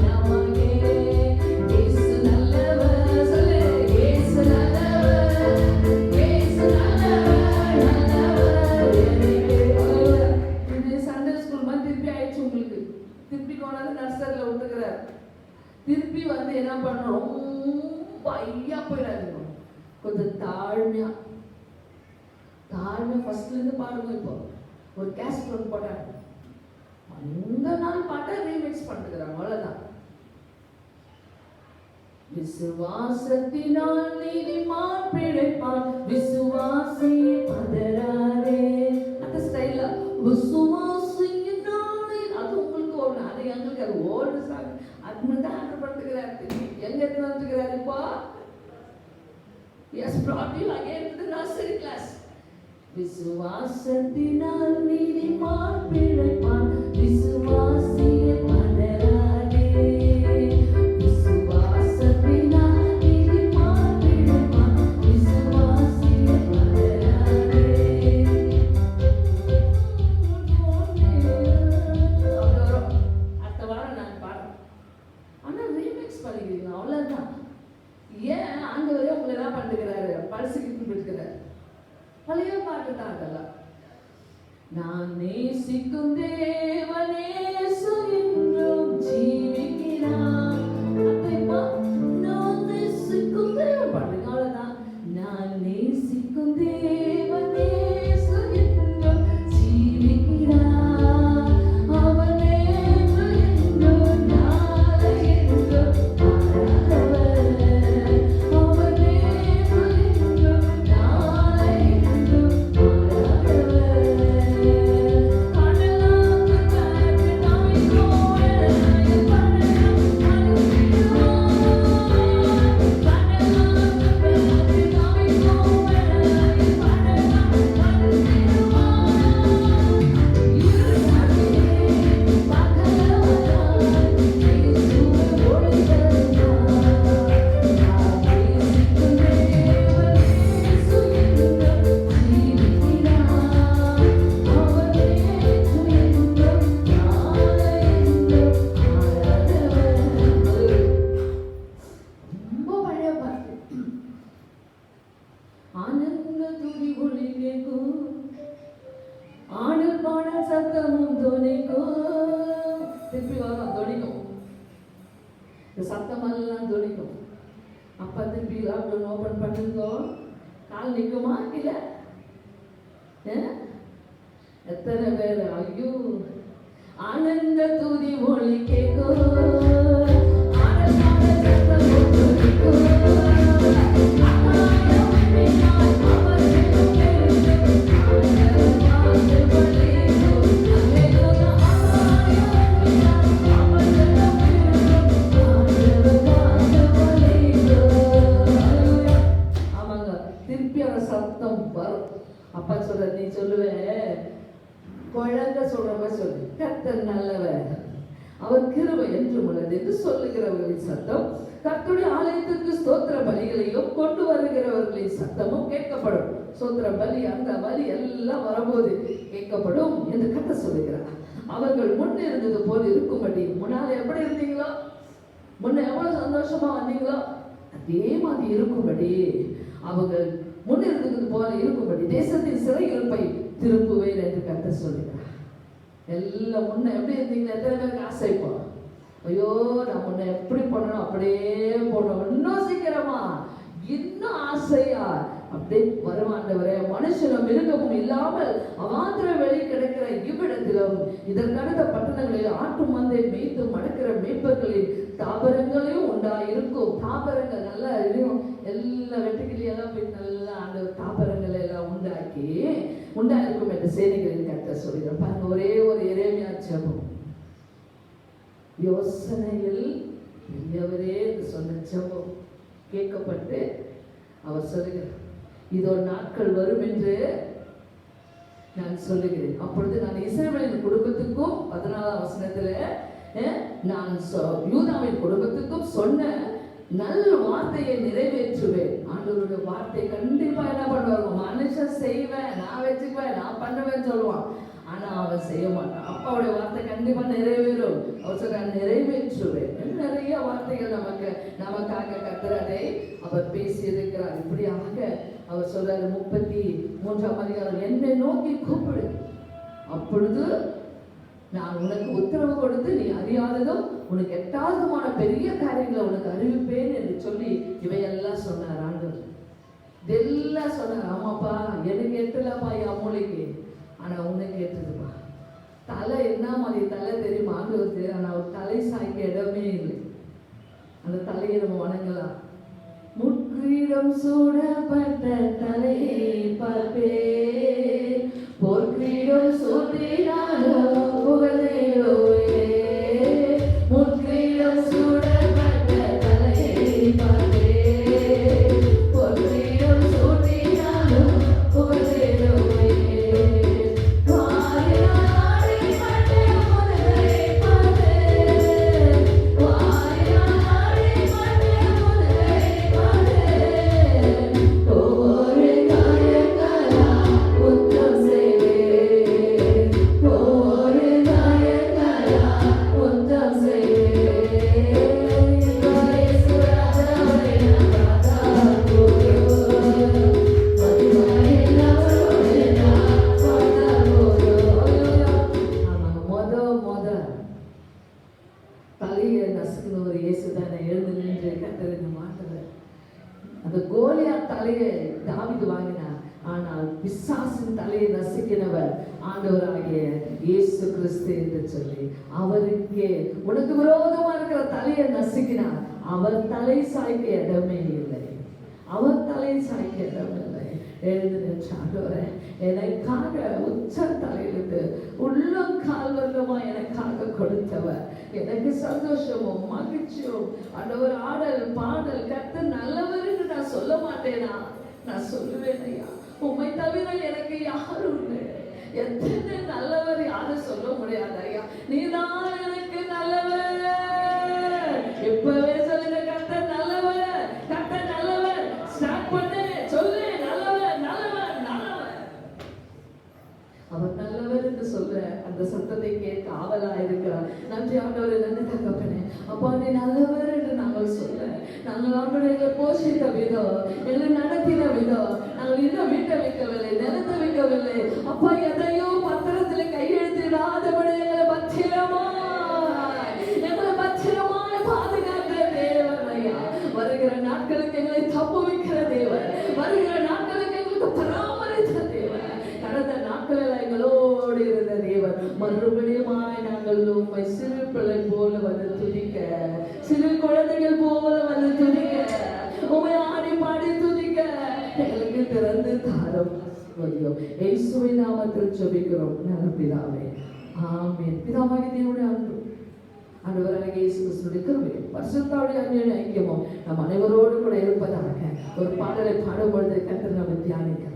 நமக்கே. यीशु நல்லவர். சொல்லு, यीशु நல்லவர். यीशु நல்லவர். நல்லவர். இது சண்டே ஸ்கூல் மாதிரி திருப்பி ஆயிடுச்சு உங்களுக்கு. திருப்பி கொண்டாந்து நர்சரியில் விட்டுக்கிறார். திருப்பி வந்து என்ன பண்ணுறோம்? ரொம்ப ஐயா போயிடாதீங்க. கொஞ்சம் தாழ்மையா ஃபர்ஸ்ட்ல இருந்து பாடுங்க. இப்போ ஒரு கேஸ்ட் ஒன்று போட்டாங்க, அந்த நாள் பாட்டை ரீமிக்ஸ் பண்ணுறாங்க. அவ்வளவுதான். விசுவாசத்தினால் நீதிமான் பிழைப்பான், விசுவாசியே பதறாதே. அந்த ஸ்டைல்ல விசுவாசியினாலே, அது உங்களுக்கு ஒன்று, அது எங்களுக்கு அது ஓல்டு சாங். அது மட்டும் ஆர்டர் பண்ணுகிறார். எங்க எடுத்து வந்துக்கிறார் இப்போ? Yes, brought you again to the nursery class. விசுவாசத்தினால் நீதிமான் பிழைப்பான், விசுவாசியே பதறாதே. விசுவாசத்தினால் நீதிமான் பிழைப்பான், விசுவாசியே பதறாதே. அடுத்த வாரம் நான் பாடுறேன். ஆனா ரீமிக்ஸ் பண்ணிக்கிறீங்க, அவ்வளவுதான். ஏன் ஆண்டவரே உங்களை என்ன பண்ணுகிறாரு? பரிசுக்கு இருக்கிறார். பழைய பாட்டு தான் அதெல்லாம். நான் நேசிக்கும் தேவனேசு என்றும் ஜீவிக்கிறான். நான் நேசிக்கும் தேவன் பாடுங்க, அவ்வளவுதான். நான் நேசிக்கும் தேவனேசு என்றும் ஜீவிக்கிறான். அவன் நேற்று என்றும் நாளை என்றும் மாறாதவர். இந்த சத்தமெல்லாம் துணிக்கும். அப்பா திருப்பி லாக்டவுன் ஓப்பன் பண்ணுங்கோ, கால் நிற்குமா? இல்லை. எத்தனை பேர் ஐயோ ஆனந்த துதி ஒளி கேட்கும், அப்பா சொல்ற நீ சொல்லுவே குழந்தை சொல்ற மாதிரி சொல்லு, கர்த்தர் நல்லவர், அவர் கிருபை என்றும் உள்ளது என்று சொல்லுகிறவர்களின் சத்தம் கர்த்தருடைய ஆலயத்திற்கு ஸ்தோத்திர பலிகளையும் கொண்டு வருகிறவர்களின் சத்தமும் கேட்கப்படும். ஸ்தோத்திர பலி அந்த பலி எல்லாம் வரும்போது கேட்கப்படும் என்று கர்த்தர் சொல்லுகிறார். அவர்கள் முன் இருந்தது போல் இருக்கும்படி, முன்னால எப்படி இருந்தீங்களோ, முன்ன எவ்வளவு சந்தோஷமா வந்தீங்களோ அதே மாதிரி இருக்கும்படி, அவங்க முன்னிருந்தது போல இருக்கும்படி தேசத்தின் சிறையிருப்பை திருப்புவேன் என்று கர்த்தர் சொல்லுகிறார். எல்லாம் முன்ன எப்படி இருந்தீங்க? எத்தனை பேருக்கு ஆசைப்போ, ஐயோ நான் முன்ன எப்படி பண்ணணும் அப்படியே போடணும், இன்னும் சீக்கிரமா இன்னும் ஆசையா அப்படியே வருமாண்டவரே. மனுஷனும் மிருகமும் இல்லாமல் அவாந்திர வெளி கிடைக்கிற இவ்விடத்திலும் இதற்கடுத்த பட்டணங்களில் ஆட்டு மந்தை மேய்த்து மடக்கிற மேய்ப்பர்களின் தாபரங்களையும் உண்டாயிருக்கும். தாபரங்கள் நல்லா இருக்கும், எல்லா வெட்டுக்கிளியெல்லாம் போய் நல்லா அந்த தாபரங்களை எல்லாம் உண்டாயிருக்கும் என்று சேனைகளின் கர்த்தர் சொல்கிறார். பாருங்க, ஒரே ஒரு எரேமியா ஜெபம், யோசனையில் பெரியவரே என்று சொன்ன ஜெபம் கேட்கப்பட்டு அவர் சொல்லுகிறார், இதோ நாட்கள் வரும் என்று நான் சொல்லுகிறேன், அப்பொழுது நான் இஸ்ரவேலின் குடும்பத்துக்கும் 14ஆம் வசனத்துல நான் யூதாவின் குடும்பத்துக்கும் சொன்ன நல்ல வார்த்தையை நிறைவேற்றுவேன். ஆண்டவருடைய வார்த்தை கண்டிப்பா என்ன பண்ணுவாங்க, மனுஷன் செய்வேன், நான் வச்சுக்குவேன், நான் பண்ணுவேன்னு சொல்லுவான், ஆனா அவன் செய்ய மாட்டான். அப்பாவுடைய வார்த்தை கண்டிப்பா நிறைவேறும். அவர் சொல்ற நிறைவேற்றுவேன். நிறைய வார்த்தைகள் நமக்காக கர்த்தர் அதை அவர் பேசி இருக்கிறார். இப்படியாக அவர் சொல்றாரு 33ஆம் அதிகாரம், என்னை நோக்கி கூப்பிடு, அப்பொழுது நான் உனக்கு உத்தரவு கொடுத்து நீ அறியாததும் உனக்கு எட்டாவதுமான பெரிய காரியங்களை உனக்கு அறிவிப்பேன் என்று சொல்லி இவையெல்லாம் சொன்னார் ஆண்டவர். இதெல்லாம் சொன்னார். ஆமாப்பா எனக்கு எட்டலப்பா என் மூளைக்கு, ஆனா உனக்கு ஏற்றுதுப்பா. தலை என்ன மாதிரி தலை தெரியுமா ஆண்டவருக்கு, ஆனா ஒரு தலை சாய்க்க இடமே இல்லை. அந்த தலையை நம்ம வணங்கலாம். முட்கிரீடம் சூடப்பட்ட தலையை பார்ப்பே, பொற்கிரீடம் சூட்டினாலும் புகழேலோவே, முட்கிரீடம் சூடப்பட்ட தலையை பார்ப்பே, பொற்கிரீடம் சூட்டினாலும் புகழேலோவே. அந்த கோலியாத் தலையை தாவீது வாங்கினார், ஆனால் பிசாசின் தலையை நசுக்கினவர் ஆண்டவராகிய இயேசு கிறிஸ்து என்று சொல்லி அவருக்கு உனக்கு விரோதமா இருக்கிற தலையை நசுக்கினார். அவர் தலை சாய்க்க இடமே இல்லை, அவர் தலை சாய்க்க இடம் இல்லை. எழுந்து நின்றாண்டவரே, எனக்காக உச்ச தலையிலிருந்து உள்ளம் கால்வர்க்கமா எனக்காக கொடுத்தவர், எனக்கு சந்தோஷமும் மகிழ்ச்சியும் ஆண்டவர். ஆடல் பாடல் கர்த்தர் நல்லவர் என்று நான் சொல்ல மாட்டேனா? நான் சொல்லுவேன் ஐயா, உம்மை தவிர எனக்கு யாரும் இல்லை. எத்தனை நல்லவர் யாரும் சொல்ல முடியாது ஐயா, நீதான் எனக்கு நல்லவர். இப்பவே சொல்லுங்க, கர்த்தர் நல்லவர், கர்த்தர் நல்லவர். ஸ்டார்ட் பண்ணு, சொல்லு, நல்லவர் நல்லவர் நல்லவர். அவர் நல்லவர் என்று சொல்ற அந்த சத்தத்தை கேட்க ஆவலா இருக்கிறார். நன்றி ஆண்டவரே, நன்றி தகப்பனே. அப்பா நீ நல்லவர் என்று நாங்கள் சொல்ல, நாங்கள் ஆண்டவரை போஷித்த விதம், எங்களை நடத்தின விதம், நாங்கள் இன்னும் வீட்டை வைக்கவில்லை, நிலத்தை வைக்கவில்லை அப்பா, எதையோ பத்திரத்தில் கையெழுத்திடாதபடி எங்களை பத்திரமாய் பாதுகாத்த வருகிற நாட்களுக்கு எங்களுக்கு பராமரித்த தேவன், கடந்த நாட்களில் எங்களோடு இருந்த தேவன், மறுபடியுமாய் நாங்கள் உம்மை சிறு பிள்ளை போல வந்து துதிக்க, சிறு குழந்தைகள் போல வந்து துதிக்க, உம்மை ஆடி பாடி துதிக்க எங்களுக்கு திறந்து தாரும். இயேசுவின் நாமத்தில் ஜெபிக்கிறோம் நல்ல பிதாவே, ஆமென். பிதாவாகிய தேவனுடைய அன்பு, ஆண்டவராகிய இயேசு கிறிஸ்துவின் கிருபை, பரிசுத்தருடைய அன்பின் ஐக்கியமும் நம் அனைவரோடு கூட இருப்பதாக. ஒரு பாடலை பாடும்பொழுது கர்த்தர் நம்மை தியானிக்கலாம்.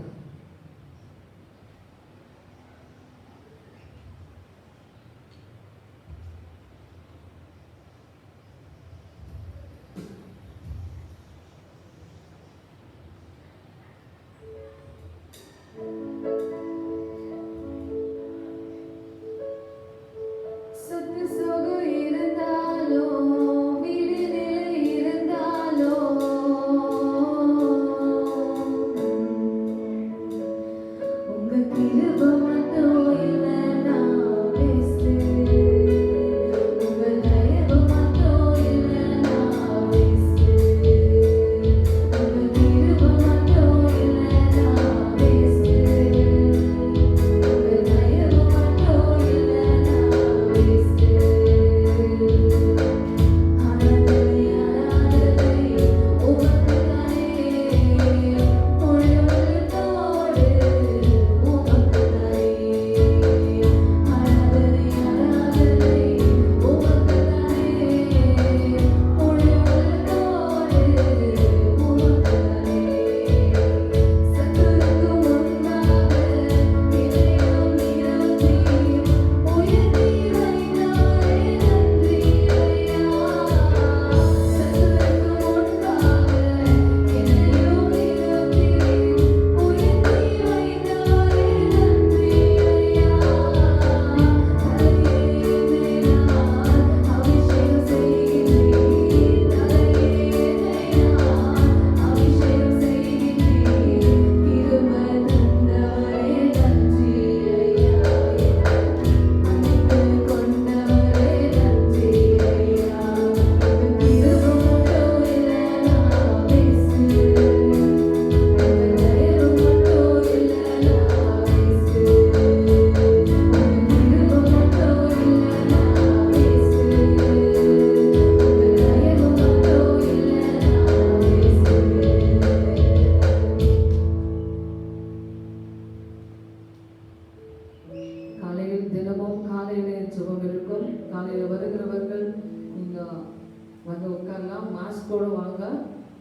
மாஸ்கோடு வாங்க,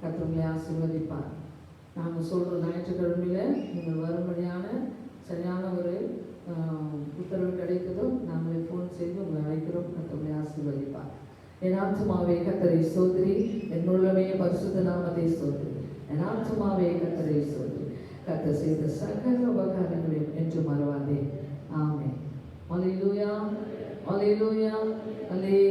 கர்த்தர் உங்களை ஆசீர்வதிப்பார். நாங்கள் சொல்கிற ஞாயிற்றுக்கிழமையில் நீங்கள் வரும்படியான சரியான ஒரு உத்தரவு கிடைக்குதோ நாங்களே ஃபோன் செய்து உங்களை அழைக்கிறோம். கர்த்தர் உங்களை ஆசீர்வதிப்பார். என் ஆத்துமாவே கர்த்தரை ஸ்தோத்திரி, என் உள்ளமே பரிசுத்த நாமத்தை ஸ்தோத்திரி. என் ஆத்துமாவே கர்த்தரை ஸ்தோத்திரி, கர்த்தர் செய்த சகல உபகாரங்களையும் என்று மறவாதே. ஆமென். அல்லேலூயா, அல்லேலூயா, அல்லேலூயா.